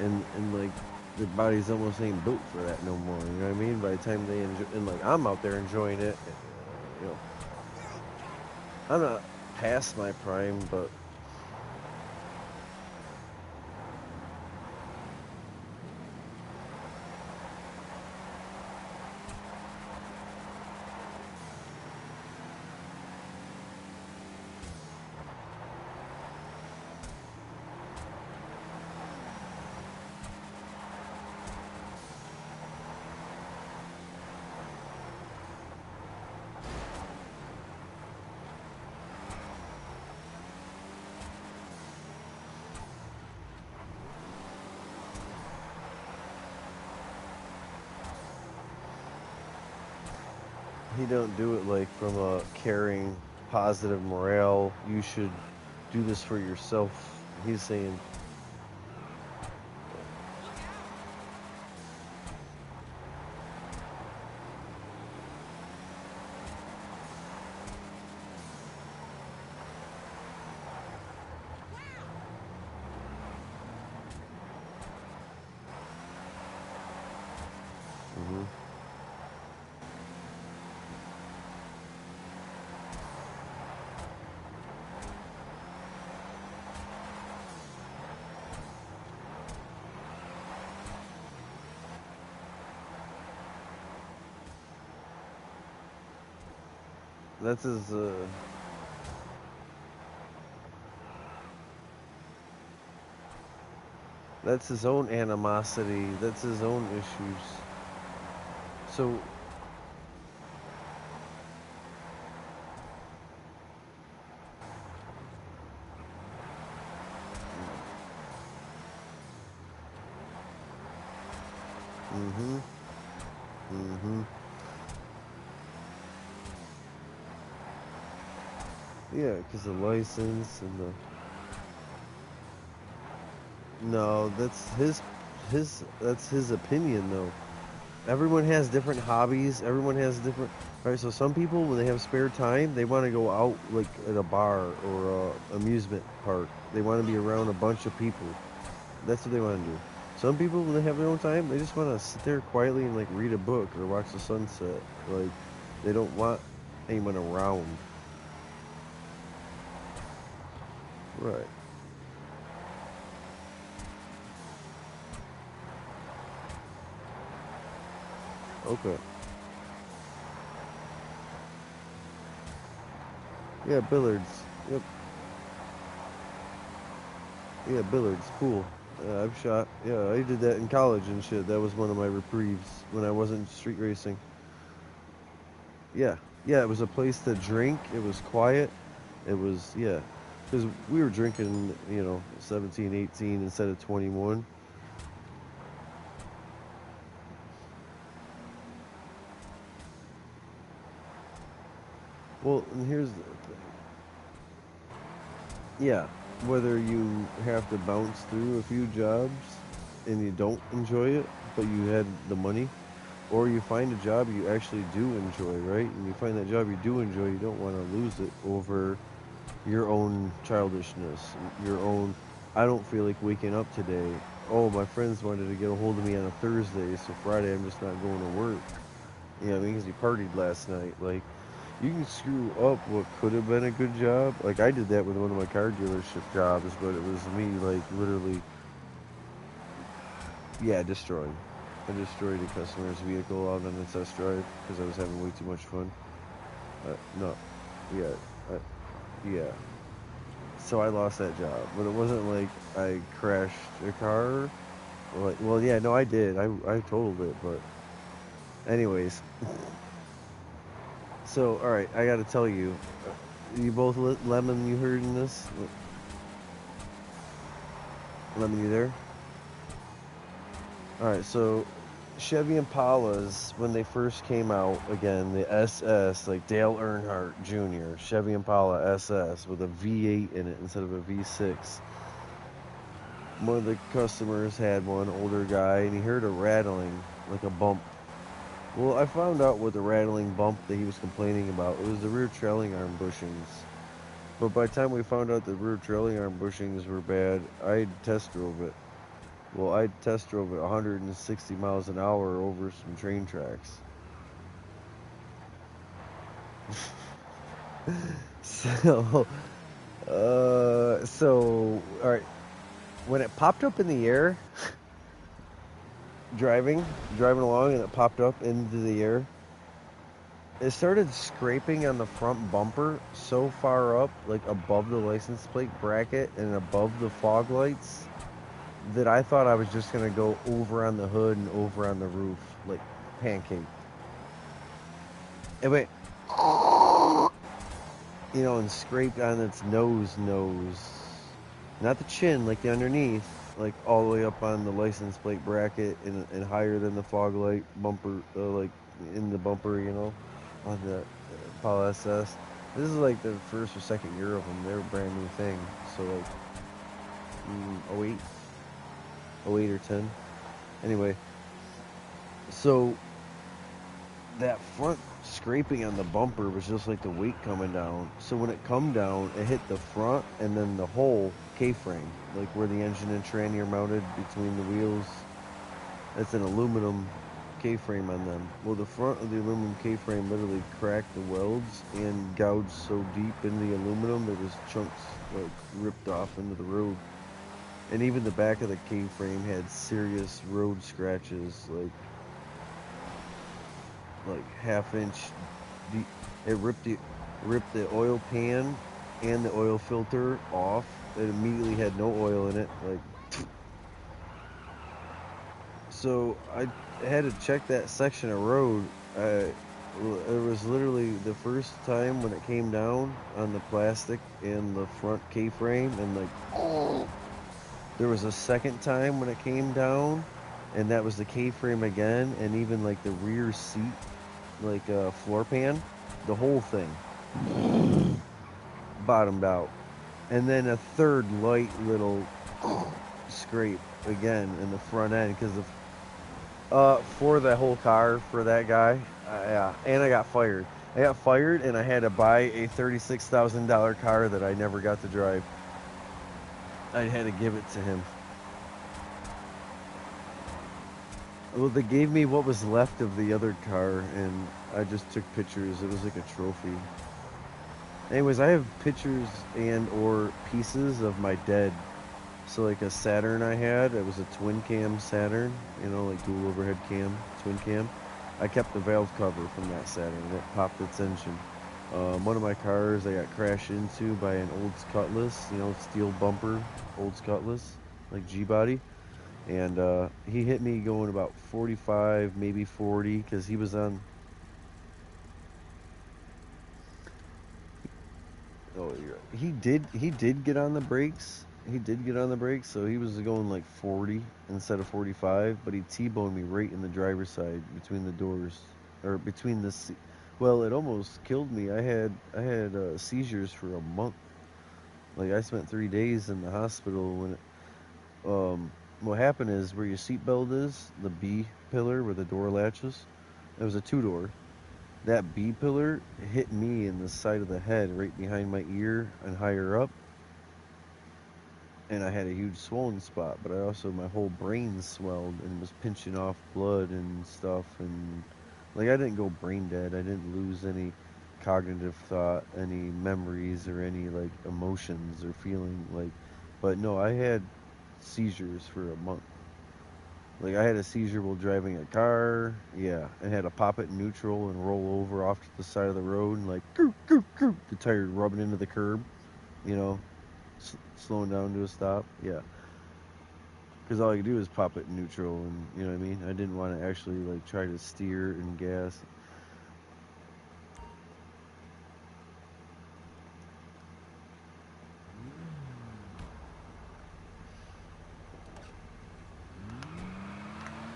and like their bodies almost ain't built for that no more. You know what I mean? By the time they enjoy, and like I'm out there enjoying it, you know, I'm not past my prime, but he don't do it like from a caring, positive morale. You should do this for yourself. He's saying, mm-hmm. That's his. That's his own animosity. That's his own issues. So, mm-hmm, mm-hmm. Yeah, because the license and the No, that's his opinion though. Everyone has different hobbies. Everyone has different. All right, so some people, when they have spare time, they want to go out like at a bar or a amusement park. They want to be around a bunch of people. That's what they want to do. Some people, when they have their own time, they just want to sit there quietly and like read a book or watch the sunset. Like they don't want anyone around. Right. Okay. Yeah, billiards. Yep. Yeah, billiards. Cool. Yeah, I've shot. Yeah, I did that in college and shit. That was one of my reprieves when I wasn't street racing. Yeah. Yeah, it was a place to drink. It was quiet. It was, yeah. Because we were drinking, 17, 18 instead of 21. Well, and here's the thing. Yeah, whether you have to bounce through a few jobs and you don't enjoy it, but you had the money, or you find a job you actually do enjoy, right? And you find that job you do enjoy, you don't want to lose it over your own childishness, your own, I don't feel like waking up today. Oh, my friends wanted to get a hold of me on a Thursday, so Friday I'm just not going to work. You know what I mean? Because he partied last night. Like, you can screw up what could have been a good job. Like, I did that with one of my car dealership jobs, but it was me, like, literally, yeah, destroying. I destroyed a customer's vehicle out on a test drive because I was having way too much fun. No, yeah, yeah. So I lost that job, but it wasn't like I crashed a car. Like, well, yeah, no, I did. I totaled it, but anyways. So, all right, I got to tell you, you both lemon. You heard in this, lemon. You there? All right, so Chevy Impalas when they first came out, again, the SS, like Dale Earnhardt Jr. Chevy Impala SS with a V8 in it instead of a V6. One of the customers had one, older guy, and he heard a rattling, like a bump. Well, I found out what the rattling bump that he was complaining about. It was the rear trailing arm bushings. But by the time we found out the rear trailing arm bushings were bad, I test drove it. Well, I test drove it 160 miles an hour over some train tracks. So, all right. When it popped up in the air, driving, driving along, and it popped up into the air, it started scraping on the front bumper so far up, like above the license plate bracket and above the fog lights, that I thought I was just gonna go over on the hood and over on the roof, like pancake. It went, and scraped on its nose, not the chin, like the underneath, like all the way up on the license plate bracket and higher than the fog light bumper, like in the bumper, on the Apollo SS. This is like the first or second year of them. They're a brand new thing. So like, 08, 08 or 10. Anyway, so that front scraping on the bumper was just like the weight coming down. So when it come down, it hit the front and then the whole K-frame, like where the engine and tranny are mounted between the wheels. That's an aluminum K-frame on them. Well, the front of the aluminum K-frame literally cracked the welds and gouged so deep in the aluminum there was chunks like ripped off into the road. And even the back of the K-frame had serious road scratches, like half-inch deep. It ripped the oil pan and the oil filter off. It immediately had no oil in it. Like, so I had to check that section of road. It was literally the first time when it came down on the plastic and the front K-frame, and like there was a second time when it came down, and that was the K-frame again, and even like the rear seat, like floor pan, the whole thing bottomed out. And then a third light little scrape again in the front end because of for the whole car for that guy. Yeah, and I got fired. I got fired, and I had to buy a $36,000 car that I never got to drive. I had to give it to him. Well, they gave me what was left of the other car, and I just took pictures. It was like a trophy. Anyways, I have pictures and or pieces of my dead. So like a Saturn I had, it was a twin cam Saturn, you know, like dual overhead cam, twin cam. I kept the valve cover from that Saturn. It popped its engine. One of my cars I got crashed into by an Olds Cutlass, you know, steel bumper, Olds Cutlass, like G-body. And he hit me going about 45, maybe 40, because he was on. Oh, he did get on the brakes. He did get on the brakes, so he was going like 40 instead of 45. But he T-boned me right in the driver's side between the doors, or between the. Well, it almost killed me. I had seizures for a month. Like I spent 3 days in the hospital when it, what happened is where your seatbelt is, the B pillar where the door latches. It was a two-door. That B pillar hit me in the side of the head, right behind my ear and higher up, and I had a huge swollen spot. But I also my whole brain swelled and was pinching off blood and stuff, and like I didn't go brain dead. I didn't lose any cognitive thought, any memories, or any like emotions or feeling like. But no, I had seizures for a month. Like I had a seizure while driving a car. Yeah, and had to pop it in neutral and roll over off to the side of the road and like the tire rubbing into the curb. You know, slowing down to a stop. Yeah, because all you do is pop it in neutral, and you know what I mean. I didn't want to actually like try to steer and gas.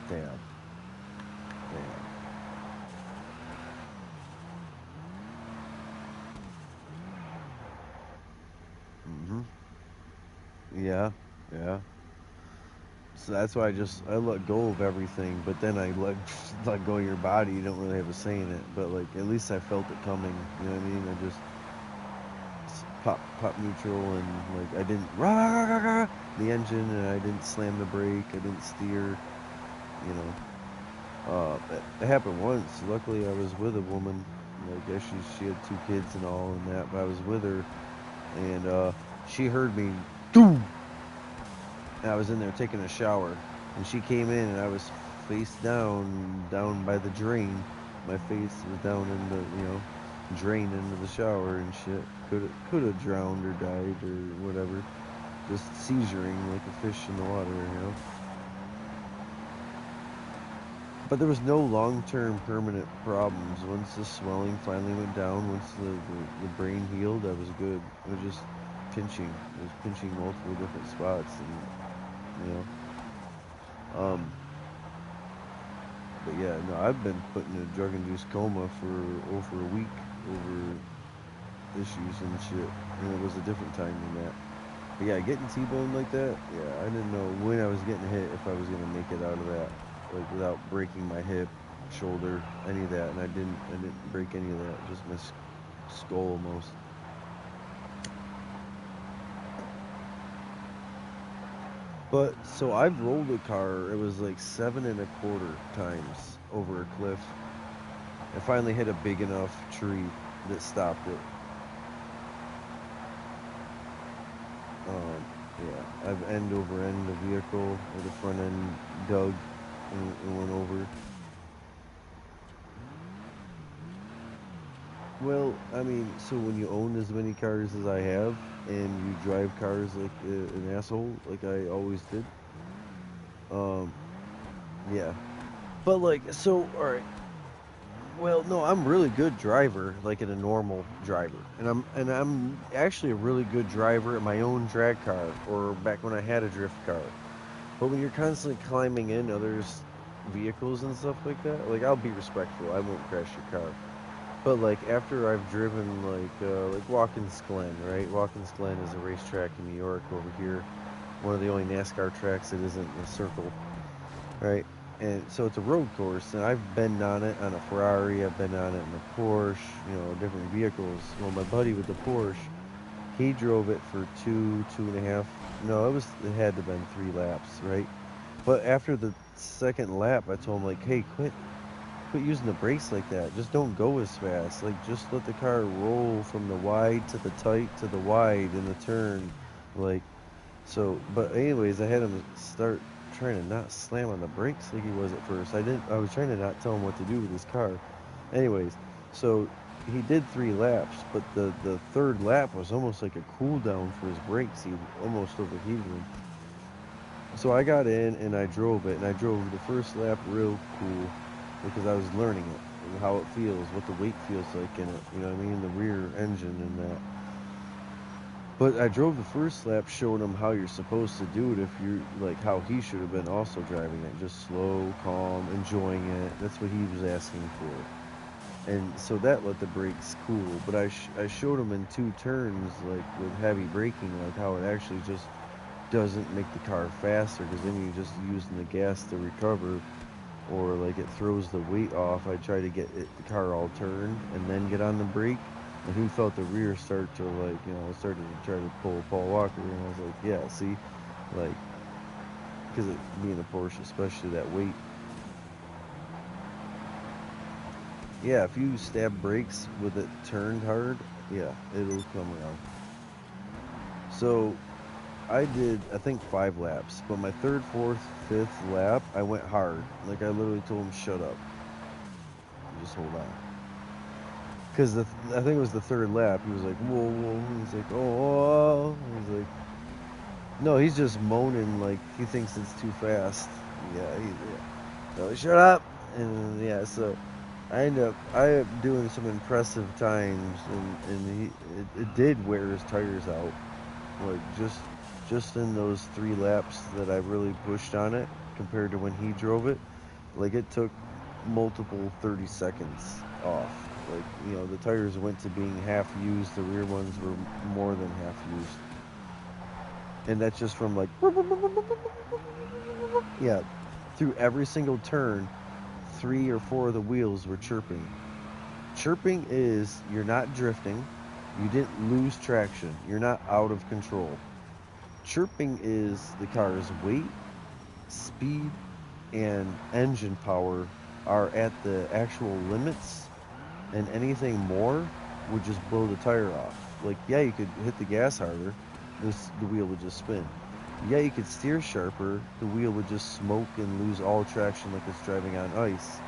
Damn, damn. Mhm. Yeah, yeah. So that's why I let go of everything, but then I let let go of your body. You don't really have a say in it, but like at least I felt it coming. You know what I mean? I just pop neutral, and like I didn't rah, the engine, and I didn't slam the brake. I didn't steer. You know, it happened once. Luckily, I was with a woman. Like she had two kids and all, and that. But I was with her, and she heard me. Doom! And I was in there taking a shower, and she came in, and I was face down by the drain. My face was down in the, drain into the shower and shit. Could have drowned or died or whatever. Just seizuring like a fish in the water. But there was no long-term permanent problems. Once the swelling finally went down, once the brain healed, I was good. It was just pinching. It was pinching multiple different spots, and um, but yeah, no, I've been put in a drug-induced coma for over a week over issues and shit, and it was a different time than that. But yeah, getting T-boned like that, yeah, I didn't know when I was getting hit if I was gonna make it out of that, like without breaking my hip, shoulder, any of that, and I didn't break any of that, just my skull almost. But so I've rolled a car. It was like 7.25 times over a cliff. I finally hit a big enough tree that stopped it. Um, yeah, I've end over end the vehicle, or the front end dug and went over. Well, I mean, so when you own as many cars as I have, and you drive cars like an asshole, like I always did, um, yeah. But like, so all right. Well, no, I'm a really good driver, like in a normal driver, and I'm actually a really good driver in my own drag car, or back when I had a drift car. But when you're constantly climbing in others' vehicles and stuff like that, like I'll be respectful. I won't crash your car. But like after I've driven like Watkins Glen, right? Watkins Glen is a racetrack in New York over here. one of the only NASCAR tracks that isn't a circle, right? And so it's a road course, and I've been on it on a Ferrari, I've been on it in a Porsche, you know, different vehicles. Well, my buddy with the Porsche, he drove it for 2.5. No, it had to have been 3 laps, right? But after the second lap, I told him like, hey, quit using the brakes like that. Just don't go as fast. Like, just let the car roll from the wide to the tight to the wide in the turn. Like, so, but anyways, I had him start trying to not slam on the brakes like he was at first. I was trying to not tell him what to do with his car. Anyways, so he did 3 laps, but the third lap was almost like a cool down for his brakes. He almost overheated them. So I got in and I drove it, and I drove the first lap real cool because I was learning it and how it feels, what the weight feels like in it. You know what I mean? The rear engine and that. But I drove the first lap showing him how you're supposed to do it if you're like how he should have been also driving it. Just slow, calm, enjoying it. That's what he was asking for. And so that let the brakes cool. But I showed him in 2 turns, like with heavy braking, like how it actually just doesn't make the car faster because then you're just using the gas to recover, or like it throws the weight off. I try to get the car all turned and then get on the brake, and he felt the rear start to like, you know, started to try to pull Paul Walker, and I was like, yeah, see, like, because it being a Porsche, especially that weight. Yeah, if you stab brakes with it turned hard, yeah, it'll come around. So I did, I think 5 laps, but my third, fourth, fifth lap, I went hard. Like I literally told him, shut up, just hold on. Because I think it was the third lap. He was like, whoa, whoa. He's like, oh. He's like, no, he's just moaning like he thinks it's too fast. Yeah. So shut up. And yeah, so I ended up doing some impressive times, and it did wear his tires out. Like just in those 3 laps that I really pushed on it compared to when he drove it, like it took multiple 30 seconds off. Like, you know, the tires went to being half used, the rear ones were more than half used. And that's just from like, yeah, through every single turn, 3 or 4 of the wheels were chirping. Chirping is you're not drifting, you didn't lose traction, you're not out of control. Chirping is the car's weight, speed, and engine power are at the actual limits, and anything more would just blow the tire off. Like, yeah, you could hit the gas harder, the wheel would just spin. Yeah, you could steer sharper, the wheel would just smoke and lose all traction like it's driving on ice.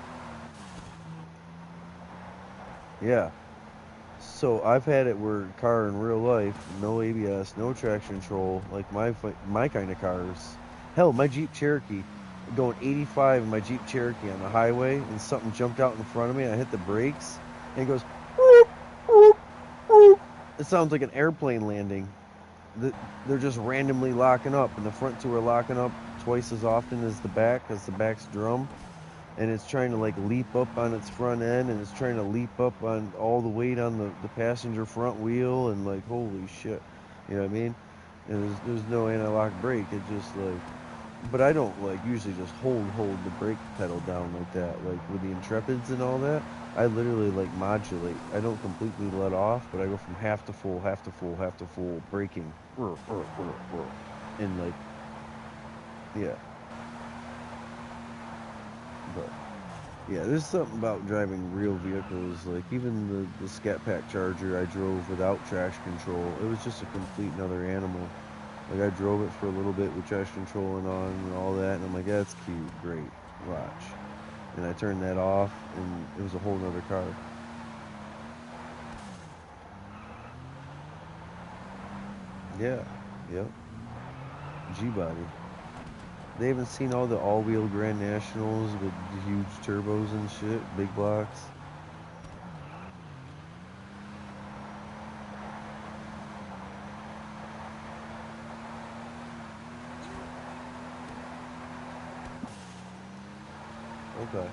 Yeah. So I've had it where car in real life, no ABS, no traction control, like my kind of cars. Hell, my Jeep Cherokee, going 85 in my Jeep Cherokee on the highway, and something jumped out in front of me. I hit the brakes, and it goes, whoop, whoop, whoop. It sounds like an airplane landing. They're just randomly locking up, and the front 2 are locking up twice as often as the back, because the back's drum. And it's trying to like leap up on its front end, and it's trying to leap up on all the weight on the passenger front wheel, and like, holy shit, you know what I mean? And there's no anti-lock brake. It just like, but I don't like usually just hold the brake pedal down like that. Like with the Intrepids and all that, I literally like modulate. I don't completely let off, but I go from half to full, half to full, half to full, braking, and like, yeah, but. Yeah, there's something about driving real vehicles, like even the Scat Pack Charger I drove without traction control. It was just a complete another animal. Like I drove it for a little bit with traction control on and all that, and I'm like, that's cute, great, watch. And I turned that off, and it was a whole nother car. Yeah, yep, G-body. They haven't seen all the all-wheel Grand Nationals with the huge turbos and shit, big blocks. Okay.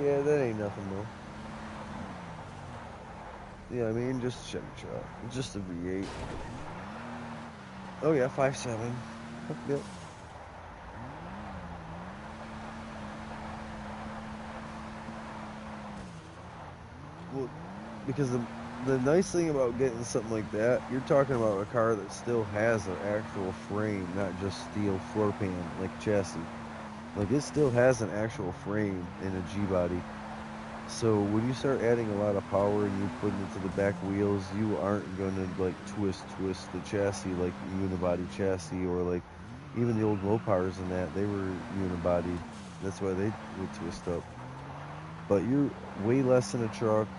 Yeah, that ain't nothing though. Yeah, I mean, just a Chevy truck. Just a V8. Oh yeah, 5'7". Yep. Well, because the nice thing about getting something like that, you're talking about a car that still has an actual frame, not just steel floor pan like chassis. Like it still has an actual frame in a G body. So when you start adding a lot of power and you put it into the back wheels, you aren't gonna like twist the chassis like unibody chassis, or like even the old Mopars and that, they were unibody. That's why they would twist up. But you're way less in a truck.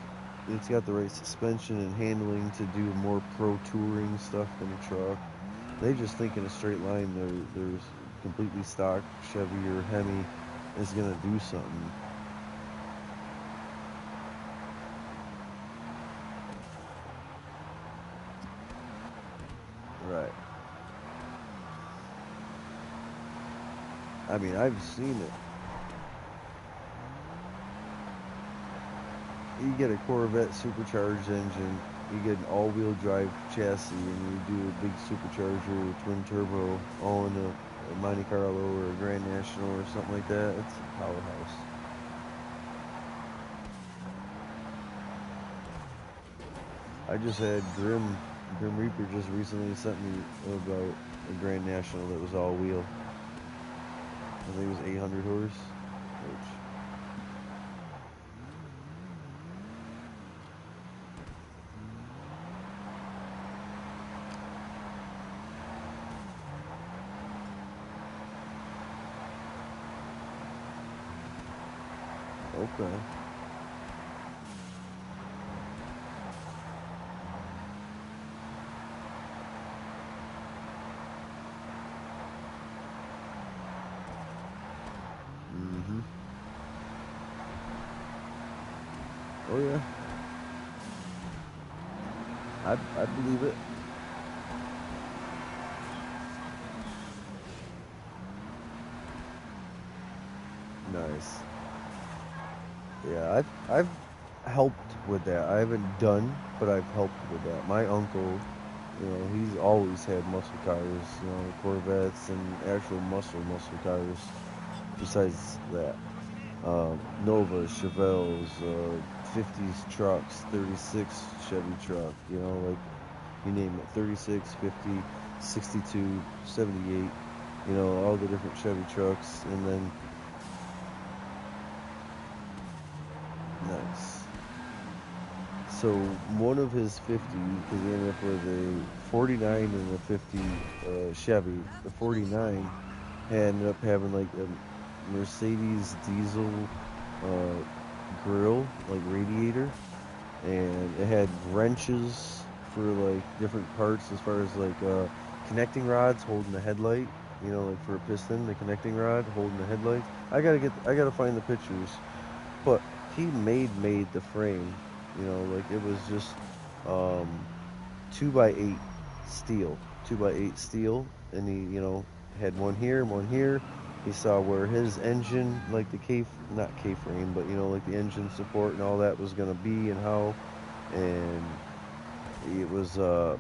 It's got the right suspension and handling to do more pro touring stuff than a truck. They just think in a straight line. There's completely stock Chevy or Hemi is gonna do something. Right. I mean, I've seen it. You get a Corvette supercharged engine, you get an all-wheel drive chassis, and you do a big supercharger, twin turbo, all in a Monte Carlo or a Grand National or something like that. It's a powerhouse. I just had Grim Reaper just recently sent me about a Grand National that was all-wheel. I think it was 800 horse. Which, okay. Mm-hmm. Oh yeah. I believe it. Nice. Yeah, I've helped with that. I haven't done, but I've helped with that. My uncle, he's always had muscle cars, Corvettes and actual muscle cars. Besides that, Novas, Chevelles, 50s trucks, 36 Chevy truck, like you name it, 36, 50, 62, 78, all the different Chevy trucks, and then nice. So one of his 50, because he ended up with a 49 and a 50 Chevy. The 49 ended up having like a Mercedes diesel uh, grill, like radiator, and it had wrenches for like different parts as far as like connecting rods holding the headlight. Like for a piston, the connecting rod holding the headlights. I gotta find the pictures, but he made the frame. Like it was just um, 2x8 steel, 2x8 steel, and he had one here, one here. He saw where his engine, like the not K-frame, but like the engine support and all that was gonna be and how, and it was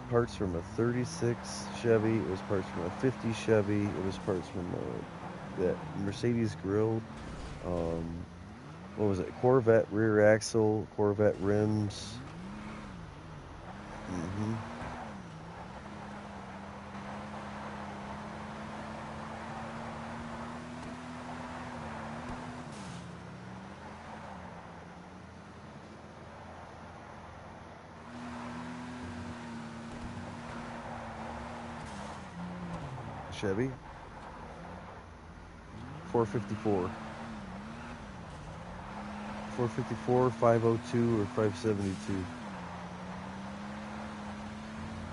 parts from a 36 Chevy. It was parts from a 50 Chevy. It was parts from that Mercedes grill. Um, what was it? Corvette rear axle, Corvette rims. Hmm. Chevy 454, 454, 502, or 572.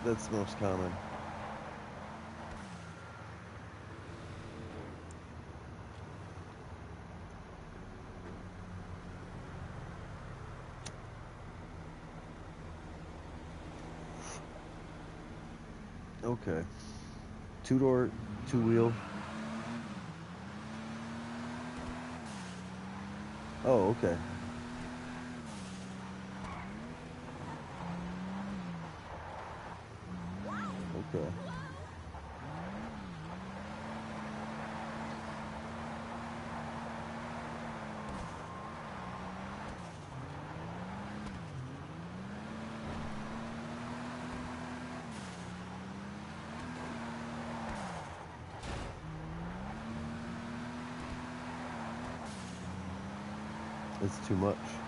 That's the most common. Okay. Two door, two wheel. Oh, okay. Okay. It's too much.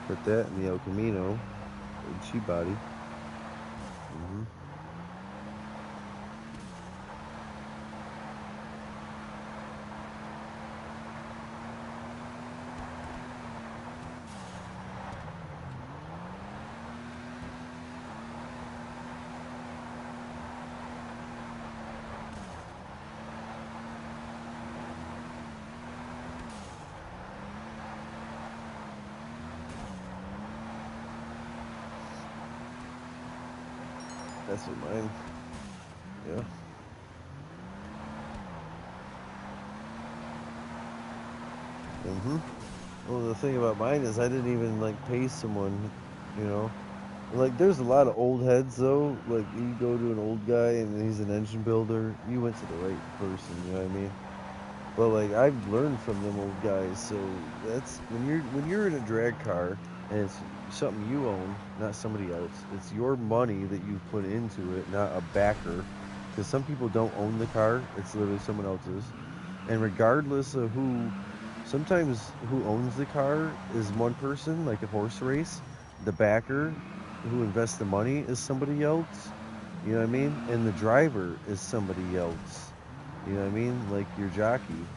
Put that in the El Camino, cheap body. Hmm. That's what mine. Yeah. Hmm. Well, the thing about mine is I didn't even like pay someone, you know. Like, there's a lot of old heads though. Like, you go to an old guy and he's an engine builder. You went to the right person. You know what I mean? But like, I've learned from them old guys. So that's when you're in a drag car and it's something you own, not somebody else. It's your money that you've put into it, not a backer. Because some people don't own the car. It's literally someone else's. And regardless of sometimes who owns the car is one person, like a horse race. The backer who invests the money is somebody else. You know what I mean? And the driver is somebody else. You know what I mean? Like your jockey.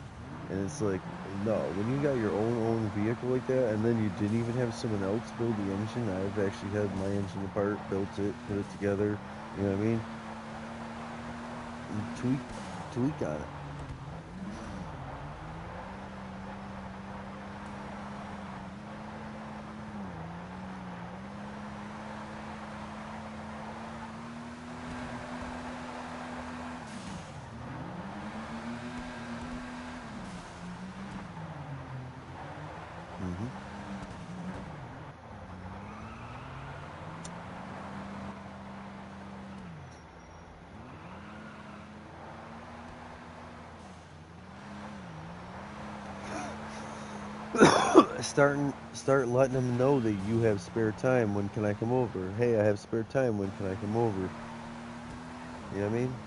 And it's like, no, when you got your own vehicle like that, and then you didn't even have someone else build the engine. I've actually had my engine apart, built it, put it together. You know what I mean? And tweak on it. Hmm. Start letting them know that you have spare time. When can I come over? Hey, I have spare time. When can I come over? You know what I mean?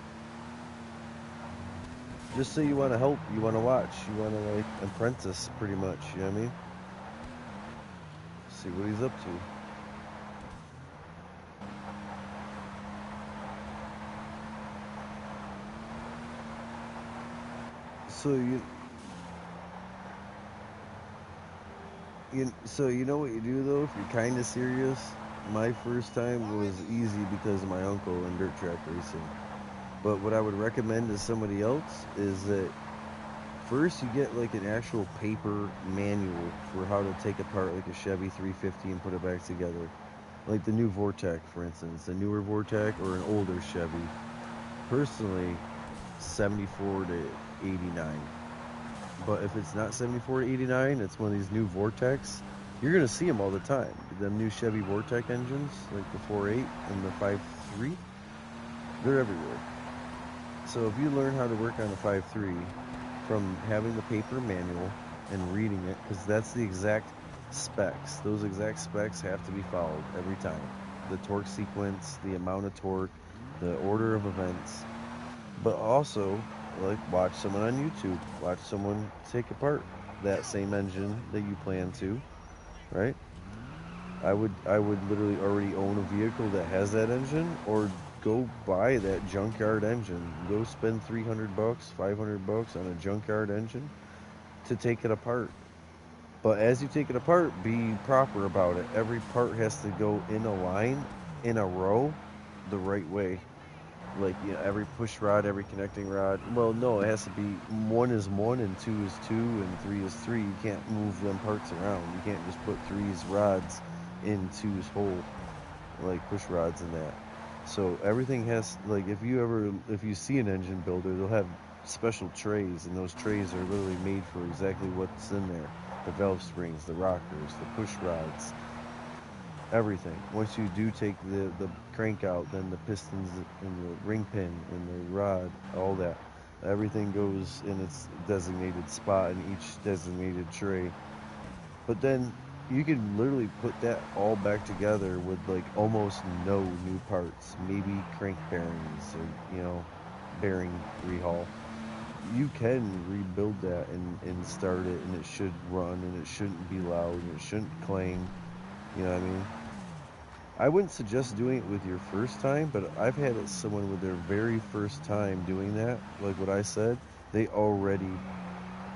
Just say you want to help, you want to watch, you want to like apprentice, pretty much. You know what I mean? See what he's up to. So you know what you do though. If you're kind of serious, my first time was easy because of my uncle in dirt track racing. But what I would recommend to somebody else is that first you get like an actual paper manual for how to take apart like a Chevy 350 and put it back together. Like the new Vortec, for instance, a newer Vortec or an older Chevy. Personally, 74 to 89. But if it's not 74 to 89, it's one of these new Vortex. You're gonna see them all the time. Them new Chevy Vortec engines, like the 4.8 and the 5.3, they're everywhere. So if you learn how to work on a 5.3 from having the paper manual and reading it, because that's the exact specs. Those exact specs have to be followed every time. The torque sequence, the amount of torque, the order of events. But also, like, watch someone on YouTube. Watch someone take apart that same engine that you plan to, right? I would literally already own a vehicle that has that engine, or go buy that junkyard engine. Go spend $300, $500 on a junkyard engine to take it apart. But as you take it apart, be proper about it. Every part has to go in a line, in a row, the right way. Like, every push rod, every connecting rod. Well, no, it has to be one is one and two is two and three is three. You can't move them parts around. You can't just put three's rods in two's hole, like push rods and that. So everything has, like, if you see an engine builder, they'll have special trays, and those trays are literally made for exactly what's in there. The valve springs, the rockers, the push rods, everything. Once you do take the crank out, then the pistons and the ring pin and the rod, all that, everything goes in its designated spot in each designated tray. But then you can literally put that all back together with like almost no new parts, maybe crank bearings or bearing rehaul. you can rebuild that and start it, and it should run, and it shouldn't be loud, and it shouldn't clang. You know what I mean? I wouldn't suggest doing it with your first time, but I've had it someone with their very first time doing that, like what I said, they already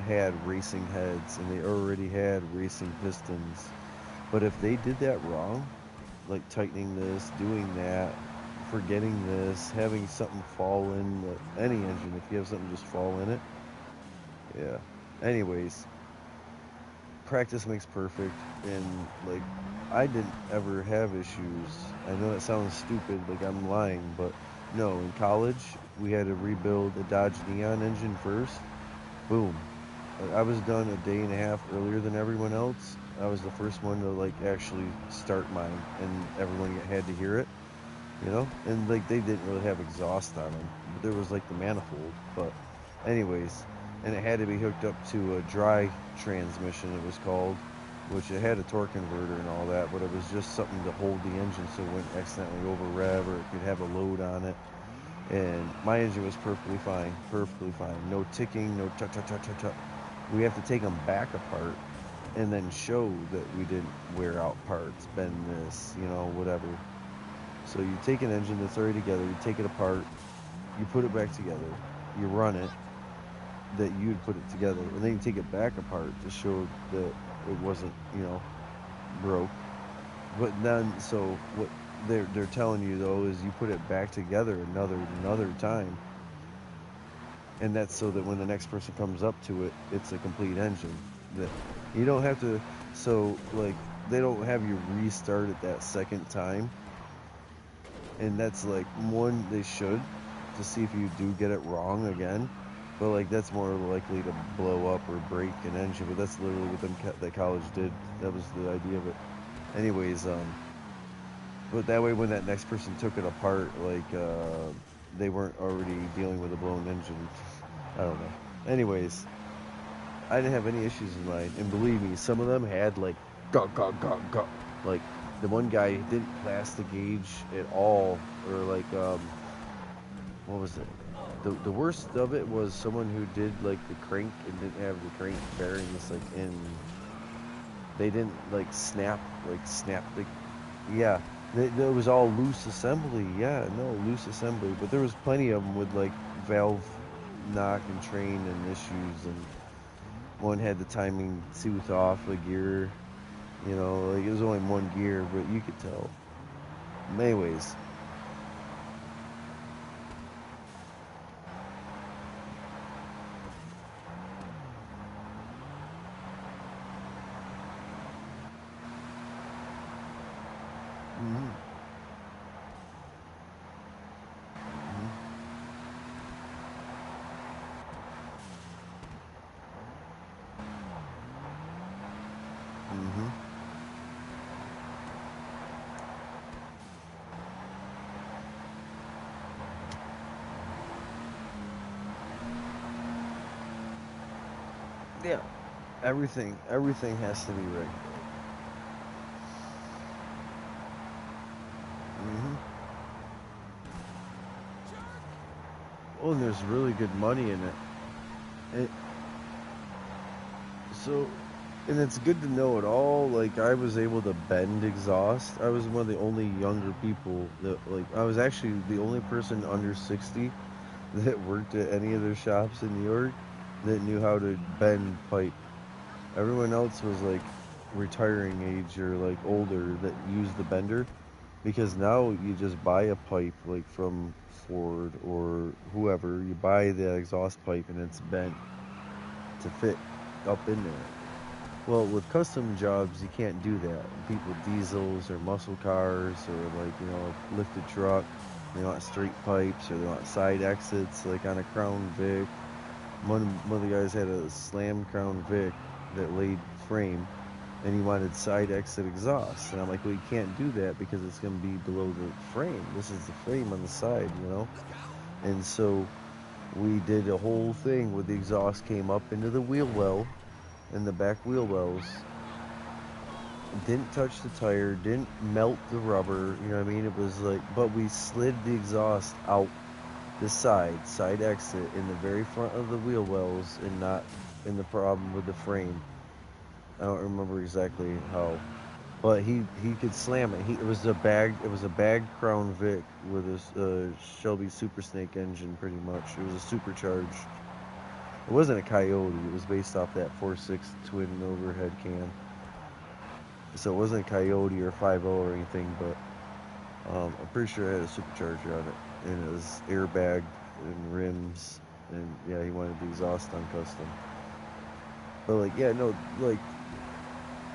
had racing heads and they already had racing pistons. But if they did that wrong, like tightening this, doing that, forgetting this, having something fall in any engine, if you have something just fall in it, yeah. Anyways, practice makes perfect, and like I didn't ever have issues. I know that sounds stupid, like I'm lying, but no, in college we had to rebuild the Dodge Neon engine first. Boom. Like, I was done a day and a half earlier than everyone else. I was the first one to like actually start mine, and everyone had to hear it, you know. And like they didn't really have exhaust on them, but there was like the manifold. But anyways, and it had to be hooked up to a dry transmission. It was called, which it had a torque converter and all that, but it was just something to hold the engine so it wouldn't accidentally over rev or it could have a load on it. And my engine was perfectly fine, perfectly fine. No ticking, no tut tut tut tut tut. We have to take them back apart and then show that we didn't wear out parts, bend this, you know, whatever. So you take an engine that's already together, you take it apart, you put it back together, you run it, that you'd put it together, and then you take it back apart to show that it wasn't, you know, broke. But then, so what they're telling you though is you put it back together another time, and that's so that when the next person comes up to it, it's a complete engine. That you don't have to. So like they don't have you restart it that second time, and that's like one they should to see if you do get it wrong again. But like that's more likely to blow up or break an engine. But that's literally what that college did. That was the idea of it. Anyways, but that way when that next person took it apart, like they weren't already dealing with a blown engine. I don't know. Anyways, I didn't have any issues in mine, and believe me, some of them had like gah gah gah gah. Like the one guy didn't plastic gauge at all, or like what was it? The worst of it was someone who did like the crank and didn't have the crank bearings like in. They didn't like snap the. Yeah, it was all loose assembly. Yeah, no loose assembly, but there was plenty of them with like valve knock and train and issues, and one had the timing tooth off a gear. You know, like it was only one gear, but you could tell. Anyways, mhm, mhm, mhm. Yeah, everything has to be right. Mhm. Oh, and there's really good money in it. it so, and it's good to know it all. Like I was able to bend exhaust. I was one of the only younger people that like I was actually the only person under 60 that worked at any of their shops in New York that knew how to bend pipe. Everyone else was like retiring age or like older that used the bender, because now you just buy a pipe like from Ford or whoever. You buy the exhaust pipe and it's bent to fit up in there. Well, with custom jobs, you can't do that. People with diesels or muscle cars or like, you know, lifted truck, they want straight pipes or they want side exits like on a Crown Vic. One of the guys had a slam Crown Vic that laid frame, and he wanted side exit exhaust. And I'm like, well, you can't do that because it's going to be below the frame. This is the frame on the side, you know? And so we did a whole thing where the exhaust came up into the wheel well, and the back wheel wells didn't touch the tire, didn't melt the rubber, you know what I mean? It was like, but we slid the exhaust out side exit in the very front of the wheel wells, and not in the problem with the frame. I don't remember exactly how, but he could slam it. It was a bagged Crown Vic with a Shelby Super Snake engine, pretty much. It was a supercharged. It wasn't a Coyote. It was based off that 4.6 twin overhead cam. So it wasn't a Coyote or 5.0 or anything, but I'm pretty sure it had a supercharger on it, and it was airbagged and rims, and yeah, he wanted the exhaust on custom. But like, yeah, no, like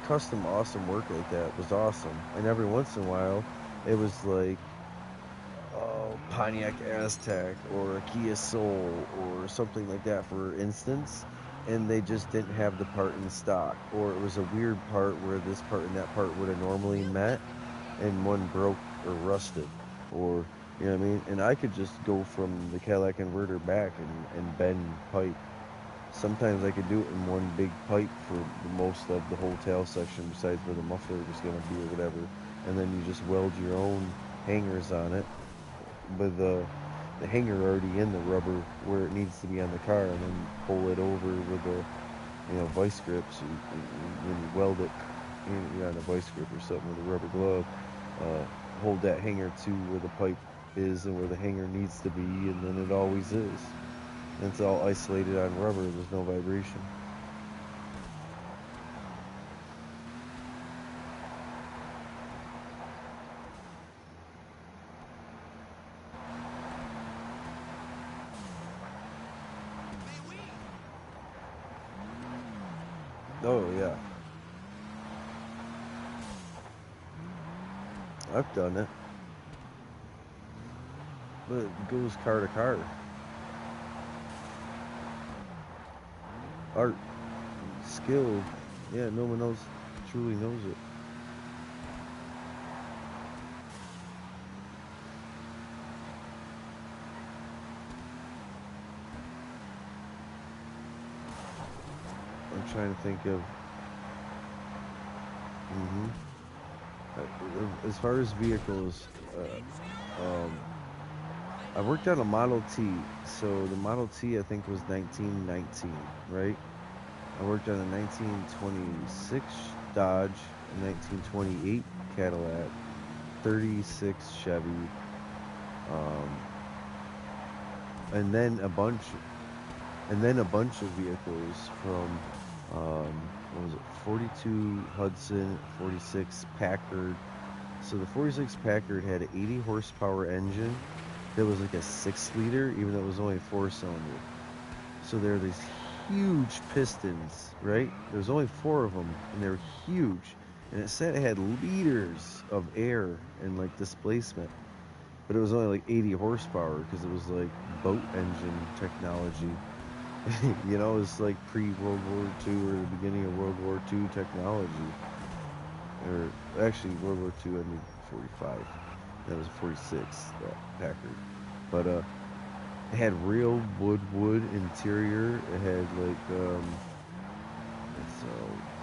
custom awesome work like that was awesome. And every once in a while, it was like Pontiac Aztec or a Kia Soul or something like that, for instance, and they just didn't have the part in stock, or it was a weird part where this part and that part would have normally met, and one broke or rusted, or you know what I mean. And I could just go from the Cadillac inverter back and bend pipe. Sometimes I could do it in one big pipe for most of the whole tail section, besides where the muffler was going to be or whatever, and then you just weld your own hangers on it with the hanger already in the rubber where it needs to be on the car, and then pull it over with the vice grips. When you weld it, you're on a vice grip or something with a rubber glove. Hold that hanger to where the pipe is and where the hanger needs to be, and then it always is. And it's all isolated on rubber. There's no vibration. Oh yeah, I've done it, but it goes car to car. Art, skill, yeah, no one else truly knows it. I'm trying to think of. hmm As far as vehicles, I worked on a Model T. So the Model T, I think, was 1919, right? I worked on a 1926 Dodge, a 1928 Cadillac, 36 Chevy, um, and then a bunch of vehicles from what was it, 42 Hudson, 46 Packard. So the 46 Packard had an 80 horsepower engine that was like a 6-liter, even though it was only 4-cylinder. So there are these huge pistons, right? There's only 4 of them, and they're huge. And it said it had liters of air and like displacement, but it was only like 80 horsepower because it was like boat engine technology. It was like pre-World War II or the beginning of World War II technology. Or actually, World War II ended 45. That was 46, that Packard. But it had real wood interior. It had like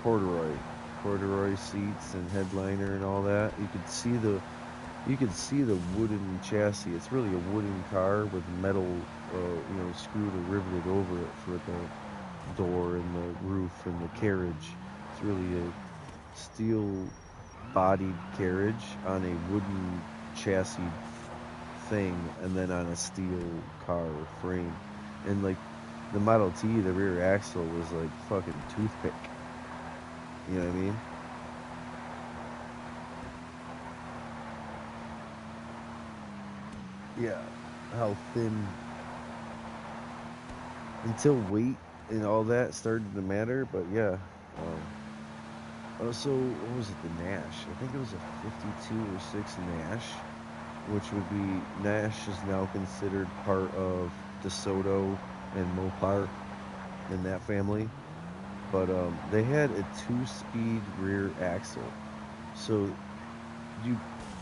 corduroy seats and headliner and all that. You could see the wooden chassis. It's really a wooden car with metal, screwed or riveted over it for the door and the roof and the carriage. It's really a steel-bodied carriage on a wooden chassis thing, and then on a steel car frame. And like the Model T, the rear axle was like fucking toothpick. You know what I mean? Yeah, how thin, until weight and all that started to matter. But yeah, also, what was it, the Nash? I think it was a 52 or 6 Nash, which would be, Nash is now considered part of DeSoto and Mopar in that family. But they had a 2-speed rear axle, so you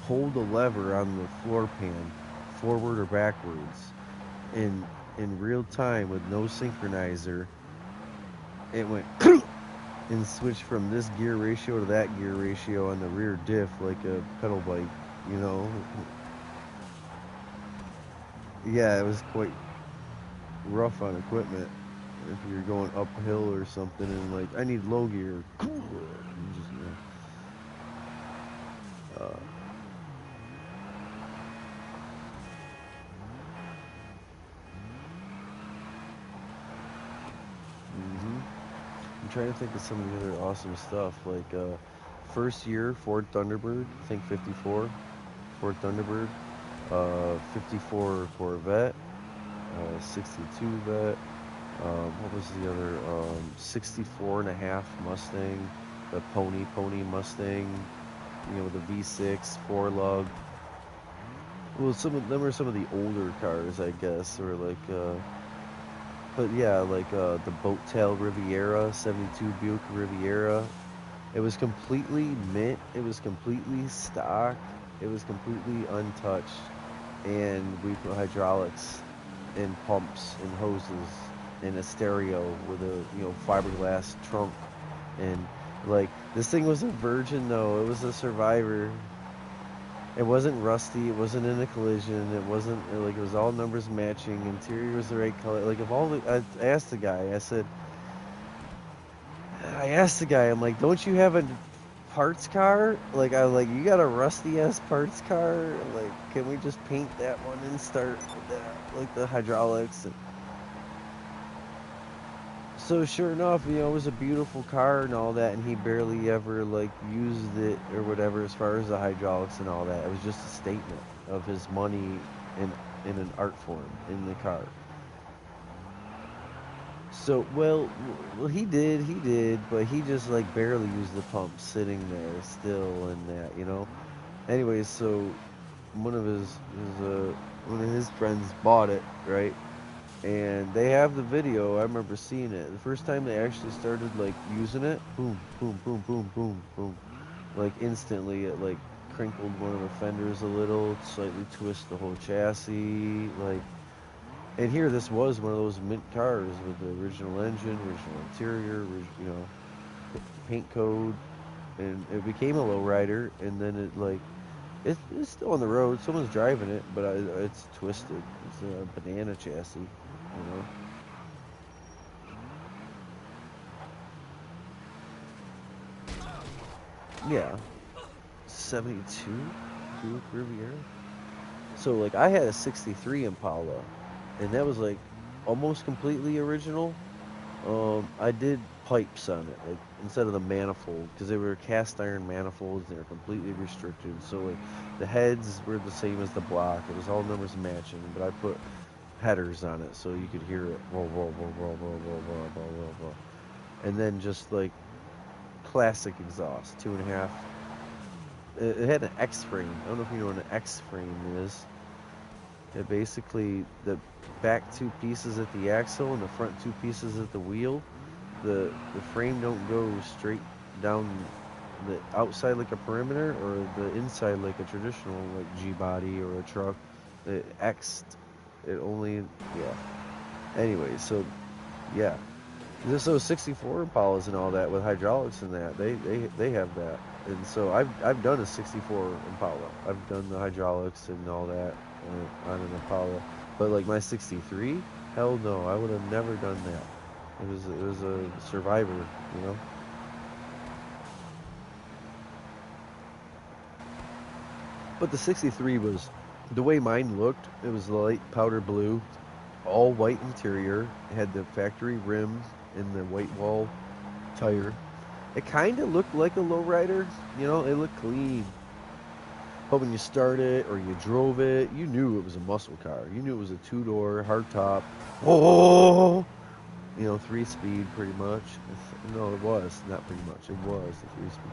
pulled a lever on the floor pan forward or backwards in real time with no synchronizer. It went and switched from this gear ratio to that gear ratio on the rear diff like a pedal bike, you know. yeah, it was quite rough on equipment. If you're going uphill or something, and like I need low gear, you just hmm I'm trying to think of some of the other awesome stuff. Like first year Ford Thunderbird, I think 54 Ford Thunderbird, 54 Corvette, 62 Vet. What was the other? 64 and a half Mustang, the Pony Mustang, with the V6 four lug. Well, some of them are some of the older cars, I guess, or like, but yeah, like the Boat Tail Riviera, 72 Buick Riviera. It was completely mint. It was completely stock. It was completely untouched, and we put hydraulics and pumps and hoses and a stereo with a fiberglass trunk, and like this thing was a virgin though. It was a survivor. It wasn't rusty. It wasn't in a collision. It wasn't like it was all numbers matching. Interior was the right color. Like if all the I asked the guy. I asked the guy. I'm like, don't you have a parts car? Like I was like, you got a rusty ass parts car? Like, can we just paint that one and start with that, like the hydraulics? And so sure enough, it was a beautiful car and all that, and he barely ever like used it or whatever as far as the hydraulics and all that. It was just a statement of his money in an art form in the car. So well, he did, but he just like barely used the pump sitting there still and that. Anyways, so one of one of his friends bought it, right? And they have the video. I remember seeing it. The first time they actually started like using it, boom, boom, boom, boom, boom, boom. Like instantly it like crinkled one of the fenders a little, slightly twist the whole chassis, like and here this was one of those mint cars with the original engine, original interior, paint code, and it became a lowrider, and then it like it's still on the road. Someone's driving it, but it's twisted. It's a banana chassis, you know. Yeah, 72 Buick Riviera. So like I had a 63 Impala, and that was like almost completely original. I did pipes on it, like instead of the manifold, because they were cast iron manifolds. They were completely restricted. So like the heads were the same as the block. It was all numbers matching, but I put headers on it so you could hear it. Whoa, whoa, whoa, whoa, whoa, whoa, whoa, whoa, whoa, whoa. And then just like classic exhaust, 2.5. It had an X frame. I don't know if you know what an X frame is. It basically the back two pieces at the axle and the front two pieces at the wheel. The frame don't go straight down the outside like a perimeter or the inside like a traditional like G body or a truck. It X'd. It only yeah. Anyway, so yeah. There's those 64 Impalas and all that with hydraulics and that. They have that. And so I've done a 64 Impala. I've done the hydraulics and all that on an Impala. But like my 63, hell no, I would have never done that. It was a survivor. But the 63 was the way mine looked. It was light powder blue, all white interior. It had the factory rim and the white wall tire. It kind of looked like a lowrider. It looked clean. But when you start it or you drove it, you knew it was a muscle car. You knew it was a two-door hardtop. Oh, 3-speed pretty much. No, it was not pretty much. It was a 3-speed.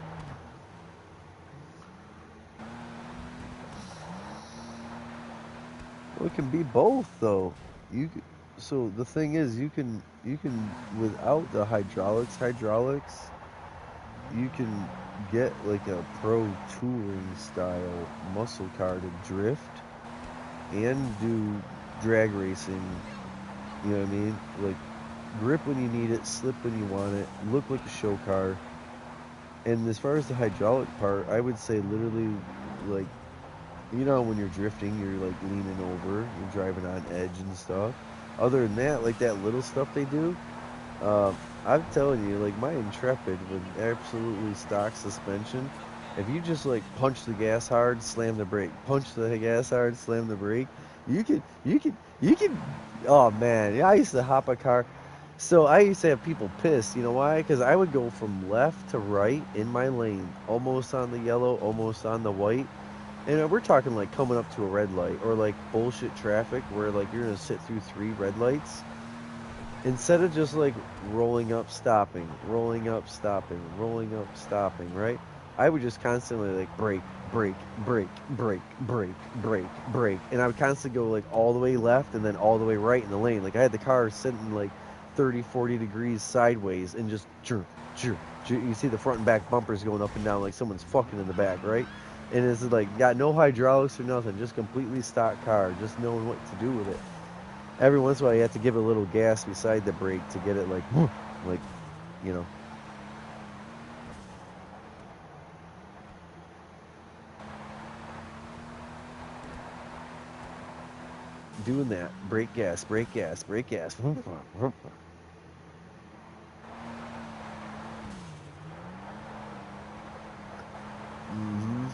Well, it can be both though. So the thing is, you can without the hydraulics, you can get like a pro touring style muscle car to drift and do drag racing. You know what I mean? Like grip when you need it, slip when you want it, look like a show car. And as far as the hydraulic part, I would say literally like You know, when you're drifting, you're like leaning over, you're driving on edge and stuff. Other than that, like that little stuff they do, uh, I'm telling you, like my Intrepid with absolutely stock suspension, if you just like punch the gas hard, slam the brake, punch the gas hard, slam the brake, you could. Oh man, yeah, I used to hop a car. So I used to have people pissed. You know why? Because I would go from left to right in my lane, almost on the yellow, almost on the white. And we're talking like coming up to a red light or like bullshit traffic where like you're gonna sit through three red lights instead of just like rolling up, stopping, rolling up, stopping, rolling up, stopping, right? I would just constantly like brake, brake, brake, brake, brake, brake, brake, and I would constantly go like all the way left and then all the way right in the lane. Like I had the car sitting like 30, 40 degrees sideways and just jerk, jerk, jerk. You see the front and back bumpers going up and down like someone's fucking in the back, right? And it's like got no hydraulics or nothing, just completely stock car, just knowing what to do with it. Every once in a while, you have to give it a little gas beside the brake to get it like, like, you know, doing that. Brake gas, brake gas, brake gas. Hmm.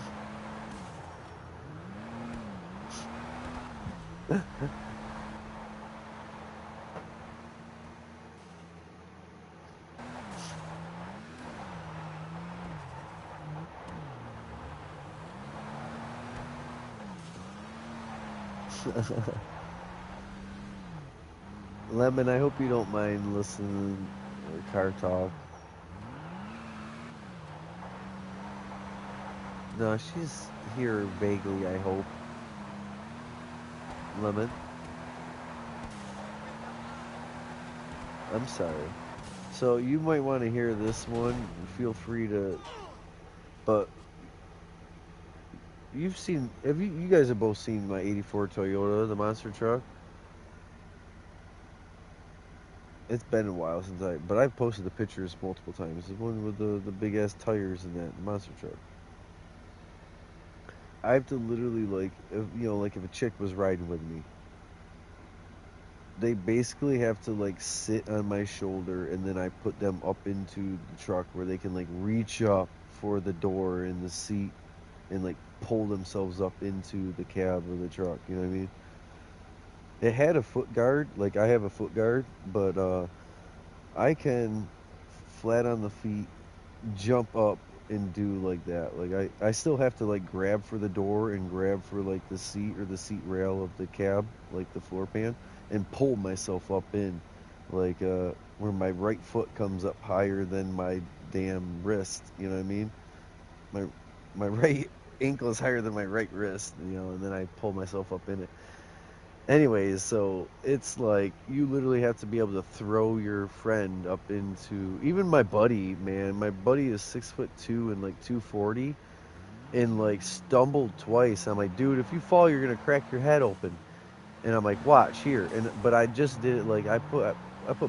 Lemon, I hope you don't mind listening to car talk. No, she's here vaguely, I hope. Lemon, I'm sorry. So you might want to hear this one. Feel free to, but you've seen, have you guys have both seen my 84 Toyota, the monster truck? It's been a while since but I've posted the pictures multiple times. The one with the big ass tires and that monster truck. I have to literally like, if, you know, like if a chick was riding with me, they basically have to like sit on my shoulder, and then I put them up into the truck where they can like reach up for the door and the seat and like pull themselves up into the cab of the truck. You know what I mean? It had a foot guard, like I have a foot guard, but I can flat on the feet jump up and do like that. Like I still have to like grab for the door and grab for like the seat or the seat rail of the cab, like the floor pan, and pull myself up in, like where my right foot comes up higher than my damn wrist. You know what I mean? My my right ankle is higher than my right wrist. You know, and then I pull myself up in it. Anyways, so it's like you literally have to be able to throw your friend up into even my buddy, man. My buddy is 6'2" and like 240 and like stumbled twice. I'm like, dude, if you fall, you're gonna crack your head open. And I'm like, watch here. And but I just did it like I put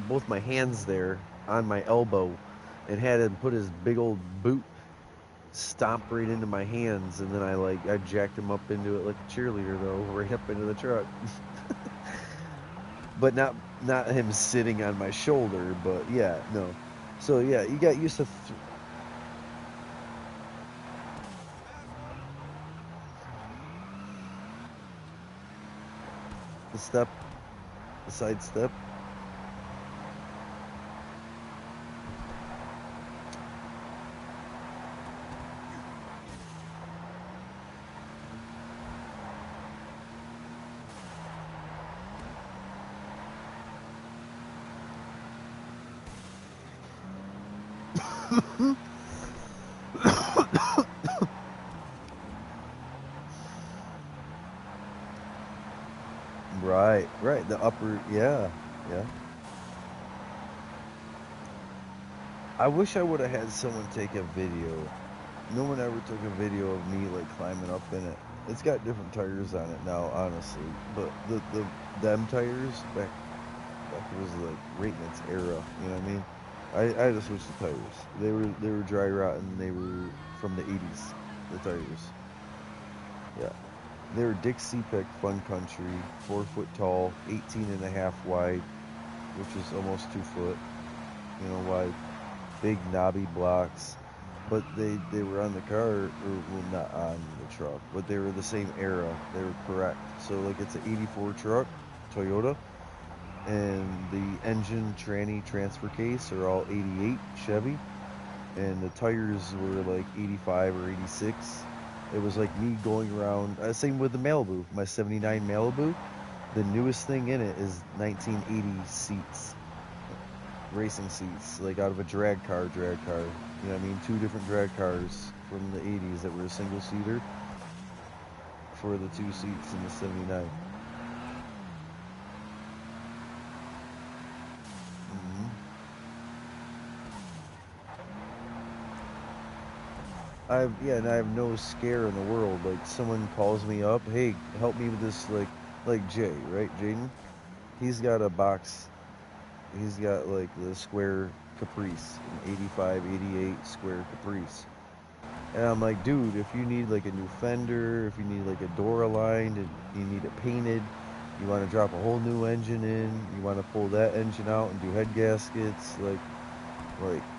both my hands there on my elbow and had him put his big old boot stomp right into my hands, and then I jacked him up into it like a cheerleader though, right up into the truck. But not him sitting on my shoulder, but yeah, no. So yeah, you got used to the step, the side step. Right, right. The upper, yeah, yeah. I wish I would have had someone take a video. No one ever took a video of me like climbing up in it. It's got different tires on it now, honestly. But the them tires back it was like right in its era. You know what I mean? I had to switch the tires. They were dry rotting. They were from the 80s. The tires. Yeah. They were Dixie Pick Fun Country, 4 foot tall, 18.5 wide, which is almost 2 foot, wide. Big knobby blocks. But they were on the car, or well, not on the truck, but they were the same era. They were correct. So like it's an '84 truck, Toyota, and the engine, tranny, transfer case are all '88 Chevy, and the tires were like '85 or '86. It was like me going around. Same with the Malibu, my '79 Malibu. The newest thing in it is 1980 seats, racing seats, like out of a drag car. You know what I mean? Two different drag cars from the '80s that were a single seater for the two seats in the '79. hmm and I have no scare in the world. Like someone calls me up, hey, help me with this, like Jay, right, Jaden? He's got a box. He's got like the square Caprice, an '85, '88 square Caprice. And I'm like, dude, if you need like a new fender, if you need like a door aligned and you need it painted, you want to drop a whole new engine in, you want to pull that engine out and do head gaskets, like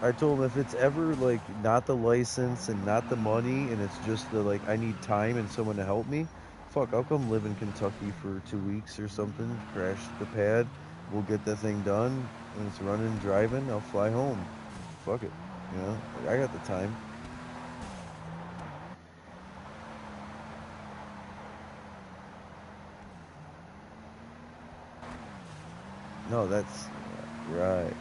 I told him if it's ever like not the license and not the money and it's just the like I need time and someone to help me, fuck, I'll come live in Kentucky for 2 weeks or something, crash the pad, we'll get that thing done. When it's running and driving, I'll fly home. Fuck it. Like, I got the time. No, that's right.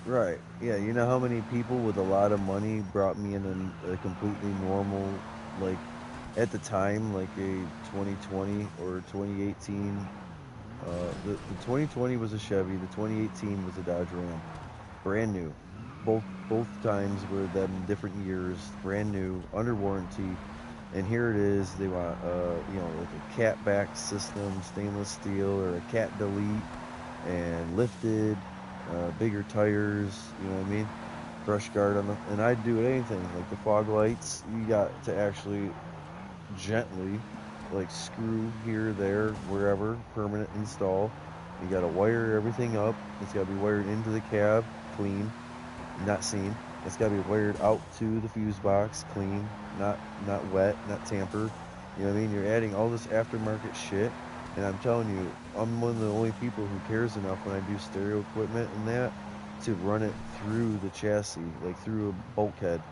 Right. Yeah, you know how many people with a lot of money brought me in a completely normal, like, at the time, like a 2020 or 2018. The 2020 was a Chevy, the 2018 was a Dodge Ram. Brand new. Both times were them different years, brand new, under warranty. And here it is, they want, like a cat back system, stainless steel, or a cat delete, and lifted, bigger tires, you know what I mean? Brush guard on the, and I'd do anything like the fog lights. You got to actually gently, like screw here, there, wherever, permanent install. You got to wire everything up. It's got to be wired into the cab, clean, not seen. It's got to be wired out to the fuse box, clean, not wet, not tampered. You know what I mean? You're adding all this aftermarket shit, and I'm telling you, I'm one of the only people who cares enough when I do stereo equipment and that to run it through the chassis, like through a bulkhead,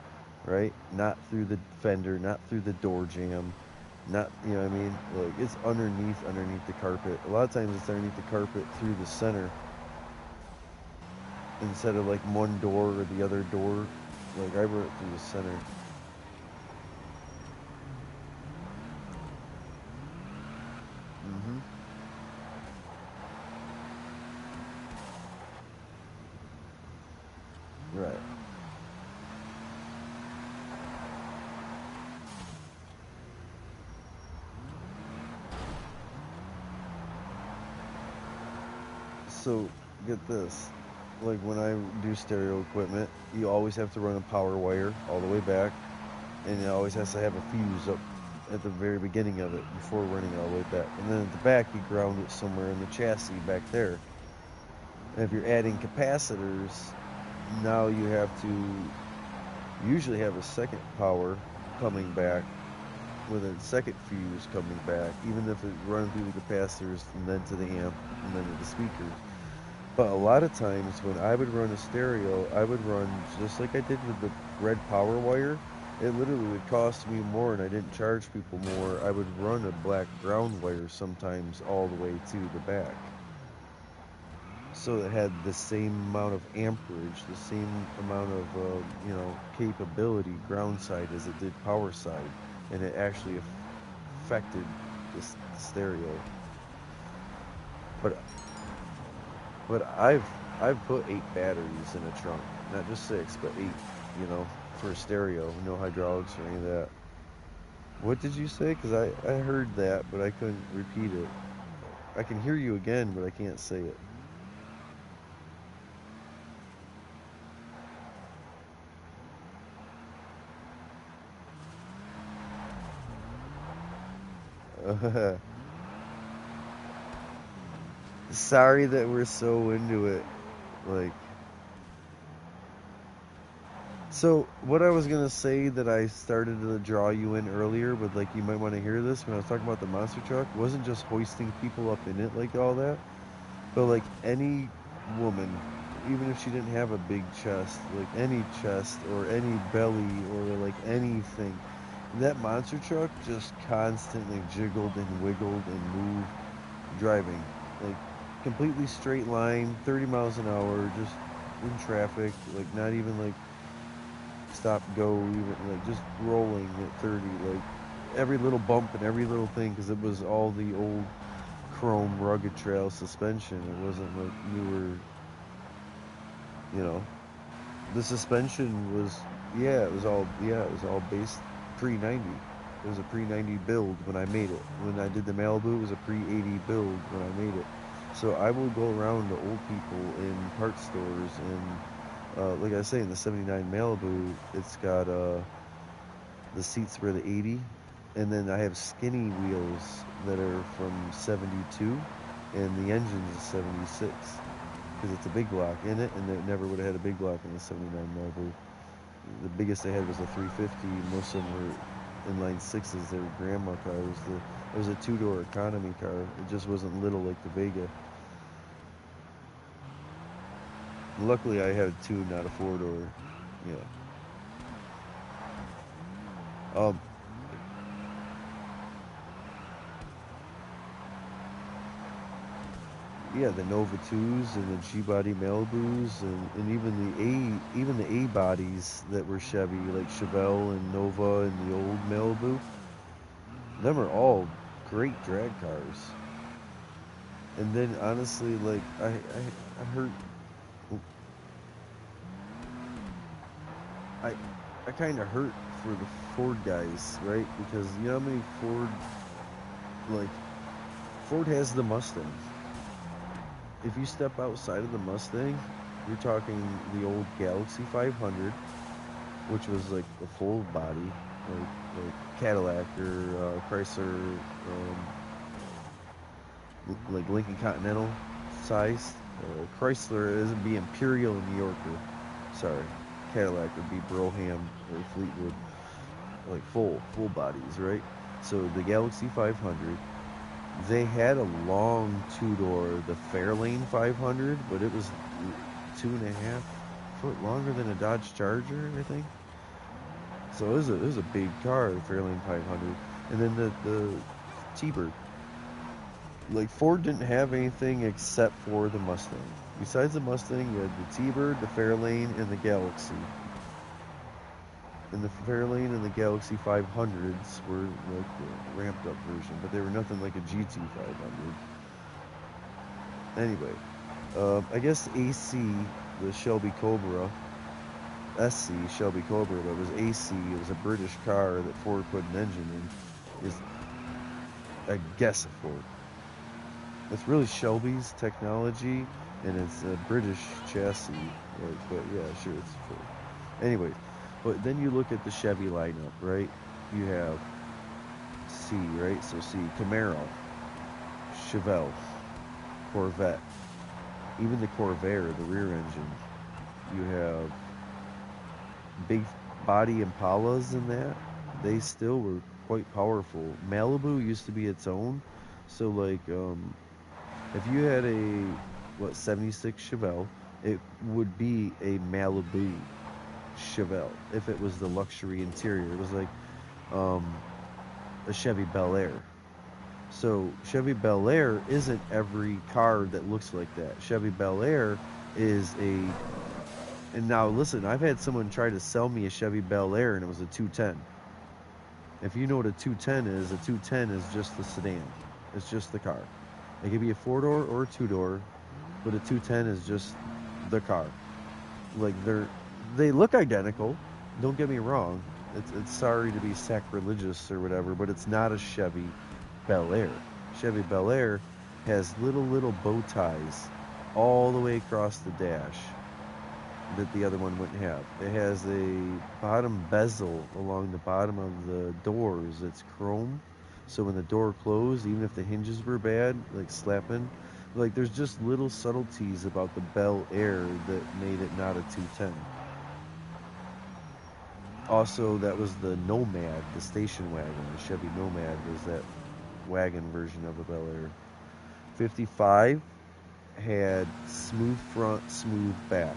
right? Not through the fender, not through the door jamb, not, you know what I mean? Like it's underneath the carpet. A lot of times it's underneath the carpet through the center instead of like one door or the other door. Like I run it through the center. hmm Right. So get this. Like when I do stereo equipment, you always have to run a power wire all the way back, and it always has to have a fuse up at the very beginning of it before running it all the way back. And then at the back, you ground it somewhere in the chassis back there. And if you're adding capacitors, now you have to usually have a second power coming back with a second fuse coming back, even if it's running through the capacitors and then to the amp and then to the speakers. But a lot of times when I would run a stereo, I would run just like I did with the red power wire. It literally would cost me more and I didn't charge people more. I would run a black ground wire sometimes all the way to the back. So it had the same amount of amperage, the same amount of, capability ground side as it did power side. And it actually affected the stereo. But I've put 8 batteries in a trunk, not just 6, but 8. For a stereo, no hydraulics or any of that. What did you say? Because I heard that, but I couldn't repeat it. I can hear you again, but I can't say it. Sorry that we're so into it. Like, so what I was gonna say that I started to draw you in earlier, but like you might want to hear this when I was talking about the monster truck, wasn't just hoisting people up in it like all that, but like any woman, even if she didn't have a big chest, like any chest or any belly or like anything, that monster truck just constantly jiggled and wiggled and moved driving. Like completely straight line, 30 miles an hour, just in traffic, like not even like stop, go, even like just rolling at 30, like every little bump and every little thing, because it was all the old chrome rugged trail suspension. It wasn't like newer, you know. The suspension was, it was all based pre-90. It was a pre-90 build when I made it. When I did the Malibu, it was a pre-80 build when I made it. So I will go around to old people in parts stores and, like I say, in the 79 Malibu, it's got the seats were the 80, and then I have skinny wheels that are from 72, and the engine is 76 because it's a big block in it, and it never would have had a big block in the 79 Malibu. The biggest they had was a 350. Most of them were inline sixes. They were grandma cars. It was a two-door economy car. It just wasn't little like the Vega. Luckily, I had a two, not a four-door. Yeah. Yeah, the Nova 2s and the G-body Malibus and even the A bodies that were Chevy, like Chevelle and Nova and the old Malibu. Them are all great drag cars. And then honestly, like I heard I kind of hurt for the Ford guys, right? Because you know how many like Ford has the Mustang. If you step outside of the Mustang, you're talking the old Galaxy 500, which was like a full body, like Cadillac or Chrysler, like Lincoln Continental size. Chrysler isn't be Imperial and New Yorker. Sorry, Cadillac would be Broham or Fleetwood, like full bodies, right? So the Galaxy 500, they had a long two-door, the Fairlane 500, but it was 2.5 foot longer than a Dodge Charger, I think. So it was a big car, the Fairlane 500, and then the T-Bird. Like Ford didn't have anything except for the Mustang. Besides the Mustang, you had the T-Bird, the Fairlane, and the Galaxy. And the Fairlane and the Galaxy 500s were like the ramped up version, but they were nothing like a GT 500. Anyway, I guess AC, the Shelby Cobra, SC Shelby Cobra, but it was AC. It was a British car that Ford put an engine in. Is I guess a Ford. It's really Shelby's technology, and it's a British chassis. Like, but yeah, sure, it's Ford. Anyways, but then you look at the Chevy lineup, right? You have C, right? So C, Camaro, Chevelle, Corvette, even the Corvair, the rear engine. You have big body Impalas in that. They still were quite powerful. Malibu used to be its own. So like, if you had a 76 Chevelle, it would be a Malibu Chevelle if it was the luxury interior. It was like a Chevy Bel Air. So Chevy Bel Air isn't every car that looks like that. Chevy Bel Air is and now listen, I've had someone try to sell me a Chevy Bel Air and it was a 210. If you know what a 210 is, a 210 is just the sedan. It's just the car. It could be a 4-door or a 2-door, but a 210 is just the car. Like they look identical. Don't get me wrong. It's sorry to be sacrilegious or whatever, but it's not a Chevy Bel Air. Chevy Bel Air has little bow ties all the way across the dash that the other one wouldn't have. It has a bottom bezel along the bottom of the doors. It's chrome, So when the door closed, even if the hinges were bad, like slapping, like there's just little subtleties about the Bel Air that made it not a 210. Also, that was the Nomad, the station wagon. The Chevy Nomad was that wagon version of a Bel Air. 55 had smooth front, smooth back.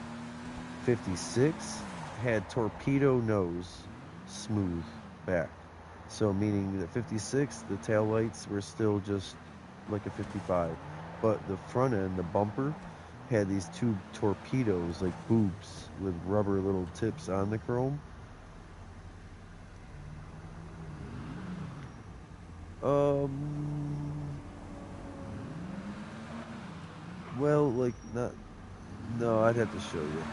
56 had torpedo nose, smooth back. So meaning that 56, the tail lights were still just like a 55. But the front end, the bumper, had these two torpedoes, like boobs, with rubber little tips on the chrome. Well, like, not, no, I'd have to show you.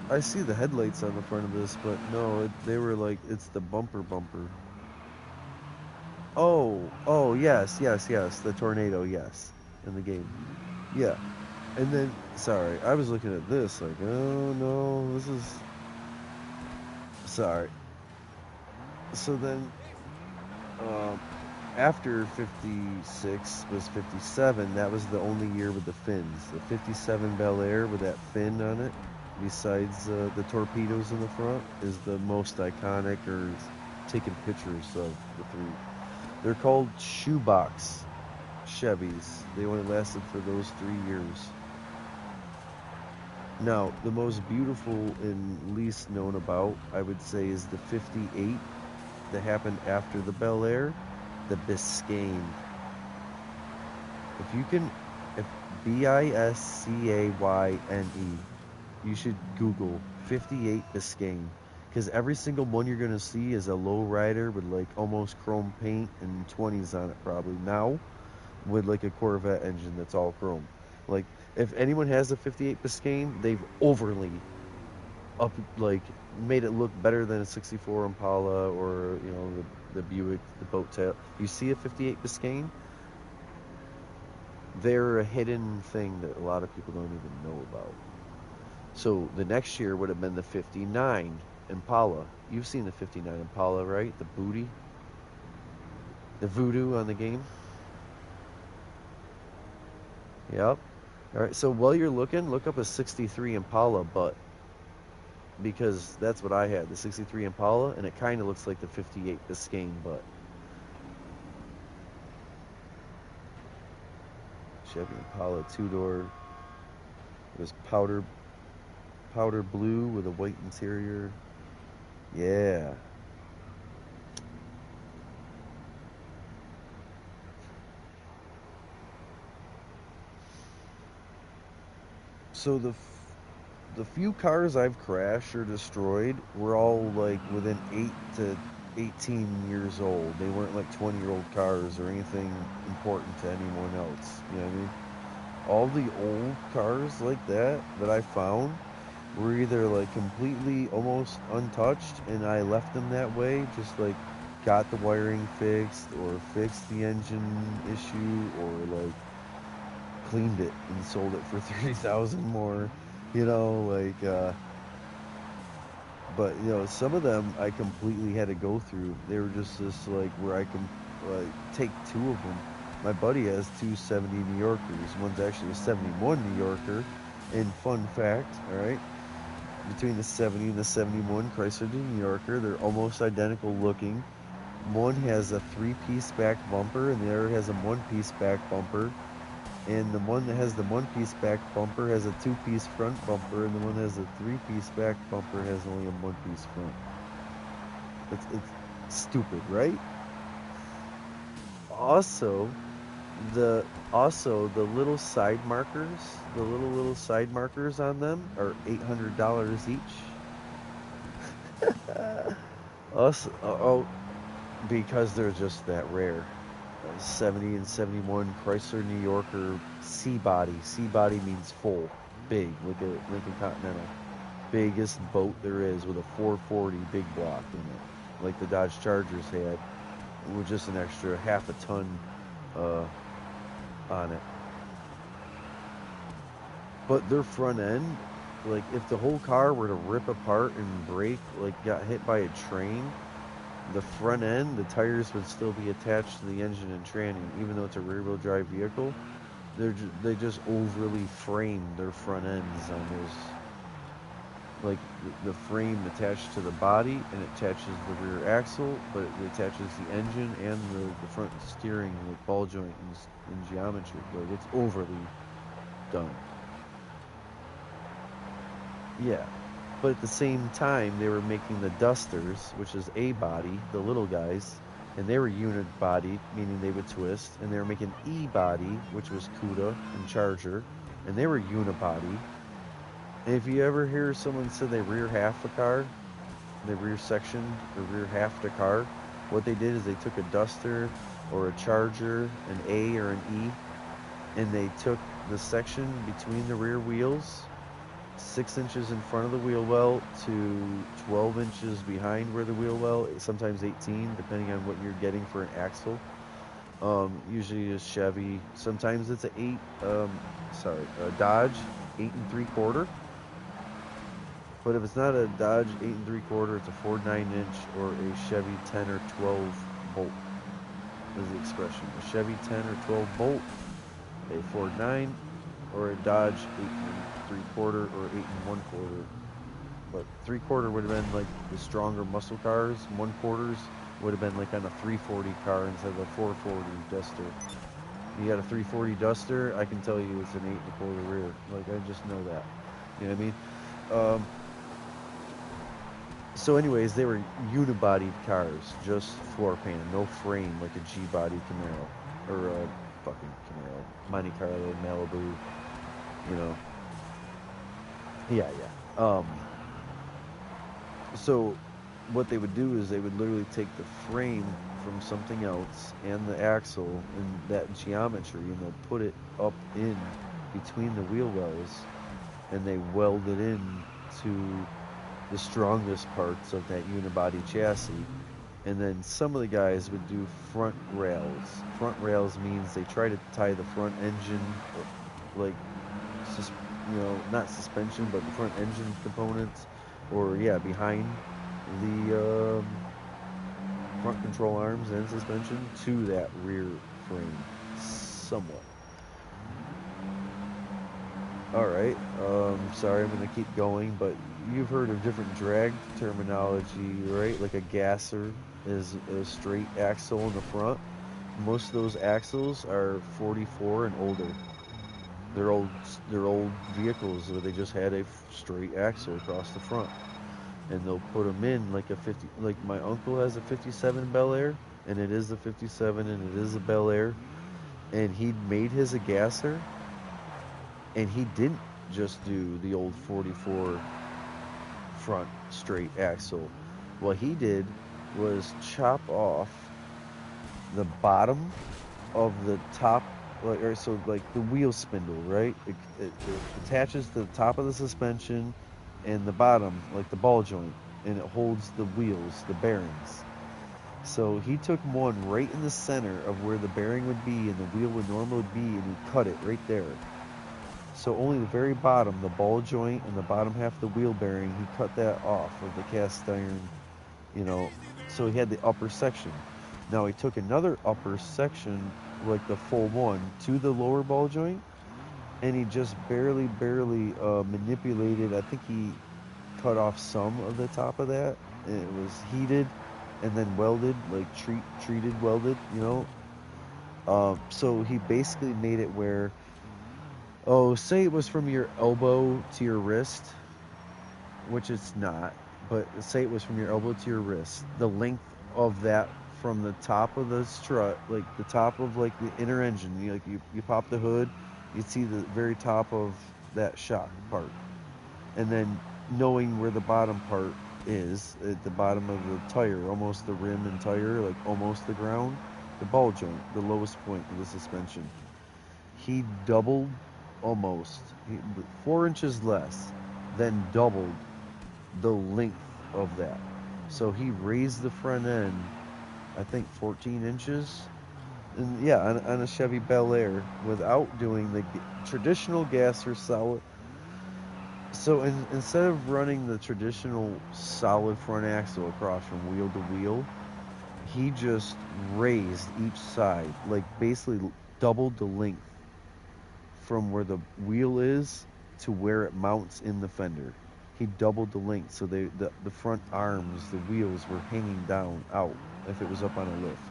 I see the headlights on the front of this, but no, they were like, it's the bumper. Oh, yes, the tornado, yes, in the game. Yeah. And then, sorry, I was looking at this like, oh no, this is, sorry. So then, um, after 56 was 57, that was the only year with the fins. The 57 Bel Air with that fin on it, besides the torpedoes in the front, is the most iconic or taken pictures of the three. They're called shoebox Chevys. They only lasted for those 3 years. Now, the most beautiful and least known about, I would say, is the 58 that happened after the Bel Air, the Biscayne. If Biscayne, you should Google 58 Biscayne. Because every single one you're going to see is a lowrider with like almost chrome paint and 20s on it probably now, with like a Corvette engine that's all chrome. Like, if anyone has a 58 Biscayne, they've overly like made it look better than a 64 Impala or the Buick, the boat tail. You see a 58 Biscayne, they're a hidden thing that a lot of people don't even know about. So the next year would have been the 59 Impala. You've seen the 59 Impala, right? The booty, the voodoo on the game. Yep. All right. So while you're looking, look up a 63 Impala butt, because that's what I had, the 63 Impala, and it kind of looks like the 58 Biscayne butt. Chevy Impala two-door. It was powder blue with a white interior. Yeah. So the few cars I've crashed or destroyed were all like within 8 to 18 years old. They weren't like 20-year-old cars or anything important to anyone else. You know what I mean? All the old cars like that I found were either like completely almost untouched and I left them that way, just like got the wiring fixed or fixed the engine issue or like cleaned it and sold it for 30,000 more, but some of them I completely had to go through. They were just this like where I can take two of them. My buddy has two 70 New Yorkers. One's actually a 71 New Yorker. And fun fact, all right, between the 70 and the 71 Chrysler New Yorker, they're almost identical looking. One has a 3-piece back bumper and the other has a 1-piece back bumper. And the one that has the 1-piece back bumper has a 2-piece front bumper, and the one that has a 3-piece back bumper has only a 1-piece front. It's stupid, right? Also, the little side markers, the little side markers on them are $800 each. Because they're just that rare. 70 and 71 Chrysler New Yorker C-body. C-body means full, big, like a Lincoln Continental. Biggest boat there is with a 440 big block in it, like the Dodge Chargers had, with just an extra half a ton on it. But their front end like if the whole car were to rip apart and break, like got hit by a train, the front end, the tires would still be attached to the engine and tranny, even though it's a rear-wheel drive vehicle. They just overly framed their front ends on those, like the frame attached to the body and it attaches the rear axle, but it attaches the engine and the front steering, like ball joint in geometry. Like it's overly done. Yeah. But at the same time, they were making the Dusters, which is A body, the little guys, and they were unit bodied, meaning they would twist, and they were making E body, which was CUDA and Charger, and they were unibody. And if you ever hear someone say they rear half a car, they rear sectioned or rear half the car, what they did is they took a Duster or a Charger, an A or an E, and they took the section between the rear wheels 6 inches in front of the wheel well to 12 inches behind where the wheel well, sometimes 18, depending on what you're getting for an axle. Usually a Chevy, sometimes it's a Dodge 8 3/4. But if it's not a Dodge 8 3/4, it's a Ford 9-inch or a Chevy 10 or 12 bolt. Is the expression. A Chevy 10 or 12 bolt, a Ford 9, or a Dodge 8 3/4 or 8 1/4. But 3/4 would have been like the stronger muscle cars. 1/4s would have been like on a 340 car instead of a 440 Duster. You got a 340 Duster, I can tell you it's an 8 1/4 rear. Like I just know that. You know what I mean? So anyways, they were unibodied cars, just floor pan, no frame like a G-body Camaro or a fucking Camaro, Monte Carlo, Malibu. You know. Yeah. So what they would do is they would literally take the frame from something else and the axle and that geometry, and they'll put it up in between the wheel wells, and they weld it in to the strongest parts of that unibody chassis. And then some of the guys would do front rails. Front rails means they try to tie the front engine, like, not suspension, but the front engine components, or behind the front control arms and suspension to that rear frame, somewhat. All right. Sorry, I'm gonna keep going, but you've heard of different drag terminology, right? Like a gasser is a straight axle in the front. Most of those axles are 44 and older. They're old vehicles where they just had a straight axle across the front, and they'll put them in like a 50. Like my uncle has a 57 Bel Air, and it is a 57, and it is a Bel Air, and he made his a gasser, and he didn't just do the old 44 front straight axle. What he did was chop off the bottom of the top, like the wheel spindle, right? It attaches to the top of the suspension and the bottom, like the ball joint, and it holds the wheels, the bearings. So he took one right in the center of where the bearing would be and the wheel would normally be, and he cut it right there. So only the very bottom, the ball joint and the bottom half of the wheel bearing, he cut that off of the cast iron, so he had the upper section. Now he took another upper section, like the full one, to the lower ball joint, and he just barely manipulated. I think he cut off some of the top of that, and it was heated and then welded, like treated welded, so he basically made it where, say it was from your elbow to your wrist, which it's not, but say it was from your elbow to your wrist, the length of that from the top of the strut, like the top of like the inner engine, you pop the hood, you see the very top of that shock part, and then knowing where the bottom part is, at the bottom of the tire, almost the rim and tire, like almost the ground, the ball joint, the lowest point of the suspension, he doubled, almost 4 inches less, then doubled the length of that. So he raised the front end, I think 14 inches, and on a Chevy Bel Air, without doing the traditional gasser So instead of running the traditional solid front axle across from wheel to wheel, he just raised each side, like basically doubled the length from where the wheel is to where it mounts in the fender. He doubled the length, so the front arms, the wheels were hanging down out if it was up on a lift.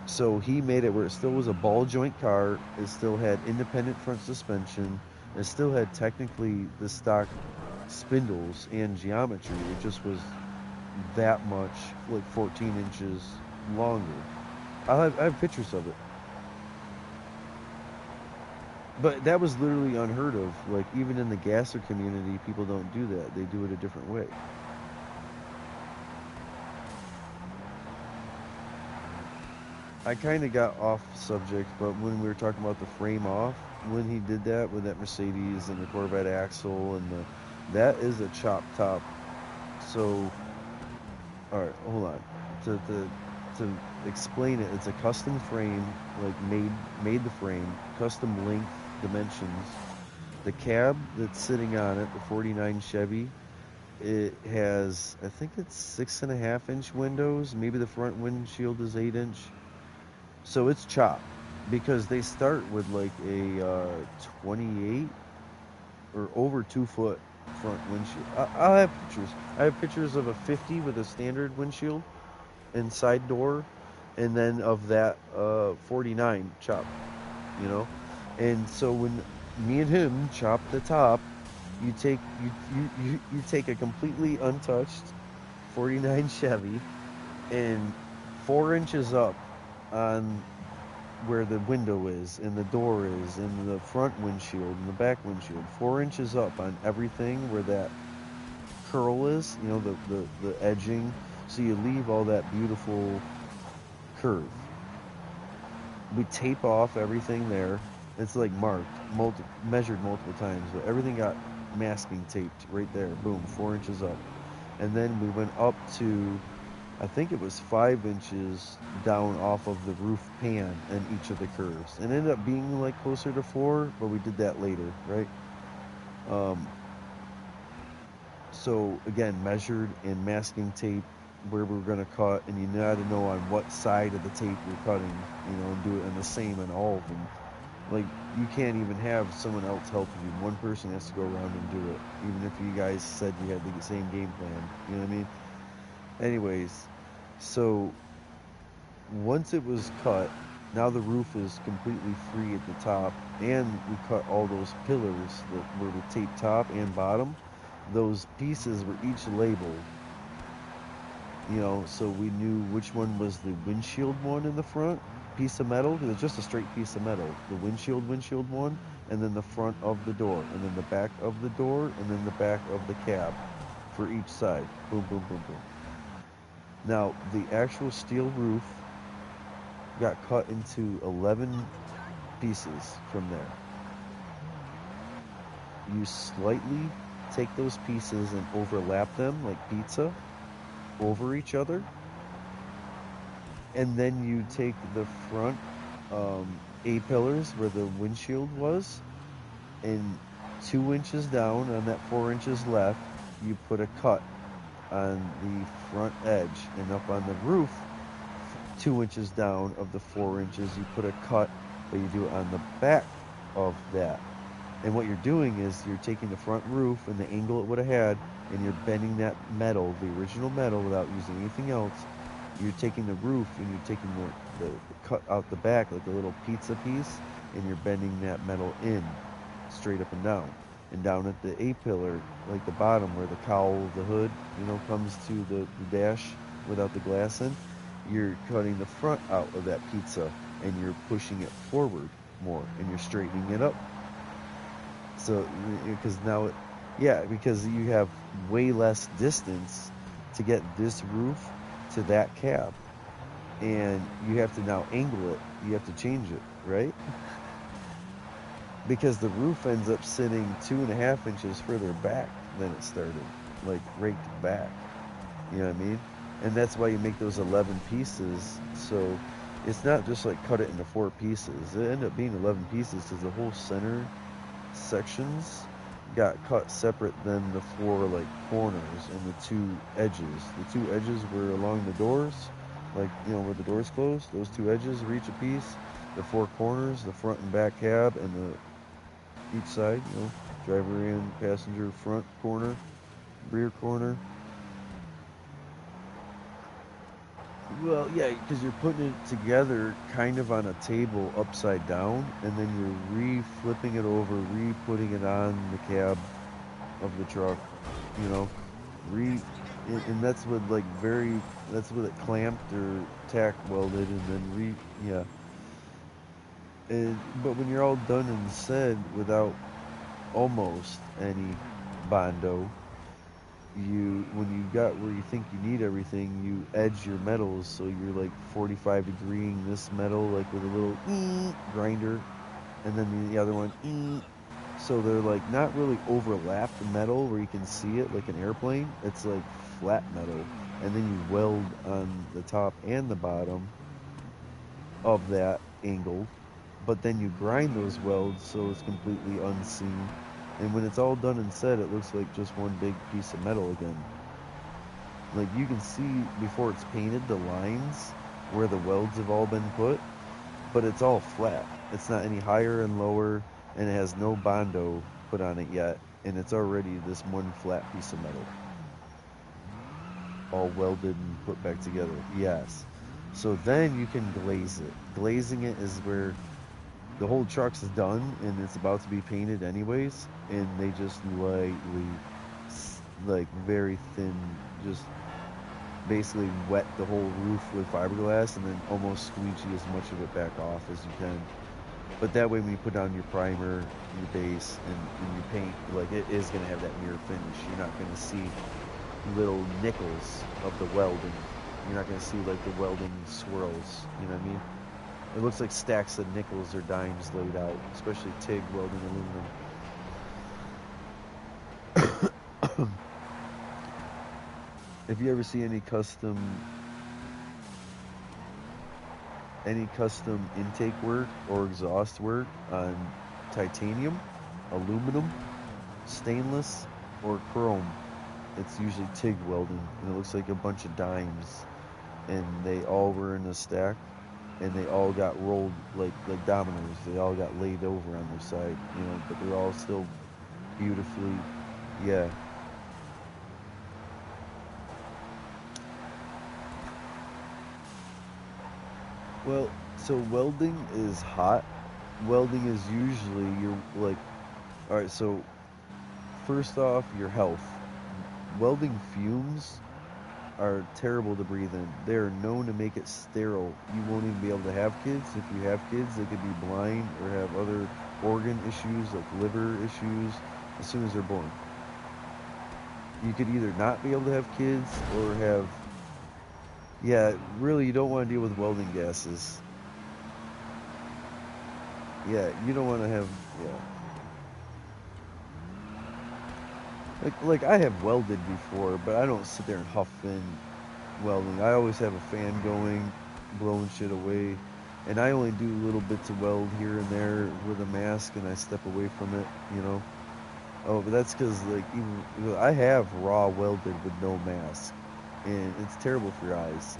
So he made it where it still was a ball joint car. It still had independent front suspension. It still had technically the stock spindles and geometry. It just was that much, like 14 inches longer. I have pictures of it. But that was literally unheard of. Like, even in the gasser community, people don't do that. They do it a different way. I kind of got off subject, but when we were talking about the frame off, when he did that with that Mercedes and the Corvette axle and that is a chop top. So, all right, hold on. To explain it, it's a custom frame, like made the frame, custom length, dimensions. The cab that's sitting on it, the 49 Chevy, it has, I think it's 6.5-inch windows. Maybe the front windshield is 8-inch. So it's chopped because they start with like a 28 or over 2-foot front windshield. I'll have pictures. I have pictures of a 50 with a standard windshield and side door, and then of that 49 chop, you know. And so when me and him chop the top, you take a completely untouched 49 Chevy and 4 inches up on where the window is and the door is and the front windshield and the back windshield, 4 inches up on everything where that curl is, you know, the edging, so you leave all that beautiful curve. We tape off everything there. It's like marked, measured multiple times, but everything got masking taped right there. Boom, 4 inches up. And then we went up to, I think it was 5 inches down off of the roof pan in each of the curves. And it ended up being like closer to 4, but we did that later, right? So again, measured and masking tape where we're going to cut, and you got to know on what side of the tape you're cutting, you know, and do it in the same in all of them. Like, you can't even have someone else help you. One person has to go around and do it, even if you guys said you had the same game plan. You know what I mean? Anyways, so once it was cut, now the roof is completely free at the top, and we cut all those pillars that were the tape top and bottom. Those pieces were each labeled, you know, so we knew which one was the windshield one in the front piece of metal, because it's just a straight piece of metal. The windshield one, and then the front of the door, and then the back of the door, and then the back of the cab for each side. Boom, boom, boom, boom. Now, the actual steel roof got cut into 11 pieces from there. You slightly take those pieces and overlap them like pizza over each other, and then you take the front A-pillars where the windshield was, and 2 inches down on that 4 inches left, you put a cut on the front edge, and up on the roof 2 inches down of the 4 inches you put a cut, but you do it on the back of that. And what you're doing is you're taking the front roof and the angle it would have had, and you're bending that metal, the original metal, without using anything else. You're taking the roof and you're taking the cut out the back like a little pizza piece, and you're bending that metal in straight up and down. And down at the A-pillar, like the bottom where the cowl of the hood, you know, comes to the dash without the glass in, you're cutting the front out of that pizza and you're pushing it forward more, and you're straightening it up. So, because now, because you have way less distance to get this roof to that cab, and you have to now angle it. You have to change it, right? Because the roof ends up sitting 2.5 inches further back than it started, like raked back. You know what I mean? And that's why you make those 11 pieces. So it's not just like cut it into 4 pieces. It ended up being 11 pieces because the whole center sections got cut separate than the four like corners and the two edges. The two edges were along the doors, like where the doors close. Those two edges were each a piece. The four corners, the front and back cab, and the each side. Driver and passenger front corner, rear corner. Well, yeah, because you're putting it together kind of on a table upside down, and then you're re-flipping it over, re-putting it on the cab of the truck, you know, re, and that's with that's with it clamped or tack welded, and then yeah. But when you're all done and said without almost any bondo, when you got where you think you need everything, you edge your metals so you're like 45 degreeing this metal like with a little grinder, and then the other one so they're like not really overlapped metal where you can see it like an airplane. It's like flat metal, and then you weld on the top and the bottom of that angled, but then you grind those welds so it's completely unseen. And when it's all done and said, it looks like just one big piece of metal again. Like you can see before it's painted the lines where the welds have all been put, but it's all flat. It's not any higher and lower, and it has no bondo put on it yet, and it's already this one flat piece of metal. All welded and put back together. Yes. So then you can glaze it. Glazing it is where the whole truck's done and it's about to be painted anyways, and they just lightly, like very thin, just basically wet the whole roof with fiberglass and then almost squeegee as much of it back off as you can. But that way when you put down your primer, your base, and your paint, like it is going to have that mirror finish. You're not going to see little nickels of the welding. You're not going to see like the welding swirls, you know what I mean? It looks like stacks of nickels or dimes laid out, especially TIG welding aluminum. If you ever see any custom intake work or exhaust work on titanium, aluminum, stainless, or chrome, it's usually TIG welding, and it looks like a bunch of dimes, and they all were in a stack, and they all got rolled like dominoes. They all got laid over on their side, but they're all still beautifully, yeah. Well, so welding is hot. Welding is usually all right, so first off, your health. Welding fumes are terrible to breathe in. They are known to make it sterile. You won't even be able to have kids. If you have kids, they could be blind or have other organ issues like liver issues as soon as they're born. You could either not be able to have kids or have, yeah, really you don't want to deal with welding gases. Yeah, you don't want to have, yeah. Like I have welded before, but I don't sit there and huff in welding. I always have a fan going, blowing shit away, and I only do little bits of weld here and there with a mask, and I step away from it, Oh, but that's because like even I have raw welded with no mask, and it's terrible for your eyes.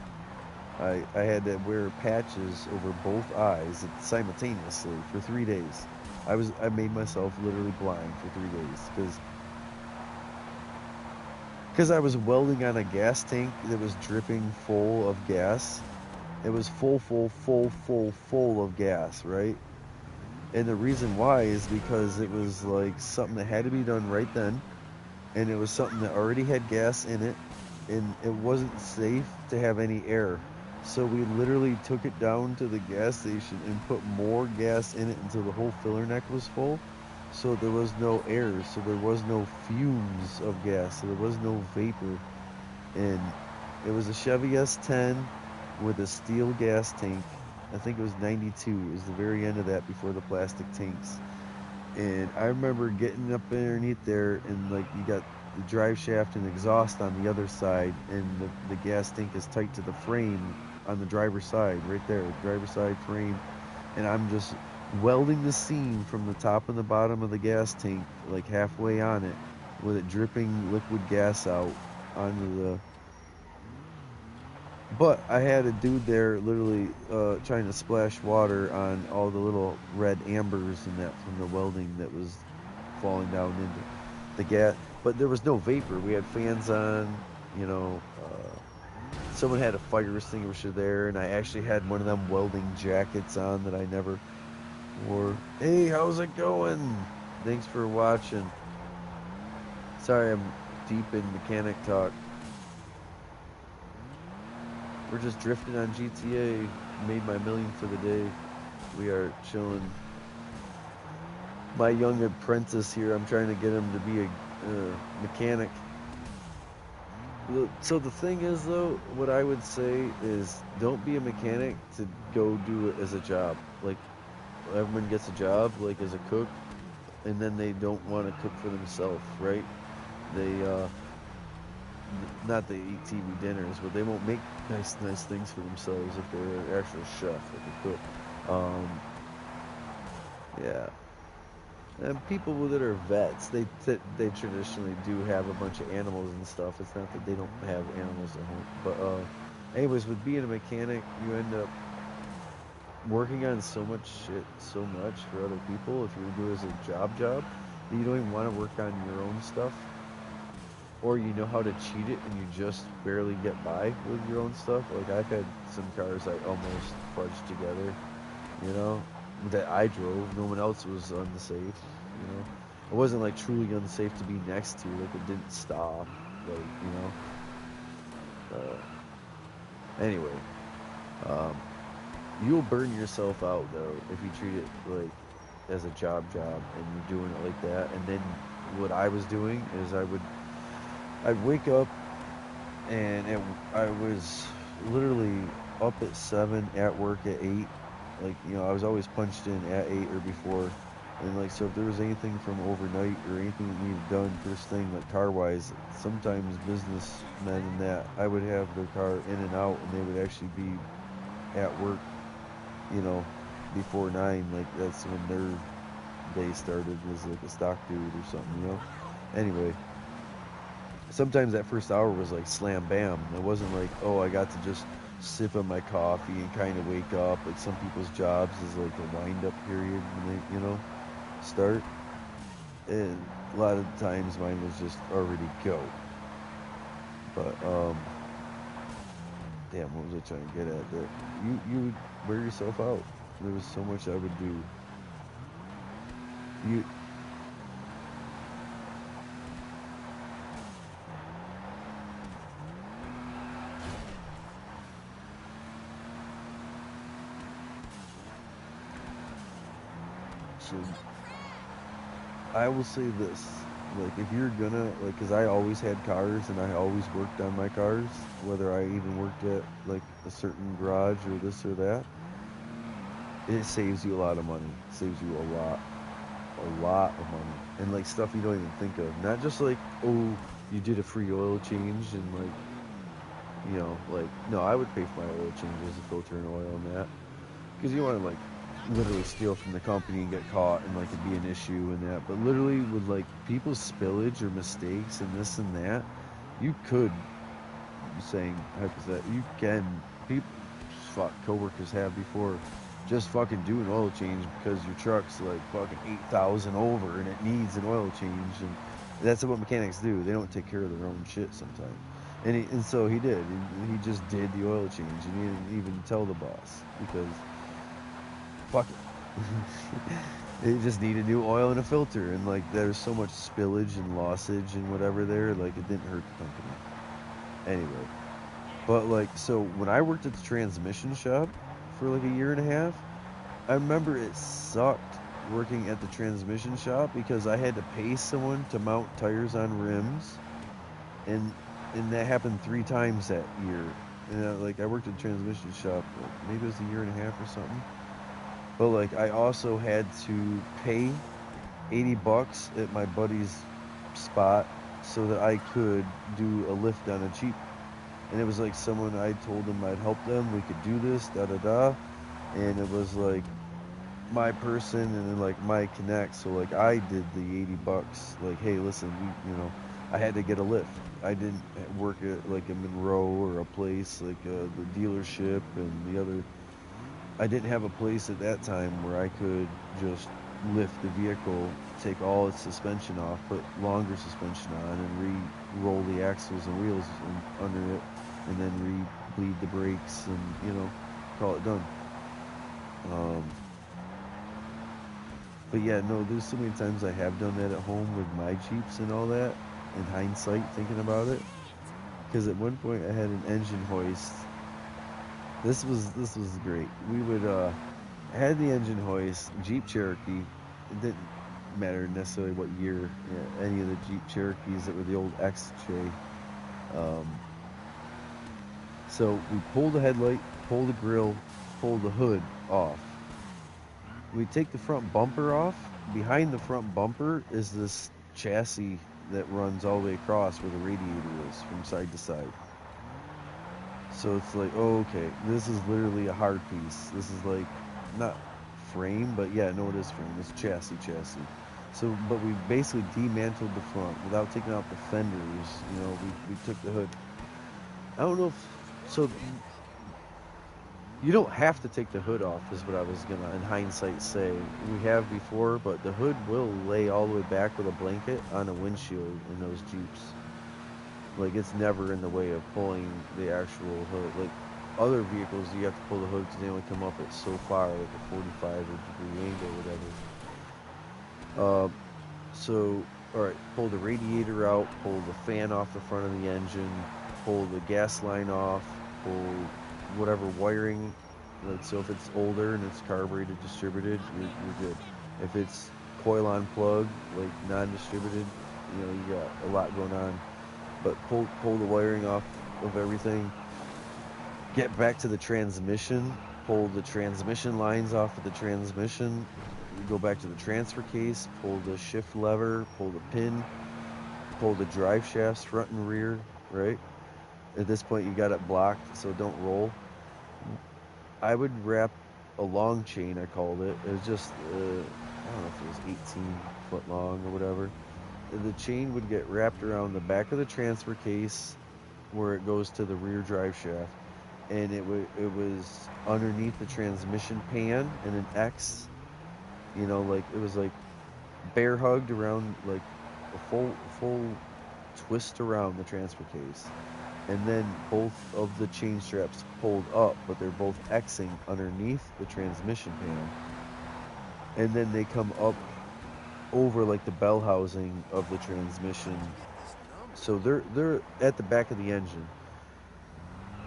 I had to wear patches over both eyes simultaneously for 3 days. I made myself literally blind for 3 days because I was welding on a gas tank that was dripping full of gas. It was full of gas, right? And the reason why is because it was like something that had to be done right then, and it was something that already had gas in it, and it wasn't safe to have any air. So we literally took it down to the gas station and put more gas in it until the whole filler neck was full. So there was no air, so there was no fumes of gas, so there was no vapor. And it was a Chevy S10 with a steel gas tank. I think it was 92. It was the very end of that before the plastic tanks. And I remember getting up underneath there, and like you got the drive shaft and exhaust on the other side, and the gas tank is tight to the frame on the driver's side, right there, driver's side frame. And I'm just welding the seam from the top and the bottom of the gas tank, like halfway on it, with it dripping liquid gas out onto the. But I had a dude there literally trying to splash water on all the little red ambers and that from the welding that was falling down into the gas. But there was no vapor. We had fans on, you know. Someone had a fire extinguisher there, and I actually had one of them welding jackets on that I never wore. Hey, how's it going? Thanks for watching. Sorry, I'm deep in mechanic talk. We're just drifting on GTA. Made my million for the day. We are chilling. My young apprentice here, I'm trying to get him to be a mechanic. So the thing is, though, what I would say is don't be a mechanic to go do it as a job. Like, everyone gets a job, like, as a cook, and then they don't want to cook for themselves, right? They, not they eat TV dinners, but they won't make nice things for themselves if they're an actual chef, like a cook. Yeah. And people that are vets, they traditionally do have a bunch of animals and stuff. It's not that they don't have animals at home, but anyways, with being a mechanic, you end up working on so much shit, so much for other people. If you do it as a job, that you don't even want to work on your own stuff, or you know how to cheat it and you just barely get by with your own stuff. Like I've had some cars I almost fudged together, you know, that I drove. No one else was unsafe, you know. It wasn't like truly unsafe to be next to, like it didn't stop, like, you know. Anyway, you'll burn yourself out though if you treat it like as a job and you're doing it like that. And then what I was doing is I'd wake up and I was literally up at 7, at work at 8. Like, you know, I was always punched in at 8 or before. And like, so if there was anything from overnight or anything that needed done first thing, like car wise, sometimes businessmen and that, I would have their car in and out and they would actually be at work, you know, before 9. Like that's when their day started, was like a stock dude or something, you know. Anyway, sometimes that first hour was like slam bam. It wasn't like, oh, I got to just sip on my coffee and kind of wake up. Like some people's jobs is like a wind up period when they, you know, start. And a lot of times mine was just already go. But damn, what was I trying to get at there? You would wear yourself out. There was so much I would do. You should. I will say this, like if you're gonna, like, cause I always had cars and I always worked on my cars, whether I even worked at like a certain garage or this or that, it saves you a lot of money. It saves you a lot of money. And like stuff you don't even think of. Not just like, oh, you did a free oil change and like, you know, like, no, I would pay for my oil changes, the filter and oil and that. Cause you want to like literally steal from the company and get caught and like it'd be an issue and that. But literally with like people's spillage or mistakes and this and that, you could, saying hypothetically, you can, people, fuck, coworkers have before, just fucking do an oil change because your truck's like fucking 8,000 over and it needs an oil change. And that's what mechanics do. They don't take care of their own shit sometimes. And so he did. He just did the oil change and he didn't even tell the boss because fuck it. It just needed new oil and a filter, and like there's so much spillage and lossage and whatever there, like it didn't hurt the company. Anyway, but like, so when I worked at the transmission shop for like a year and a half, I remember it sucked working at the transmission shop because I had to pay someone to mount tires on rims, and that happened 3 times that year. And like I worked at the transmission shop, like, maybe it was a year and a half or something. But like I also had to pay $80 at my buddy's spot so that I could do a lift on a Jeep. And it was like someone, I told them I'd help them, we could do this, da da da. And it was like my person and then like my connect. So like I did the $80. Like, hey, listen, I had to get a lift. I didn't work at like a Monroe or a place like the dealership and the other. I didn't have a place at that time where I could just lift the vehicle, take all its suspension off, put longer suspension on, and re-roll the axles and wheels under it, and then re-bleed the brakes and call it done. But yeah, no, there's so many times I have done that at home with my Jeeps and all that. In hindsight, thinking about it, because at one point I had an engine hoist. This was great. We would I had the engine hoist Jeep Cherokee. It didn't matter necessarily what year. Yeah, any of the Jeep Cherokees that were the old XJ. Um, so we pull the headlight, pull the grill, pull the hood off. We take the front bumper off. Behind the front bumper is this chassis that runs all the way across where the radiator is from side to side. So it's like, oh, okay, this is literally a hard piece. This is like not frame, but yeah, no, it is frame. It's chassis. So, but we basically dismantled the front without taking out the fenders. We took the hood. I don't know if so. You don't have to take the hood off, is what I was gonna, in hindsight, say. We have before, but the hood will lay all the way back with a blanket on a windshield in those Jeeps. Like, it's never in the way of pulling the actual hood. Like, other vehicles, you have to pull the hood because they only come up at so far, like a 45-degree angle or whatever. So, alright, pull the radiator out, pull the fan off the front of the engine, pull the gas line off, pull whatever wiring. Like, so if it's older and it's carbureted, distributed, you're good. If it's coil on plug, like non-distributed, you got a lot going on. But pull the wiring off of everything. Get back to the transmission. Pull the transmission lines off of the transmission. Go back to the transfer case. Pull the shift lever. Pull the pin. Pull the drive shafts front and rear. Right. At this point, you got it blocked, so don't roll. I would wrap a long chain. I called it. It was just I don't know if it was 18 foot long or whatever. The chain would get wrapped around the back of the transfer case where it goes to the rear drive shaft, and it was underneath the transmission pan in an X, like it was like bear hugged around, like a full twist around the transfer case, and then both of the chain straps pulled up, but they're both Xing underneath the transmission pan, and then they come up over like the bell housing of the transmission. So they're at the back of the engine.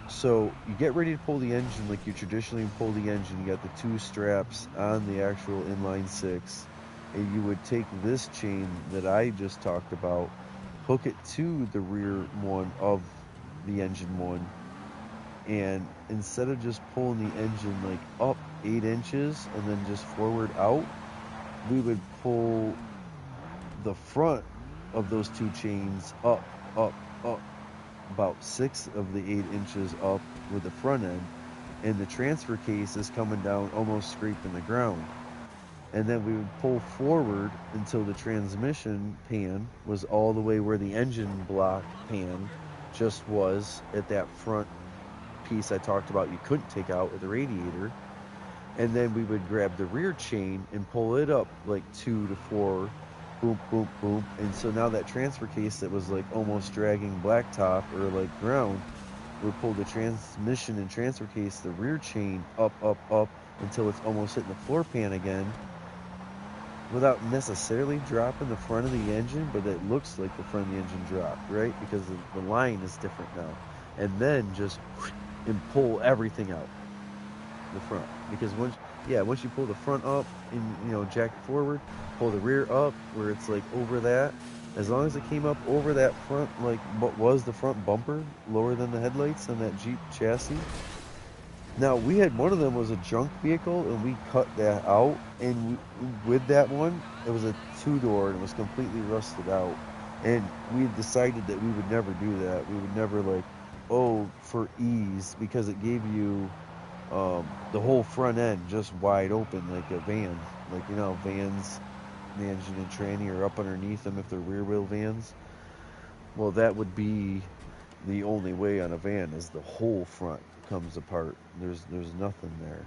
So you get ready to pull the engine like you traditionally pull the engine. You got the two straps on the actual inline six, and you would take this chain that I just talked about, hook it to the rear one of the engine one, and instead of just pulling the engine like up 8 inches and then just forward out, we would pull the front of those two chains up, about 6 of the 8 inches up with the front end, and the transfer case is coming down almost scraping the ground. And then we would pull forward until the transmission pan was all the way where the engine block pan just was at that front piece I talked about you couldn't take out with the radiator. And then we would grab the rear chain and pull it up like 2 to 4, boom, boom, boom. And so now that transfer case that was like almost dragging blacktop or like ground, we pull the transmission and transfer case, the rear chain up until it's almost hitting the floor pan again, without necessarily dropping the front of the engine, but it looks like the front of the engine dropped, right? Because the line is different now. And then just and pull everything out the front, because once you pull the front up and jack it forward, pull the rear up where it's like over that, as long as it came up over that front, like what was the front bumper lower than the headlights on that Jeep chassis. Now we had one of them was a junk vehicle, and we cut that out, and with that one it was a 2-door and it was completely rusted out, and we decided that we would never do that. We would never, like, for ease, because it gave you the whole front end just wide open like a van. Like, you know, vans, the engine and tranny are up underneath them if they're rear wheel vans. Well, that would be the only way on a van is the whole front comes apart. There's nothing there.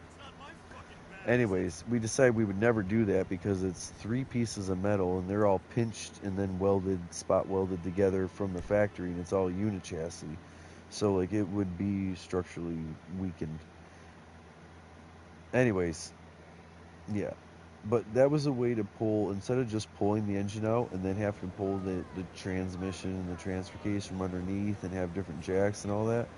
It's not my fucking bag. Anyways, we decided we would never do that because it's 3 pieces of metal and they're all pinched and then welded, spot welded together from the factory, and it's all unit chassis. So like it would be structurally weakened. Anyways, yeah. But that was a way to pull, instead of just pulling the engine out and then have to pull the transmission and the transfer case from underneath and have different jacks and all that.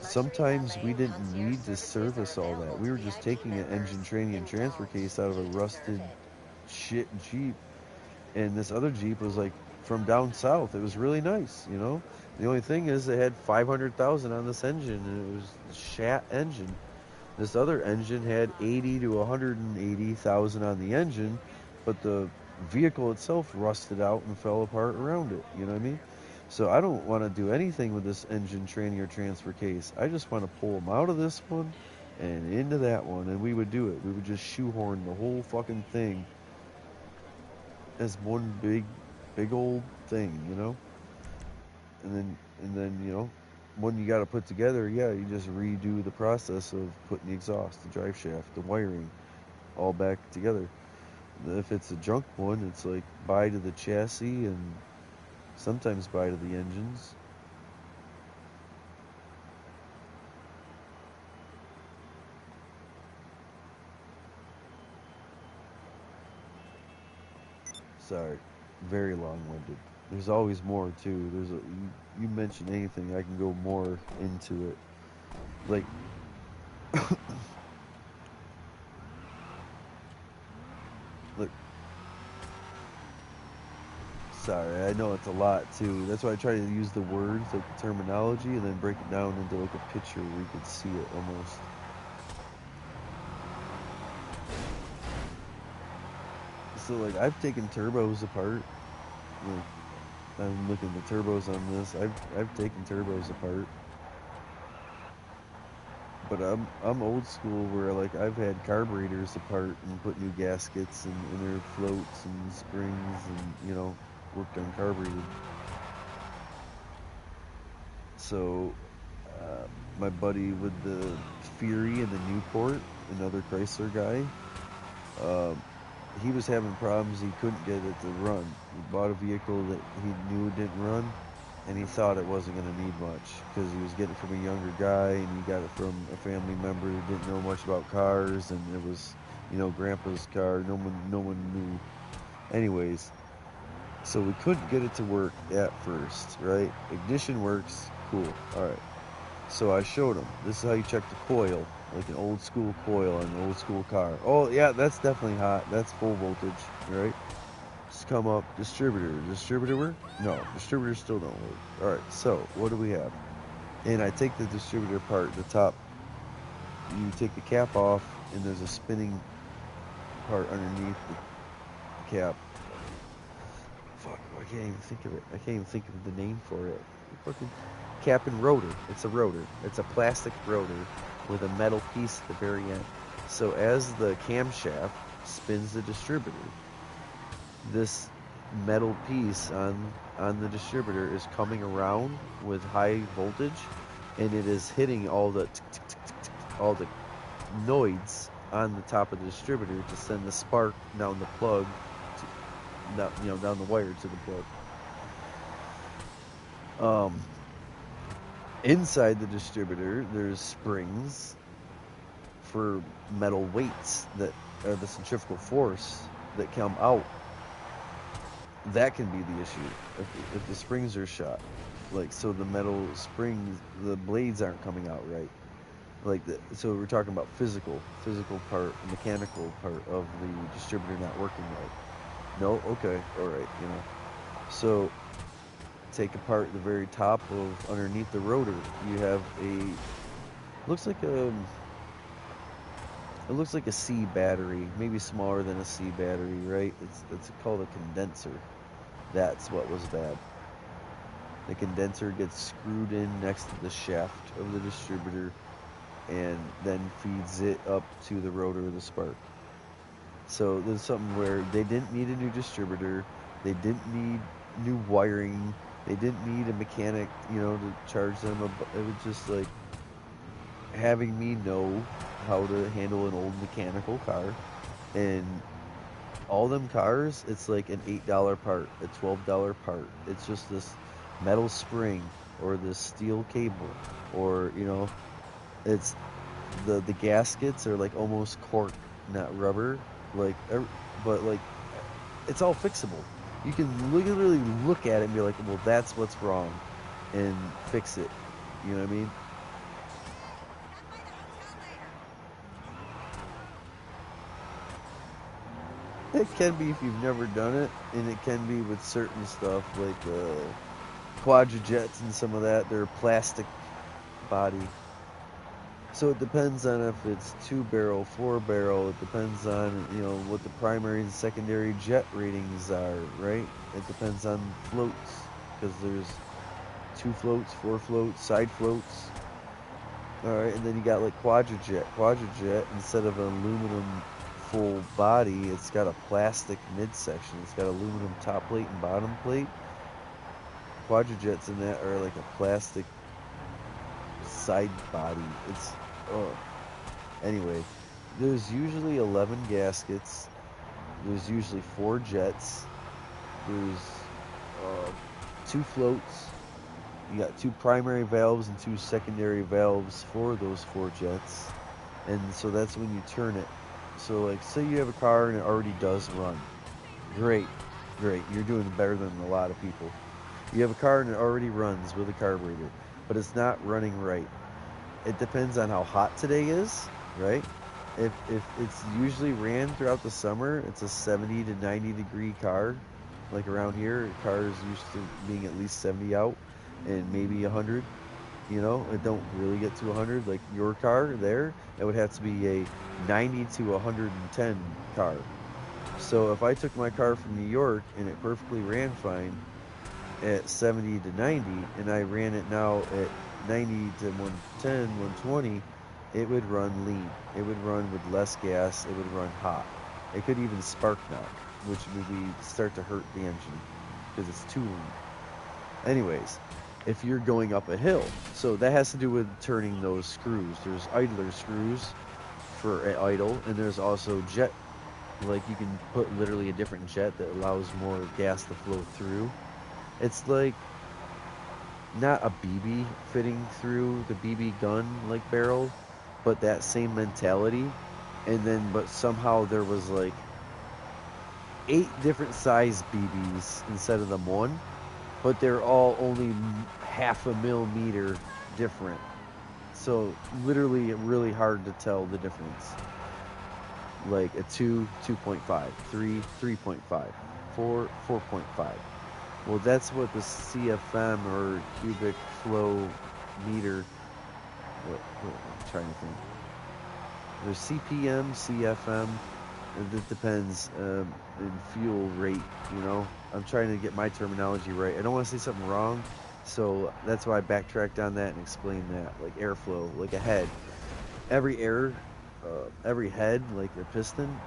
Sometimes we didn't need to service all that. We were just taking an engine training and transfer case out of a rusted shit Jeep. And this other Jeep was like from down south. It was really nice, you know. The only thing is it had 500,000 on this engine and it was a shat engine. This other engine had 80 to 180,000 on the engine, but the vehicle itself rusted out and fell apart around it. You know what I mean? So I don't want to do anything with this engine training or transfer case. I just want to pull them out of this one and into that one, and we would do it. We would just shoehorn the whole fucking thing as one big old thing, you know. And then you know, when you got to put together, yeah, you just redo the process of putting the exhaust, the drive shaft, the wiring, all back together. If it's a junk one, it's like buy to the chassis and sometimes buy to the engines. Sorry, very long-winded. There's always more too. You mention anything, I can go more into it. Like look, sorry, I know it's a lot too. That's why I try to use the words, like the terminology, and then break it down into like a picture where you could see it almost. So like I've taken turbos apart. Like I'm looking at the turbos on this. I've taken turbos apart. But I'm old school where like I've had carburetors apart and put new gaskets and inner floats and springs and you know worked on carbureted. So my buddy with the Fury and the Newport, another Chrysler guy, he was having problems. He couldn't get it to run. He bought a vehicle that he knew didn't run, and he thought it wasn't going to need much because he was getting it from a younger guy, and he got it from a family member who didn't know much about cars, and it was, you know, Grandpa's car. No one knew. Anyways, so we couldn't get it to work at first, right? Ignition works, cool. All right. So I showed him. This is how you check the coil, like an old school coil on an old school car. Oh yeah, that's definitely hot. That's full voltage, right? Just come up, distributor. Distributor work? No, distributor still don't work. All right, so what do we have? And I take the distributor apart, the top. You take the cap off, and there's a spinning part underneath the cap. Fuck, I can't even think of it. I can't even think of the name for it. Fucking cap and rotor. It's a rotor. It's a plastic rotor with a metal piece at the very end. So as the camshaft spins the distributor, this metal piece on the distributor is coming around with high voltage, and it is hitting all the nodes on the top of the distributor to send the spark down the plug, down the wire to the plug. Inside the distributor, there's springs for metal weights that are the centrifugal force that come out. That can be the issue if the springs are shot. Like, so the metal springs, the blades aren't coming out right. So we're talking about physical part, mechanical part of the distributor not working right. No, okay, all right, you know. So take apart the very top of underneath the rotor. You have looks like a it looks like a C battery, maybe smaller than a C battery, right? It's called a condenser. That's what was bad. The condenser gets screwed in next to the shaft of the distributor, and then feeds it up to the rotor of the spark. So there's something where they didn't need a new distributor, they didn't need new wiring, they didn't need a mechanic, to charge them. It was just like having me know how to handle an old mechanical car. And all them cars, it's like an $8 part, a $12 part. It's just this metal spring or this steel cable, or it's the gaskets are like almost cork, not rubber. Like, but like, it's all fixable. You can literally look at it and be like, well, that's what's wrong, and fix it. You know what I mean? It can be if you've never done it, and it can be with certain stuff like quadrajets and some of that. They're plastic body. So it depends on if it's 2-barrel, 4-barrel. It depends on what the primary and secondary jet ratings are, right? It depends on floats, because there's 2 floats, 4 floats, side floats. All right, and then you got like quadrajet. Quadrajet, instead of an aluminum full body, it's got a plastic midsection. It's got aluminum top plate and bottom plate. Quadrajets in that are like a plastic side body. It's anyway, there's usually 11 gaskets. There's usually 4 jets. There's 2 floats. You got 2 primary valves and 2 secondary valves for those 4 jets. And so that's when you turn it. So like, say you have a car and it already does run. Great. You're doing better than a lot of people. You have a car and it already runs with a carburetor, but it's not running right. It depends on how hot today is, right? If it's usually ran throughout the summer, it's a 70 to 90 degree car. Like around here, cars used to being at least 70 out and maybe 100. It don't really get to 100. Like your car there, it would have to be a 90 to 110 car. So if I took my car from New York and it perfectly ran fine at 70 to 90, and I ran it now at 90 to 110, 120, it would run lean. It would run with less gas. It would run hot. It could even spark knock, which would start to hurt the engine because it's too lean. Anyways, if you're going up a hill, so that has to do with turning those screws. There's idler screws for idle, and there's also jet. Like you can put literally a different jet that allows more gas to flow through. It's like not a BB fitting through the BB gun like barrel, but that same mentality. And then, but somehow there was like 8 different size BBs instead of the 1, but they're all only half a millimeter different. So literally really hard to tell the difference. Like a 2, 2.5, 3, 3.5, 4, 4.5. Well, that's what the CFM or cubic flow meter. I'm trying to think. There's CPM, CFM. It depends in fuel rate. I'm trying to get my terminology right. I don't want to say something wrong, so that's why I backtracked on that and explained that. Like airflow, like a head. Every head, like a piston,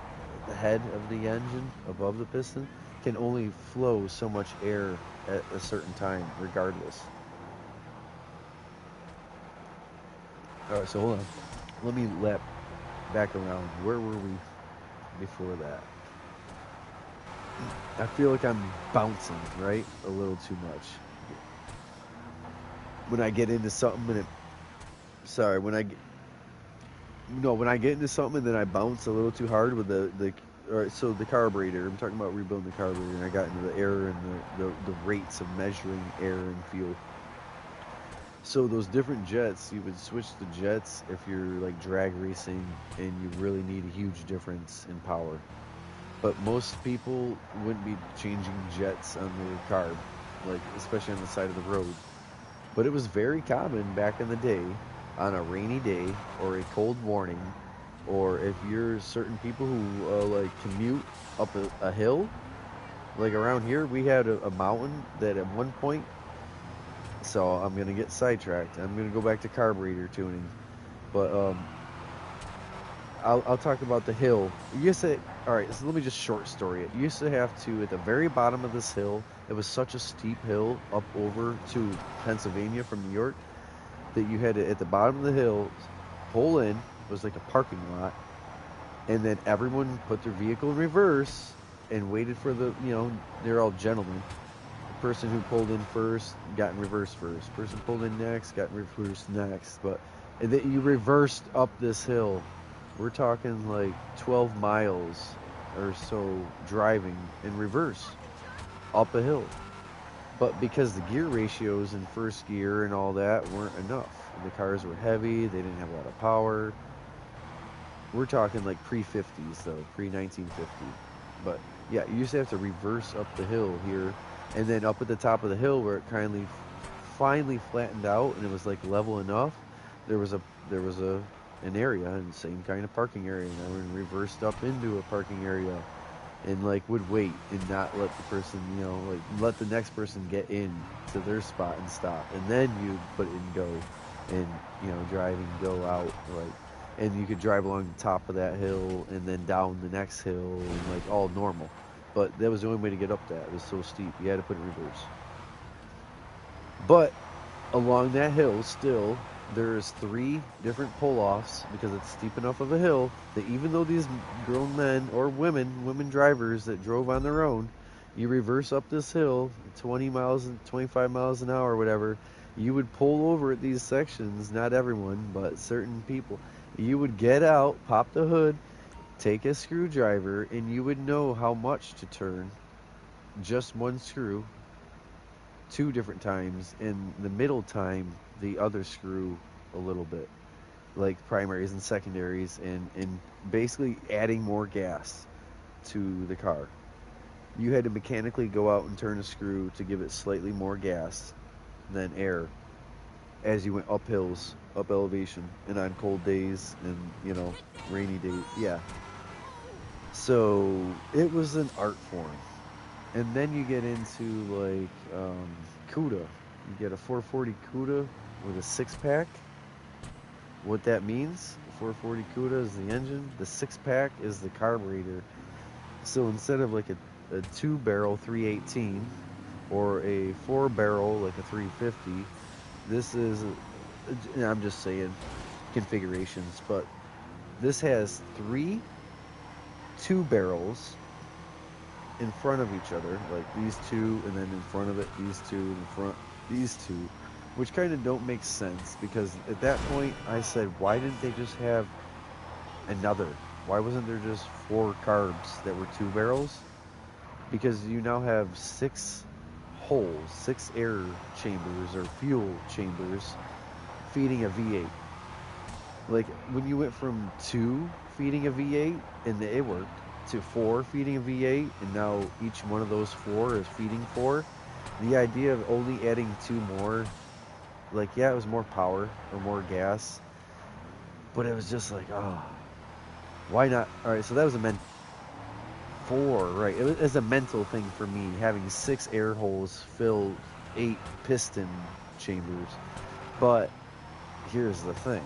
the head of the engine above the piston, can only flow so much air at a certain time, regardless. All right, so hold on. Let me lap back around. Where were we before that? I feel like I'm bouncing, right? A little too much. When I get into something and when I get into something and then I bounce a little too hard with all right, so the carburetor, I'm talking about rebuilding the carburetor, and I got into the air and the rates of measuring air and fuel. So those different jets, you would switch the jets if you're like drag racing and you really need a huge difference in power. But most people wouldn't be changing jets on their carb, like especially on the side of the road. But it was very common back in the day on a rainy day or a cold morning, or if you're certain people who like commute up a hill, like around here we had a mountain that at one point, so I'm going to get sidetracked. I'm going to go back to carburetor tuning. But I'll talk about the hill. You used to, all right, so let me just short story it. You used to have to, at the very bottom of this hill, it was such a steep hill up over to Pennsylvania from New York that you had to, at the bottom of the hill, pull in. It was like a parking lot. And then everyone put their vehicle in reverse and waited for the, they're all gentlemen. The person who pulled in first got in reverse first. Person pulled in next got in reverse next. But and then you reversed up this hill. We're talking like 12 miles or so driving in reverse up a hill. But because the gear ratios in first gear and all that weren't enough, the cars were heavy, they didn't have a lot of power. We're talking like pre-50s though, pre-1950. But yeah, you used to have to reverse up the hill here, and then up at the top of the hill where it finally flattened out and it was like level enough. There was an area, and same kind of parking area, and I went reversed up into a parking area, and like would wait and not let the person, like let the next person get in to their spot and stop, and then you put it in go, and drive and go out like. And you could drive along the top of that hill and then down the next hill and like all normal. But that was the only way to get up that. It was so steep. You had to put it in reverse. But along that hill still, there's 3 different pull-offs because it's steep enough of a hill that even though these grown men or women drivers that drove on their own, you reverse up this hill 20 miles and 25 miles an hour or whatever, you would pull over at these sections, not everyone, but certain people. You would get out, pop the hood, take a screwdriver, and you would know how much to turn. Just one screw, 2 different times, and the middle time, the other screw a little bit. Like primaries and secondaries, and basically adding more gas to the car. You had to mechanically go out and turn a screw to give it slightly more gas than air as you went up hills, up elevation, and on cold days and, rainy days. Yeah. So it was an art form. And then you get into like CUDA. You get a 440 CUDA with a 6-pack. What that means, 440 CUDA is the engine, the 6-pack is the carburetor. So instead of like a 2-barrel 318 or a 4-barrel like a 350, this is, I'm just saying configurations, but this has 3 2-barrels in front of each other, like these 2, and then in front of it, these 2, and in front, these 2, which kind of don't make sense because at that point I said, why didn't they just have another? Why wasn't there just 4 carbs that were 2 barrels? Because you now have 6 holes, 6 air chambers or fuel chambers feeding a V8. Like when you went from 2 feeding a V8 and it worked to 4 feeding a V8, and now each one of those 4 is feeding 4. The idea of only adding 2 more, like yeah, it was more power or more gas, but it was just like, oh, why not? All right, so that was a 4, right? It was a mental thing for me, having 6 air holes fill 8 piston chambers. But here's the thing.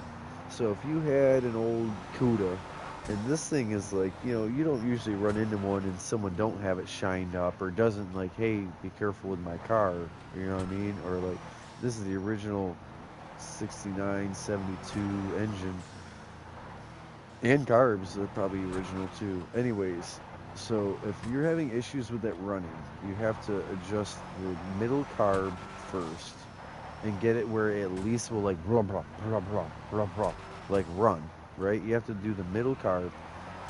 So if you had an old CUDA, and this thing is like, you don't usually run into one and someone don't have it shined up or doesn't like, hey, be careful with my car, you know what I mean? Or like, this is the original 69, 72 engine. And carbs are probably original too. Anyways, so if you're having issues with that running, you have to adjust the middle carb first and get it where it at least will like blah, blah, blah, blah, blah, blah, like run, right? You have to do the middle carb.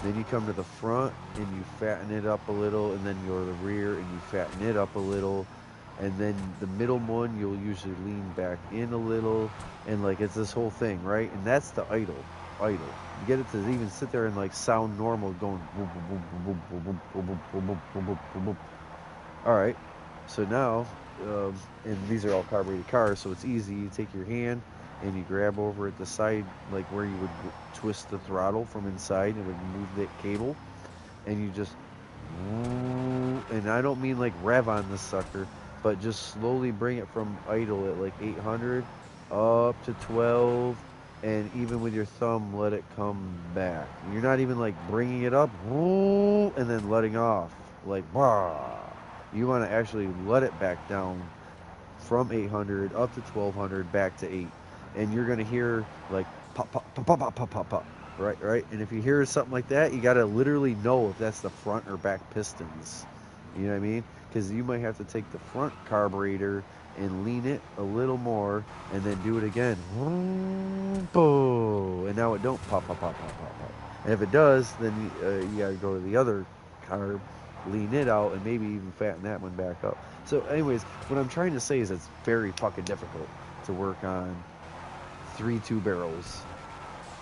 Then you come to the front and you fatten it up a little, and then you go to the rear and you fatten it up a little, and then the middle one you'll usually lean back in a little, and like it's this whole thing, right? And that's the idle. You get it to even sit there and like sound normal, going boop, boop, boop, boop, boop, boop, boop, boop, boop, boop, boop, boop, boop. All right, so now and these are all carbureted cars, so it's easy. You take your hand and you grab over at the side, like where you would twist the throttle from inside, and would move that cable, and you just, and I don't mean like rev on this sucker, but just slowly bring it from idle at like 800 up to 12, and even with your thumb, let it come back. You're not even like bringing it up, woo, and then letting off, like, bah. You want to actually let it back down from 800 up to 1200 back to 8, and you're gonna hear like pop pop pop pop pop pop pop pop, right. And if you hear something like that, you gotta literally know if that's the front or back pistons. You know what I mean? Because you might have to take the front carburetor and lean it a little more, and then do it again. Boom, and now it don't pop pop pop pop pop pop. And if it does, then you gotta go to the other carb, lean it out, and maybe even fatten that one back up. So anyways, what I'm trying to say is it's very fucking difficult to work on 3 2-barrels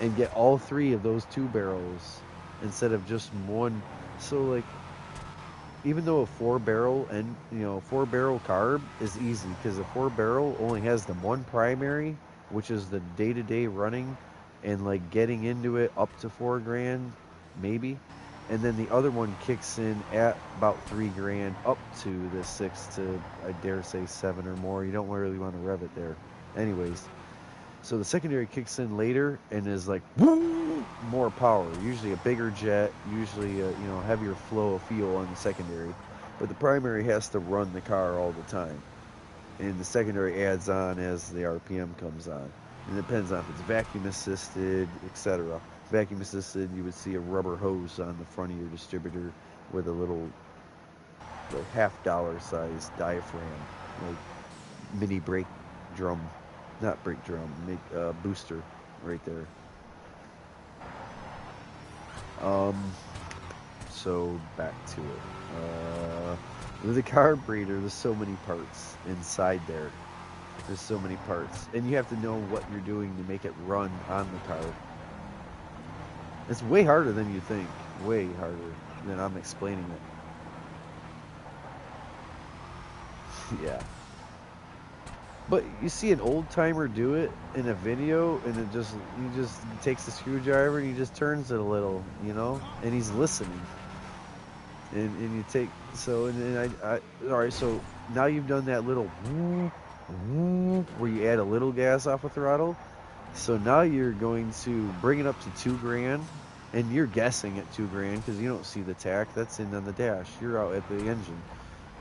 and get all 3 of those 2-barrels instead of just one. So like, even though a 4-barrel and 4-barrel carb is easy because a 4-barrel only has the one primary, which is the day-to-day running and like getting into it up to $4,000 maybe, and then the other one kicks in at about $3,000 up to the 6 to, I dare say, 7 or more. You don't really want to rev it there anyways. So the secondary kicks in later and is like, woo, more power, usually a bigger jet, usually a heavier flow of fuel on the secondary, but the primary has to run the car all the time, and the secondary adds on as the RPM comes on. And it depends on if it's vacuum assisted, etc. Vacuum assisted, you would see a rubber hose on the front of your distributor with a little like $half size diaphragm, like mini brake drum, not brake drum, make booster right there. So back to it. With the carburetor, there's so many parts inside there. There's so many parts, and you have to know what you're doing to make it run on the car. It's way harder than you think. Way harder than I'm explaining it. Yeah. But you see an old timer do it in a video, and he just takes the screwdriver and he just turns it a little, and he's listening. And you take I all right. So now you've done that little where you add a little gas off a throttle. So now you're going to bring it up to $2,000, and you're guessing at $2,000 because you don't see the tack that's in on the dash. You're out at the engine.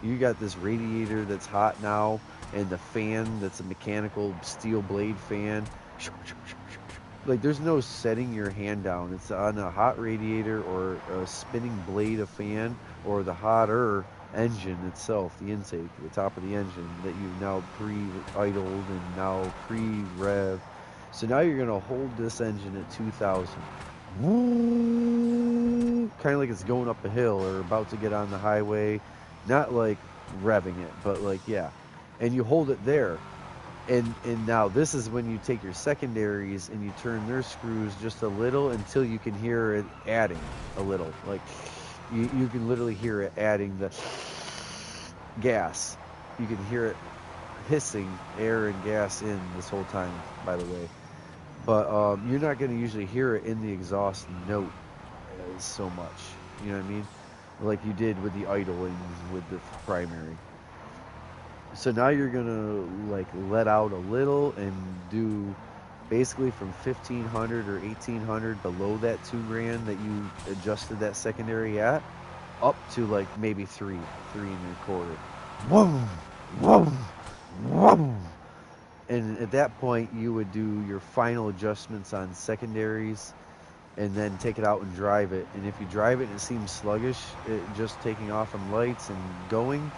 You got this radiator that's hot now, and the fan that's a mechanical steel blade fan. Like, there's no setting your hand down. It's on a hot radiator or a spinning blade of fan, or the hotter engine itself, the intake, the top of the engine that you've now pre-idled and now pre-rev. So now you're going to hold this engine at 2,000. Kind of like it's going up a hill or about to get on the highway. Not like revving it, but like, yeah. And you hold it there. And now this is when you take your secondaries and you turn their screws just a little until you can hear it adding a little. Like, you can literally hear it adding the gas. You can hear it hissing air and gas in this whole time, by the way. But you're not going to usually hear it in the exhaust note so much. You know what I mean? Like you did with the idling with the primary. So now you're gonna like let out a little and do basically from 1,500 or 1,800 below that $2,000 that you adjusted that secondary at, up to like maybe 3.25. Whoom, whoom, whoom. And at that point you would do your final adjustments on secondaries, and then take it out and drive it. And if you drive it and it seems sluggish, just taking off on lights and going,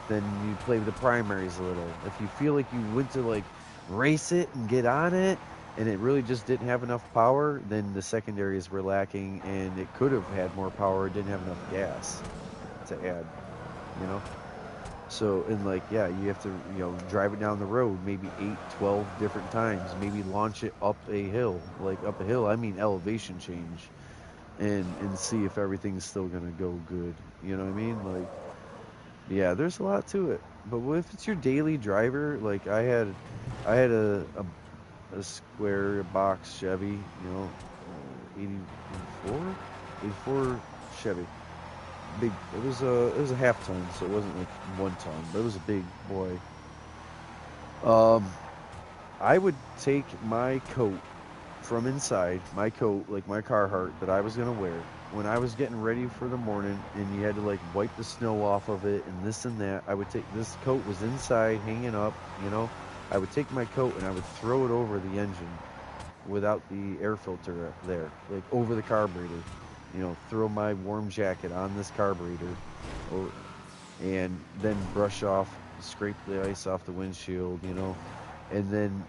then you play with the primaries a little. If you feel like you went to like race it and get on it and it really just didn't have enough power, then the secondaries were lacking and it could have had more power, it didn't have enough gas to add, So, and like, yeah, you have to, drive it down the road maybe 8, 12 different times, maybe launch it up a hill, like up a hill, I mean elevation change, and see if everything's still gonna go good, you know what I mean? Like, yeah, there's a lot to it. But if it's your daily driver, like I had a square box Chevy, 84 Chevy. Big. It was a half ton, so it wasn't like 1 ton, but it was a big boy. I would take my coat from inside my coat, like my Carhartt that I was gonna wear, when I was getting ready for the morning, and you had to like wipe the snow off of it and this and that. I would take this coat was inside hanging up, you know. I would take my coat and I would throw it over the engine without the air filter there, like over the carburetor. You know, throw my warm jacket on this carburetor, or, and then brush off, scrape the ice off the windshield, you know, and then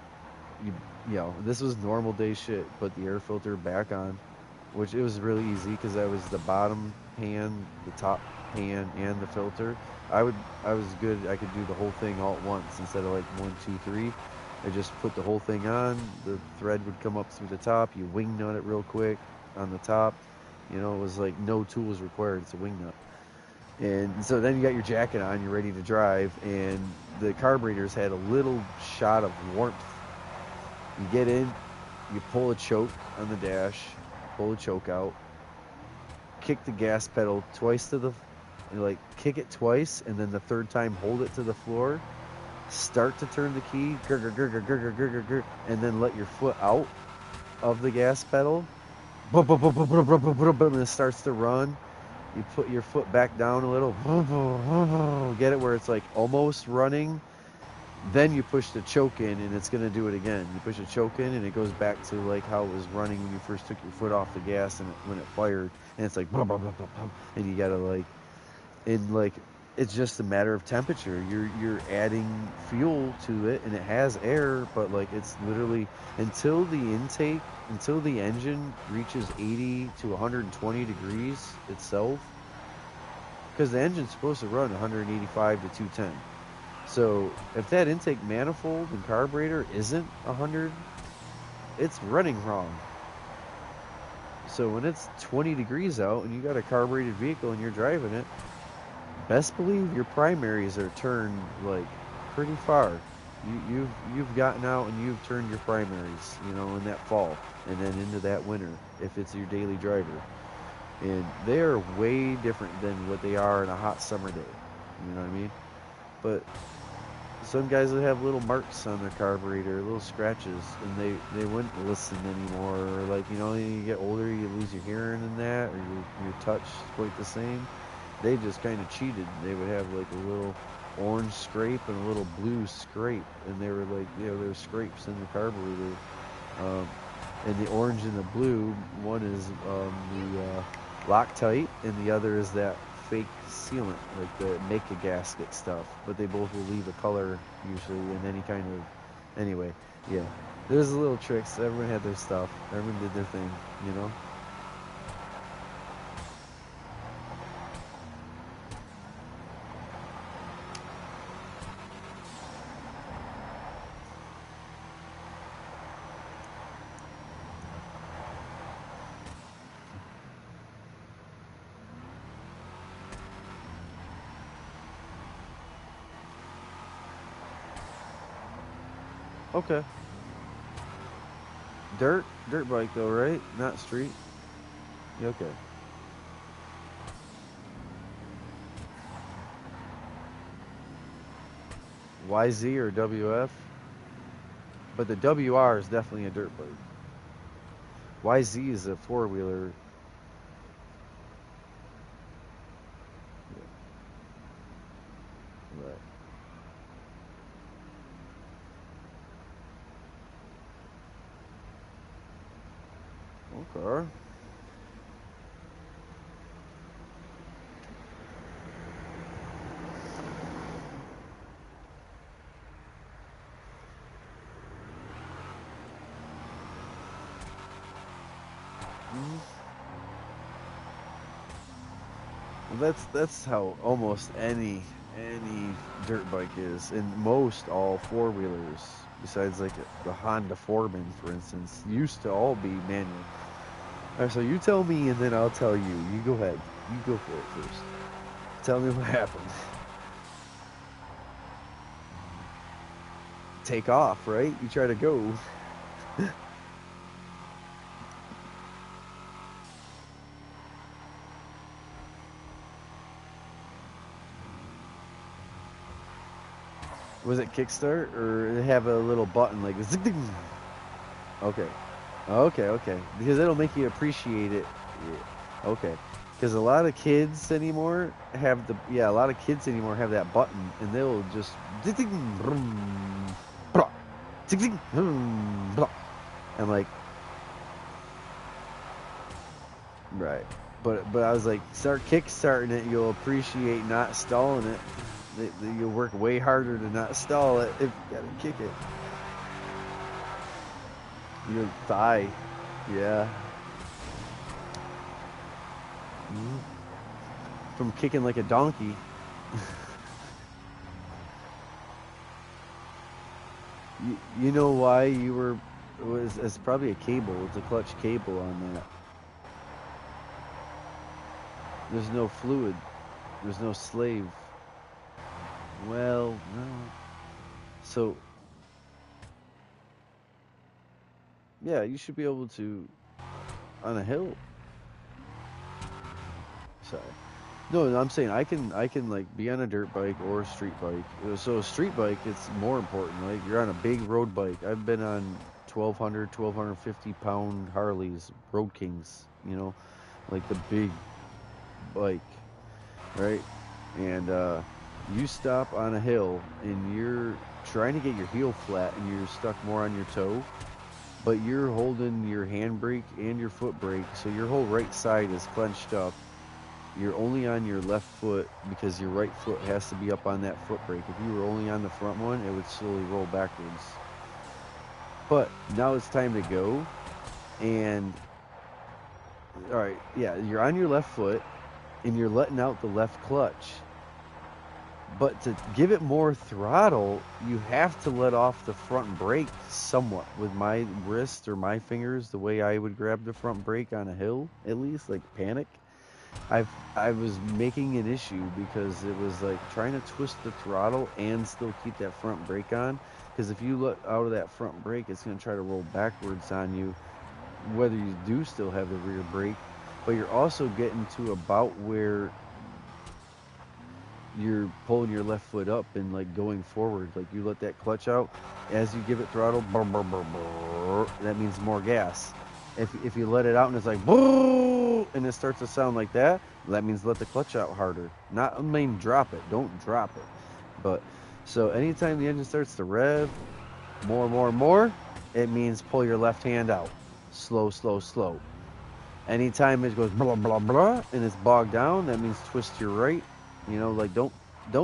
you, you know, this was normal day shit. Put the air filter back on, which it was really easy because I was the bottom pan, the top pan, and the filter. I was good. I could do the whole thing all at once instead of like one, two, three. I just put the whole thing on. The thread would come up through the top. You wing nut it real quick on the top. You know, it was like no tools required. It's a wing nut. And so then you got your jacket on. You're ready to drive, and the carburetors had a little shot of warmth. You get in, you pull a choke on the dash, pull the choke out, kick the gas pedal twice to the, you like kick it twice, and then the third time hold it to the floor. Start to turn the key, grr, grr, grr, grr, grr, grr, grr, grr, and then let your foot out of the gas pedal. Boom, boom, boom, boom, boom, boom, boom, boom, boom, and it starts to run. You put your foot back down a little, boom, boom, boom, boom, get it where it's like almost running. Then you push the choke in, and it's gonna do it again. You push the choke in, and it goes back to like how it was running when you first took your foot off the gas, and when it fired, and it's like bum, bum, bum, bum, bum, and you gotta like, and like it's just a matter of temperature. You're adding fuel to it, and it has air, but like it's literally until the intake, until the engine reaches 80 to 120 degrees itself, because the engine's supposed to run 185 to 210. So if that intake manifold and carburetor isn't 100, it's running wrong. So when it's 20 degrees out and you got a carbureted vehicle and you're driving it, best believe your primaries are turned like pretty far. You've gotten out and you've turned your primaries, you know, in that fall and then into that winter if it's your daily driver. And they are way different than what they are in a hot summer day. You know what I mean? But some guys would have little marks on their carburetor, little scratches, and they wouldn't listen anymore. Or like, you know, you get older, you lose your hearing and that, or your touch is quite the same. They just kind of cheated. They would have like a little orange scrape and a little blue scrape, and they were like, you know, there were scrapes in the carburetor. Um, and the orange and the blue, one is the Loctite, and the other is that fake sealant, like the make a gasket stuff. But they both will leave a color usually in any kind of. Anyway, yeah. There's little tricks. Everyone had their stuff. Everyone did their thing, you know. Okay. Dirt bike though, right? Not street. Yeah, okay. YZ or WF? But the WR is definitely a dirt bike. YZ is a four wheeler. Yeah, right. Okay. Mhm. Well, that's how almost any dirt bike is, and most all four wheelers, besides like the Honda Foreman, for instance, used to all be manual. All right, so you tell me, and then I'll tell you. You go ahead. You go for it first. Tell me what happened. Take off, right? You try to go. Was it kickstart or did it have a little button like zing? Okay. Okay. Because it'll make you appreciate it. Yeah. Okay. Because a lot of kids anymore have a lot of kids anymore have that button, and they'll just ding, ding, vroom, blah, ding, ding, vroom, blah. And like, right. But I was like, start kickstarting it. You'll appreciate not stalling it. You'll work way harder to not stall it if you gotta kick it. Your thigh, yeah. Mhm. From kicking like a donkey. You know why you were? It's probably a cable. It's a clutch cable on that. There's no fluid. There's no slave. Well, no. So yeah, you should be able to on a hill. Sorry. No, I'm saying I can like be on a dirt bike or a street bike. So a street bike, it's more important. Like you're on a big road bike. I've been on 1250 pound Harleys, Road Kings. Like the big bike, right? And you stop on a hill and you're trying to get your heel flat and you're stuck more on your toe, but you're holding your handbrake and your foot brake, so your whole right side is clenched up. You're only on your left foot because your right foot has to be up on that foot brake. If you were only on the front one, it would slowly roll backwards. But now it's time to go. And all right, yeah, you're on your left foot and you're letting out the left clutch. But to give it more throttle, you have to let off the front brake somewhat. With my wrist or my fingers, the way I would grab the front brake on a hill, at least, like panic. I was making an issue because it was like trying to twist the throttle and still keep that front brake on. Because if you let out of that front brake, it's going to try to roll backwards on you, whether you do still have the rear brake. But you're also getting to about where you're pulling your left foot up and like going forward. Like you let that clutch out as you give it throttle, brr, brr, brr, brr, that means more gas. If you let it out and it's like boo, and it starts to sound like that means let the clutch out harder. Not I mean drop it. Don't drop it. But so anytime the engine starts to rev more, it means pull your left hand out. Slow, slow, slow. Anytime it goes blah blah blah and it's bogged down, that means twist your right. Like don't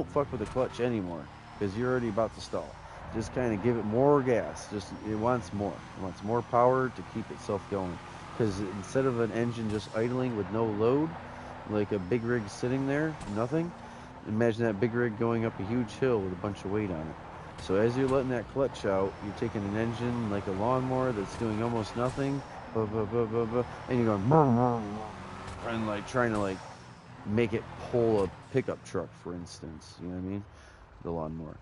fuck with the clutch anymore because you're already about to stall. Just kind of give it more gas. Just it wants more. It wants more power to keep itself going. Because instead of an engine just idling with no load, like a big rig sitting there, nothing. Imagine that big rig going up a huge hill with a bunch of weight on it. So as you're letting that clutch out, you're taking an engine like a lawnmower that's doing almost nothing, and you're going and like trying to like make it pull a pickup truck, for instance. You know what I mean? The lawnmower.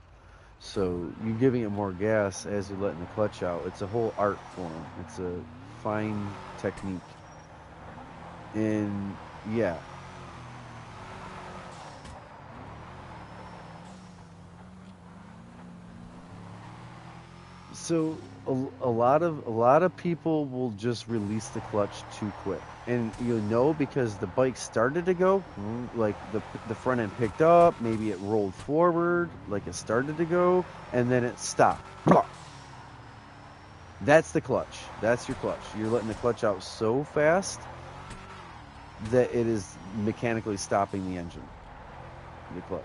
So you're giving it more gas as you're letting the clutch out. It's a whole art form. It's a fine technique. And yeah. So a lot of people will just release the clutch too quick, and you'll know because the bike started to go, like the front end picked up, maybe it rolled forward, like it started to go, and then it stopped. That's the clutch. That's your clutch. You're letting the clutch out so fast that it is mechanically stopping the engine. The clutch.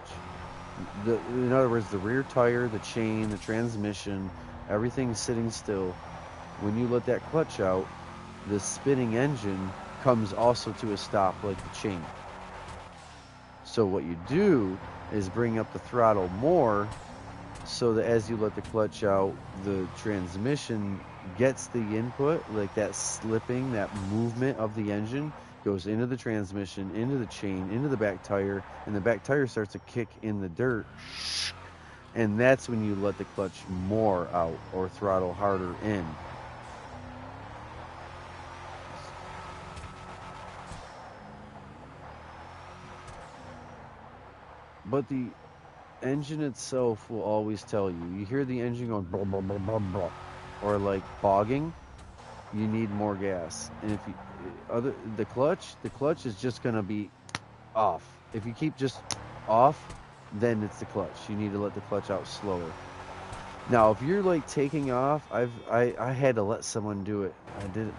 In other words, the rear tire, the chain, the transmission, everything's sitting still. When you let that clutch out, the spinning engine comes also to a stop like the chain. So what you do is bring up the throttle more so that as you let the clutch out, the transmission gets the input, like that slipping, that movement of the engine goes into the transmission, into the chain, into the back tire, and the back tire starts to kick in the dirt. And that's when you let the clutch more out or throttle harder in. But the engine itself will always tell you. You hear the engine going blah, blah, blah, blah, blah, or like bogging. you need more gas. And if you the clutch is just gonna be off. If you keep just off, then it's the clutch. You need to let the clutch out slower. Now, if you're like taking off, I had to let someone do it.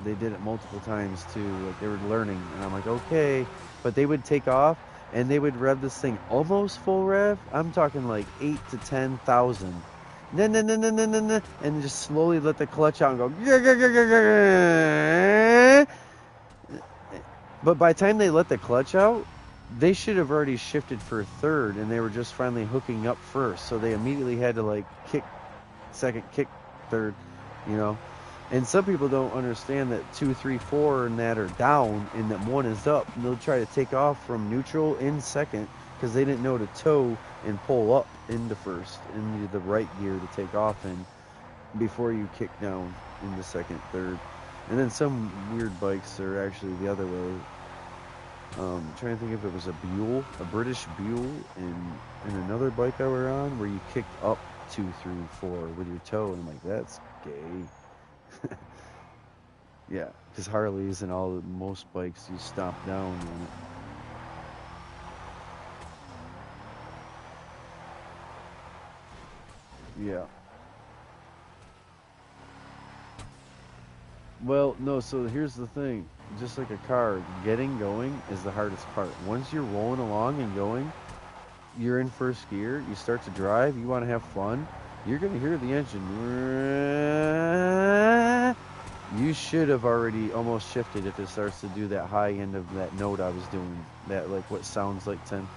They did it multiple times too. Like they were learning, and I'm like, okay, but they would take off and they would rev this thing almost full rev. I'm talking like 8 to 10,000. And just slowly let the clutch out and go. But by the time they let the clutch out, they should have already shifted for third, and they were just finally hooking up first. So they immediately had to like kick second, kick third, you know. And some people don't understand that 2, 3, 4 and that are down, and that 1 is up. And they'll try to take off from neutral in second because they didn't know to tow and pull up into first, into the right gear to take off in before you kick down into second, third. And then some weird bikes are actually the other way. Trying to think if it was a Buell, a British Buell, in another bike I were on where you kicked up 2, 3, 4 with your toe, and I'm like, that's gay. Yeah, because Harleys and most bikes you stomp down on it. Yeah. Well, no, so here's the thing. Just like a car, getting going is the hardest part. Once you're rolling along and going, you're in first gear, you start to drive, you want to have fun, you're going to hear the engine. You should have already almost shifted if it starts to do that high end of that note I was doing. That, like, what sounds like 10.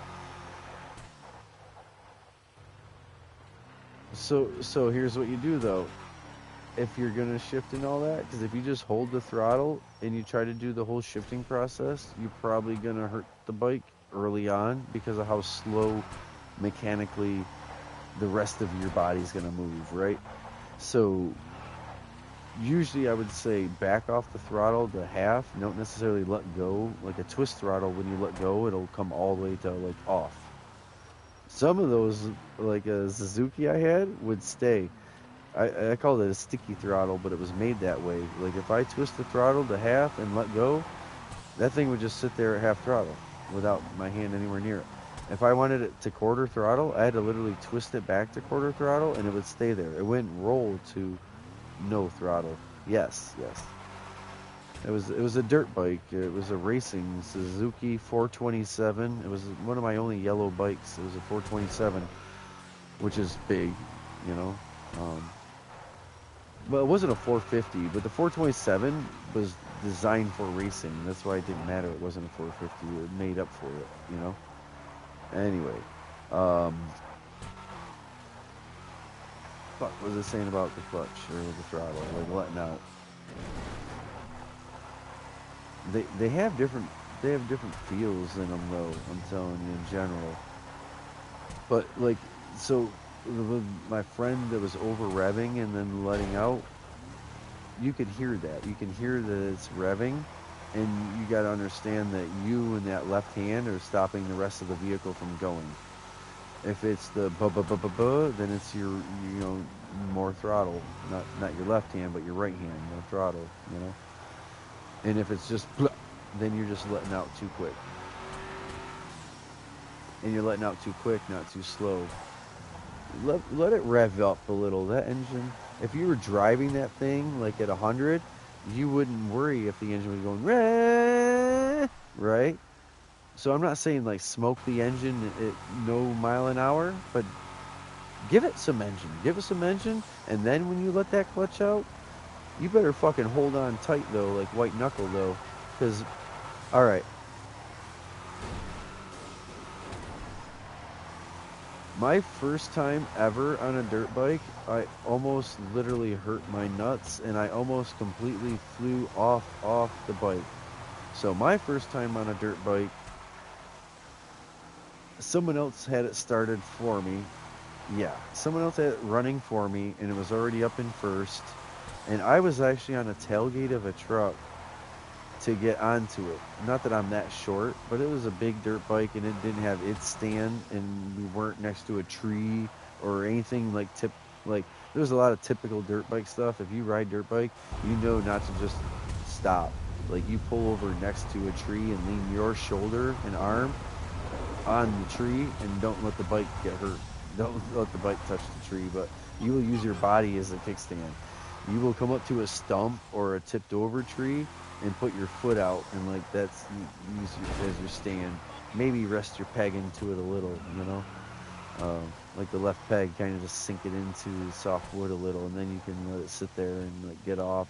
So here's what you do, though. If you're going to shift and all that, because if you just hold the throttle and you try to do the whole shifting process, you're probably going to hurt the bike early on because of how slow mechanically the rest of your body's going to move, right? So usually I would say back off the throttle to half. Don't necessarily let go. Like a twist throttle, when you let go, it'll come all the way to like off. Some of those, like a Suzuki I had, would stay. I called it a sticky throttle, but it was made that way. Like if I twist the throttle to half and let go, that thing would just sit there at half throttle without my hand anywhere near it. If I wanted it to quarter throttle, I had to literally twist it back to quarter throttle, and it would stay there. It wouldn't roll to no throttle. Yes. It was a dirt bike. It was a racing Suzuki 427. It was one of my only yellow bikes. It was a 427, which is big, you know. Well, it wasn't a 450, but the 427 was designed for racing. That's why it didn't matter. It wasn't a 450. It made up for it, you know. Anyway, fuck, what was I saying about the clutch or the throttle, like letting out? They have different feels in them though. I'm telling you in general. But like, so with my friend that was over revving and then letting out, you could hear that. You can hear that it's revving, and you got to understand that you and that left hand are stopping the rest of the vehicle from going. If it's the ba, then it's your, you know, more throttle. Not your left hand, but your right hand, more throttle, you know. And if it's just blah, then you're just letting out too quick. And you're letting out too quick, not too slow. Let it rev up a little. That engine, if you were driving that thing like at 100, you wouldn't worry if the engine was going rah, right? So I'm not saying like smoke the engine at no mile an hour, but give it some engine, and then when you let that clutch out, you better fucking hold on tight though, like white knuckle though, because, all right, my first time ever on a dirt bike, I almost literally hurt my nuts, and I almost completely flew off the bike. So my first time on a dirt bike, someone else had it started for me. Yeah, someone else had it running for me, and it was already up in first. And I was actually on a tailgate of a truck to get onto it. Not that I'm that short, but it was a big dirt bike, and it didn't have its stand, and we weren't next to a tree or anything like There's a lot of typical dirt bike stuff. If you ride dirt bike, you know not to just stop. Like you pull over next to a tree and lean your shoulder and arm on the tree and don't let the bike get hurt. Don't let the bike touch the tree, but you will use your body as a kickstand. You will come up to a stump or a tipped over tree and put your foot out and like that's use your, as your stand. Maybe rest your peg into it a little, you know. Like the left peg, kind of just sink it into the soft wood a little, and then you can let it sit there and like get off,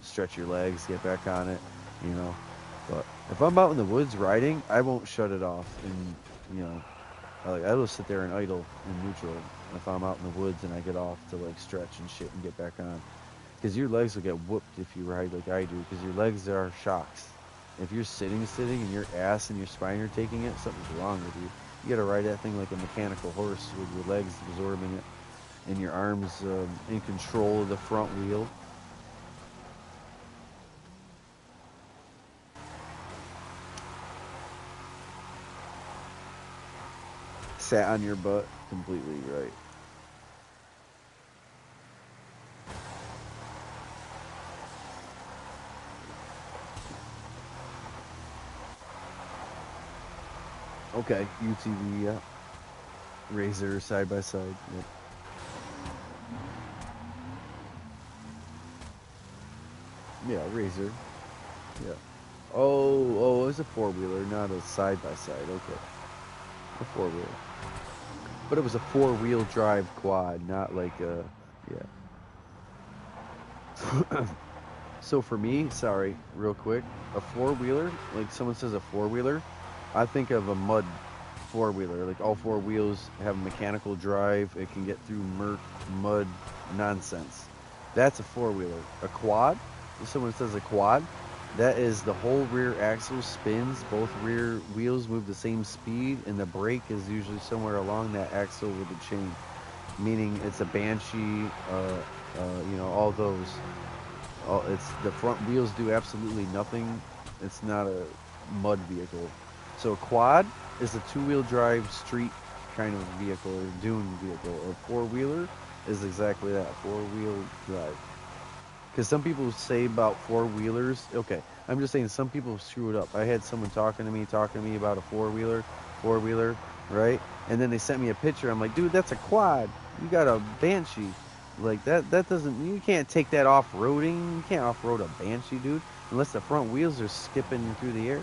stretch your legs, get back on it, you know. But if I'm out in the woods riding, I won't shut it off, and you know, I will sit there and idle in neutral. If I'm out in the woods and I get off to like stretch and shit and get back on, because your legs will get whooped if you ride like I do, because your legs are shocks. If you're sitting, and your ass and your spine are taking it, something's wrong with you. You gotta ride that thing like a mechanical horse with your legs absorbing it and your arms in control of the front wheel. Sat on your butt, completely right. Okay, UTV, yeah. Razor side by side. Yep. Yeah, Razor. Yeah. Oh, it's a four wheeler, not a side by side. Okay, a four wheeler. But it was a four-wheel drive quad, not like a yeah. So for me, sorry, real quick, a four-wheeler, like someone says a four-wheeler, I think of a mud four-wheeler. Like all four wheels have mechanical drive. It can get through mud, nonsense. That's a four-wheeler. A quad, if someone says a quad, that is the whole rear axle spins, both rear wheels move the same speed, and the brake is usually somewhere along that axle with the chain. Meaning it's a Banshee, you know, all those. It's the front wheels do absolutely nothing. It's not a mud vehicle. So a quad is a two-wheel drive street kind of vehicle or dune vehicle. A four-wheeler is exactly that, four-wheel drive. Because some people say about four-wheelers, okay, I'm just saying some people screw it up. I had someone talking to me about a four-wheeler, right? And then they sent me a picture. I'm like, dude, that's a quad. You got a Banshee. Like that doesn't, you can't take that off-roading. You can't off-road a Banshee, dude, unless the front wheels are skipping through the air.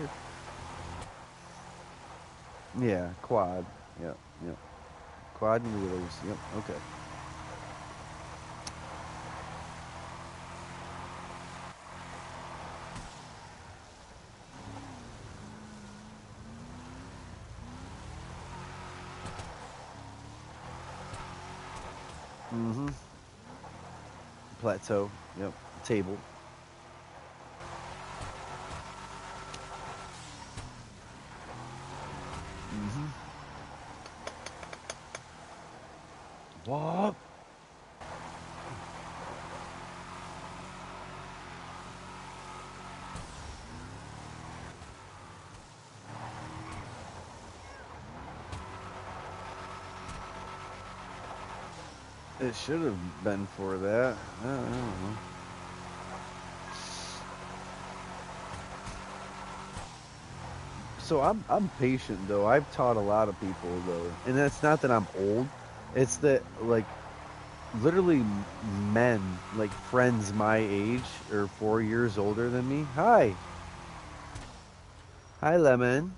Yeah, quad. Yep, yep. Quad and wheelers. Yep, okay. Mm-hmm. Plateau. Yep. Table. Mm-hmm. What? It should have been for that. I don't know. So I'm patient though. I've taught a lot of people though, and that's not that I'm old. It's that like literally men, like friends my age or 4 years older than me. Hi, Lemon.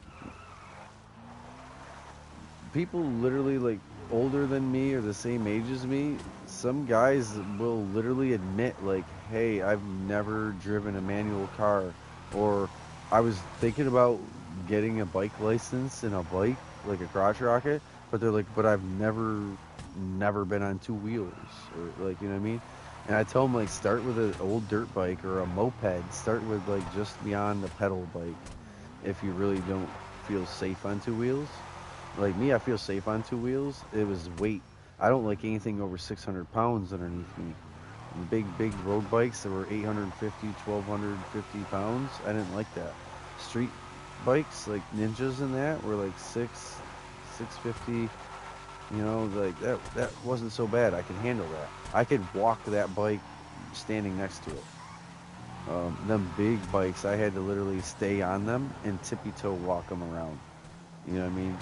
People literally like older than me or the same age as me. Some guys will literally admit like, "Hey, I've never driven a manual car," or "I was thinking about getting a bike license and a bike like a crotch rocket," but they're like, "But I've never been on two wheels," or like, you know what I mean? And I tell them like, start with an old dirt bike or a moped. Start with like just beyond a pedal bike if you really don't feel safe on two wheels. Like me, I feel safe on two wheels. It was weight. I don't like anything over 600 pounds underneath me. Big road bikes that were 850, 1250 pounds. I didn't like that. Street bikes like Ninjas and that were like 650. You know, like that wasn't so bad. I could handle that. I could walk that bike standing next to it. Them big bikes, I had to literally stay on them and tippy toe walk them around. You know what I mean?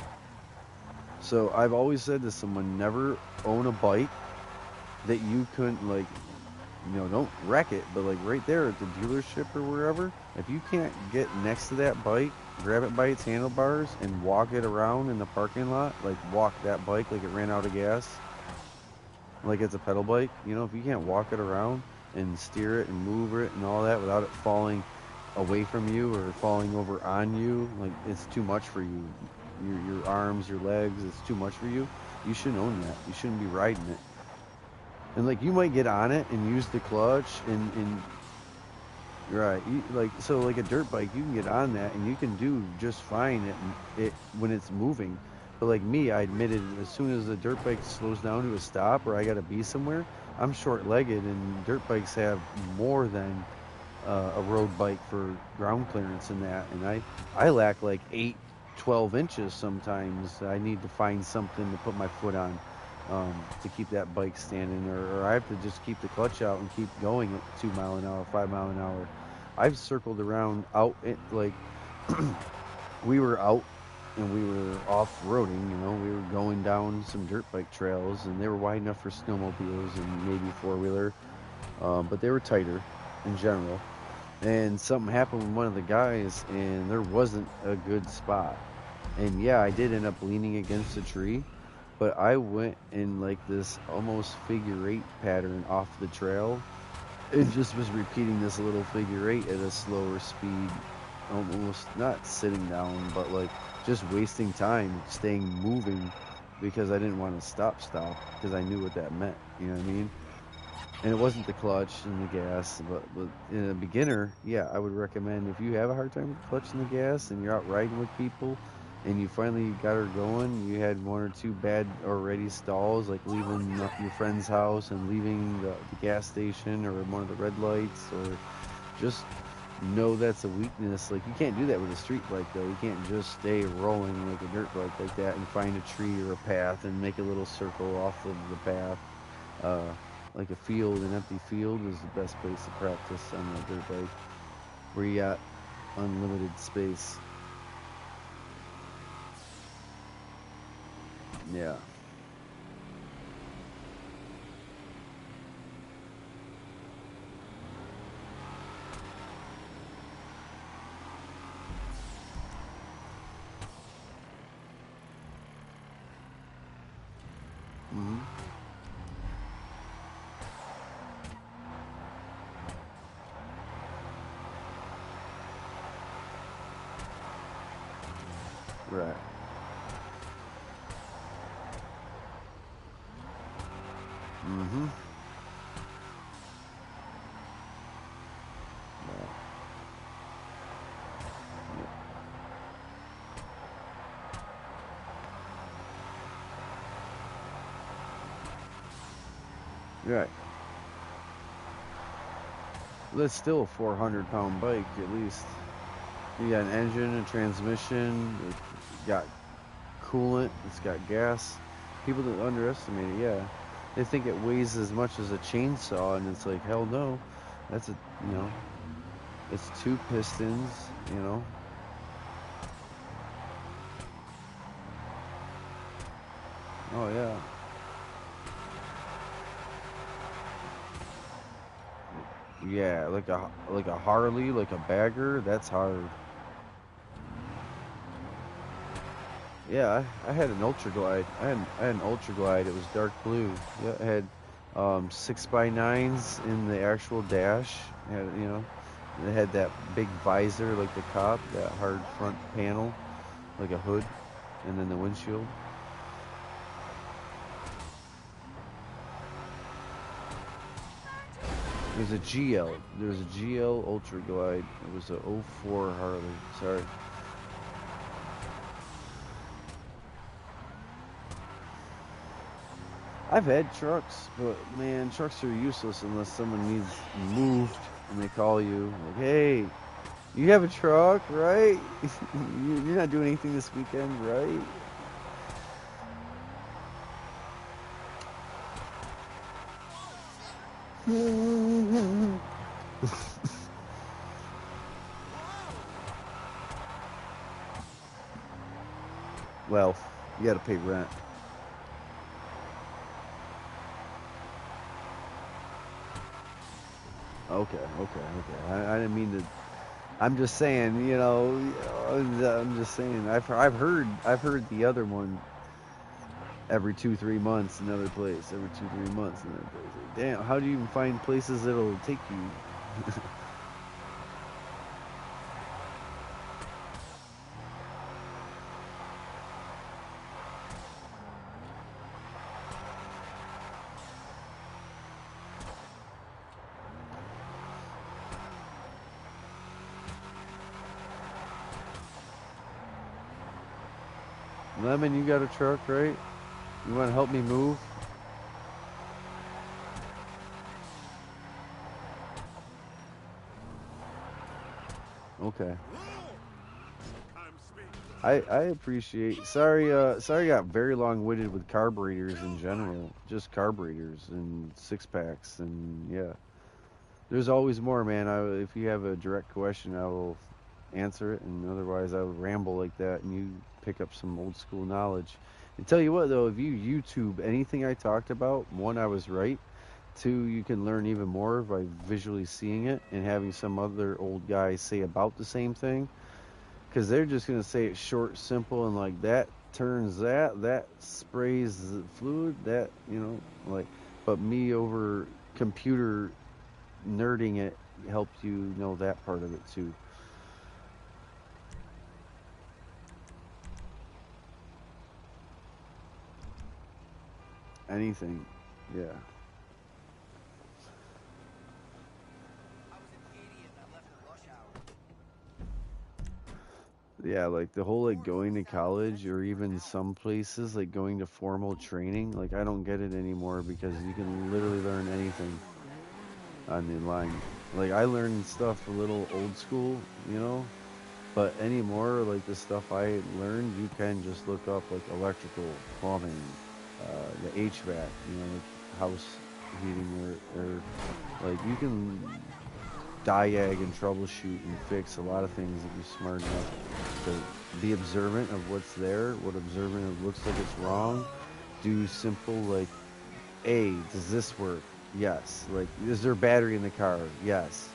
So I've always said to someone, never own a bike that you couldn't like, don't wreck it, but like right there at the dealership or wherever, if you can't get next to that bike, grab it by its handlebars and walk it around in the parking lot, like walk that bike like it ran out of gas, like it's a pedal bike, if you can't walk it around and steer it and move it and all that without it falling away from you or falling over on you, like it's too much for you. Your arms, your legs, it's too much for you. You shouldn't own that. You shouldn't be riding it. And like you might get on it and use the clutch and right, so like a dirt bike, you can get on that and you can do just fine it when it's moving. But like me, I admitted as soon as the dirt bike slows down to a stop or I got to be somewhere, I'm short-legged and dirt bikes have more than a road bike for ground clearance in that, and I lack like 8-12 inches sometimes. I need to find something to put my foot on to keep that bike standing, or I have to just keep the clutch out and keep going at 2 mile an hour, 5 mile an hour. I've circled around out like we were out and we were off-roading, we were going down some dirt bike trails and they were wide enough for snowmobiles and maybe four-wheeler, but they were tighter in general. And something happened with one of the guys and there wasn't a good spot. And yeah, I did end up leaning against a tree, but I went in like this almost figure-8 pattern off the trail. It just was repeating this little figure-8 at a slower speed, almost not sitting down, but like just wasting time, staying moving because I didn't want to stop because I knew what that meant. You know what I mean? And it wasn't the clutch and the gas, but in a beginner, yeah, I would recommend if you have a hard time with the clutch and the gas and you're out riding with people and you finally got her going, you had one or two bad already stalls, like leaving your friend's house and leaving the gas station or one of the red lights, or just know that's a weakness. Like you can't do that with a street bike though. You can't just stay rolling like a dirt bike like that and find a tree or a path and make a little circle off of the path. Like a field, an empty field is the best place to practice on a dirt bike, where you got unlimited space. Yeah. Mhm. Right. Mhm. Right. Right. Well, that's still a 400-pound bike at least. You got an engine, a transmission, it's got coolant, it's got gas. People that underestimate it, yeah. They think it weighs as much as a chainsaw, and it's like, hell no. That's it's two pistons. Oh yeah. Yeah, like a Harley, like a bagger, that's hard. Yeah, I had an Ultra Glide. I had an Ultra Glide. It was dark blue. Yeah, it had 6x9s in the actual dash. It had that big visor like the cop, that hard front panel, like a hood, and then the windshield. There's a GL. There's a GL Ultra Glide. It was a '04 Harley. Sorry. I've had trucks, but man, trucks are useless unless someone needs moved and they call you like, "Hey, you have a truck, right? You're not doing anything this weekend, right?" Well, you got to pay rent. Okay. I didn't mean to. I'm just saying, I'm just saying. I've heard the other one every 2-3 months, another place. Every 2-3 months, another place. Like, damn, how do you even find places that'll take you? Lemon, you got a truck, right? You want to help me move? Okay. I appreciate. Sorry, I got very long-winded with carburetors in general. Just carburetors and six packs, and yeah. There's always more, man. If you have a direct question, I will answer it, and otherwise I would ramble like that, and you pick up some old school knowledge. And tell you what, though, if you YouTube anything I talked about, one, I was right. Two, you can learn even more by visually seeing it and having some other old guy say about the same thing. Because they're just going to say it short, simple, and like that turns that sprays the fluid, that, like, but me over computer nerding it helps you know that part of it too. Anything, yeah. Yeah, like the whole like going to college or even some places like going to formal training, like I don't get it anymore because you can literally learn anything on the line. Like I learned stuff a little old school, but anymore like the stuff I learned, you can just look up like electrical, plumbing, the HVAC, like house heating or like you can diag and troubleshoot and fix a lot of things if you're smart enough to be observant of what's there, what observant it looks like it's wrong. Do simple like, A, does this work? Yes. Like, is there a battery in the car? Yes.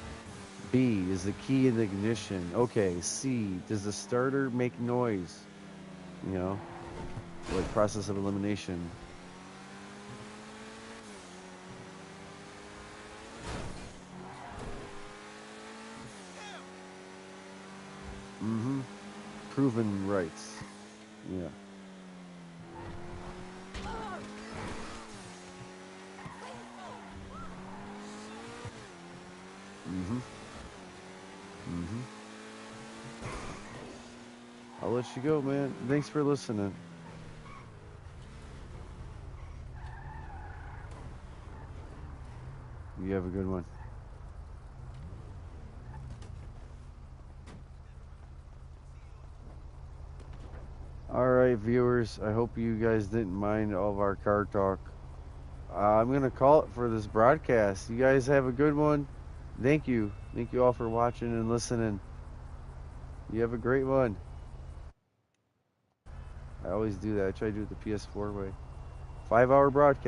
B, is the key in the ignition? Okay. C, does the starter make noise? Like process of elimination. Mm-hmm. Proven rights. Yeah. Mm-hmm. Mm-hmm. I'll let you go, man. Thanks for listening. You have a good one. All right, viewers. I hope you guys didn't mind all of our car talk. I'm going to call it for this broadcast. You guys have a good one. Thank you. Thank you all for watching and listening. You have a great one. I always do that. I try to do it the PS4 way. 5-hour broadcast.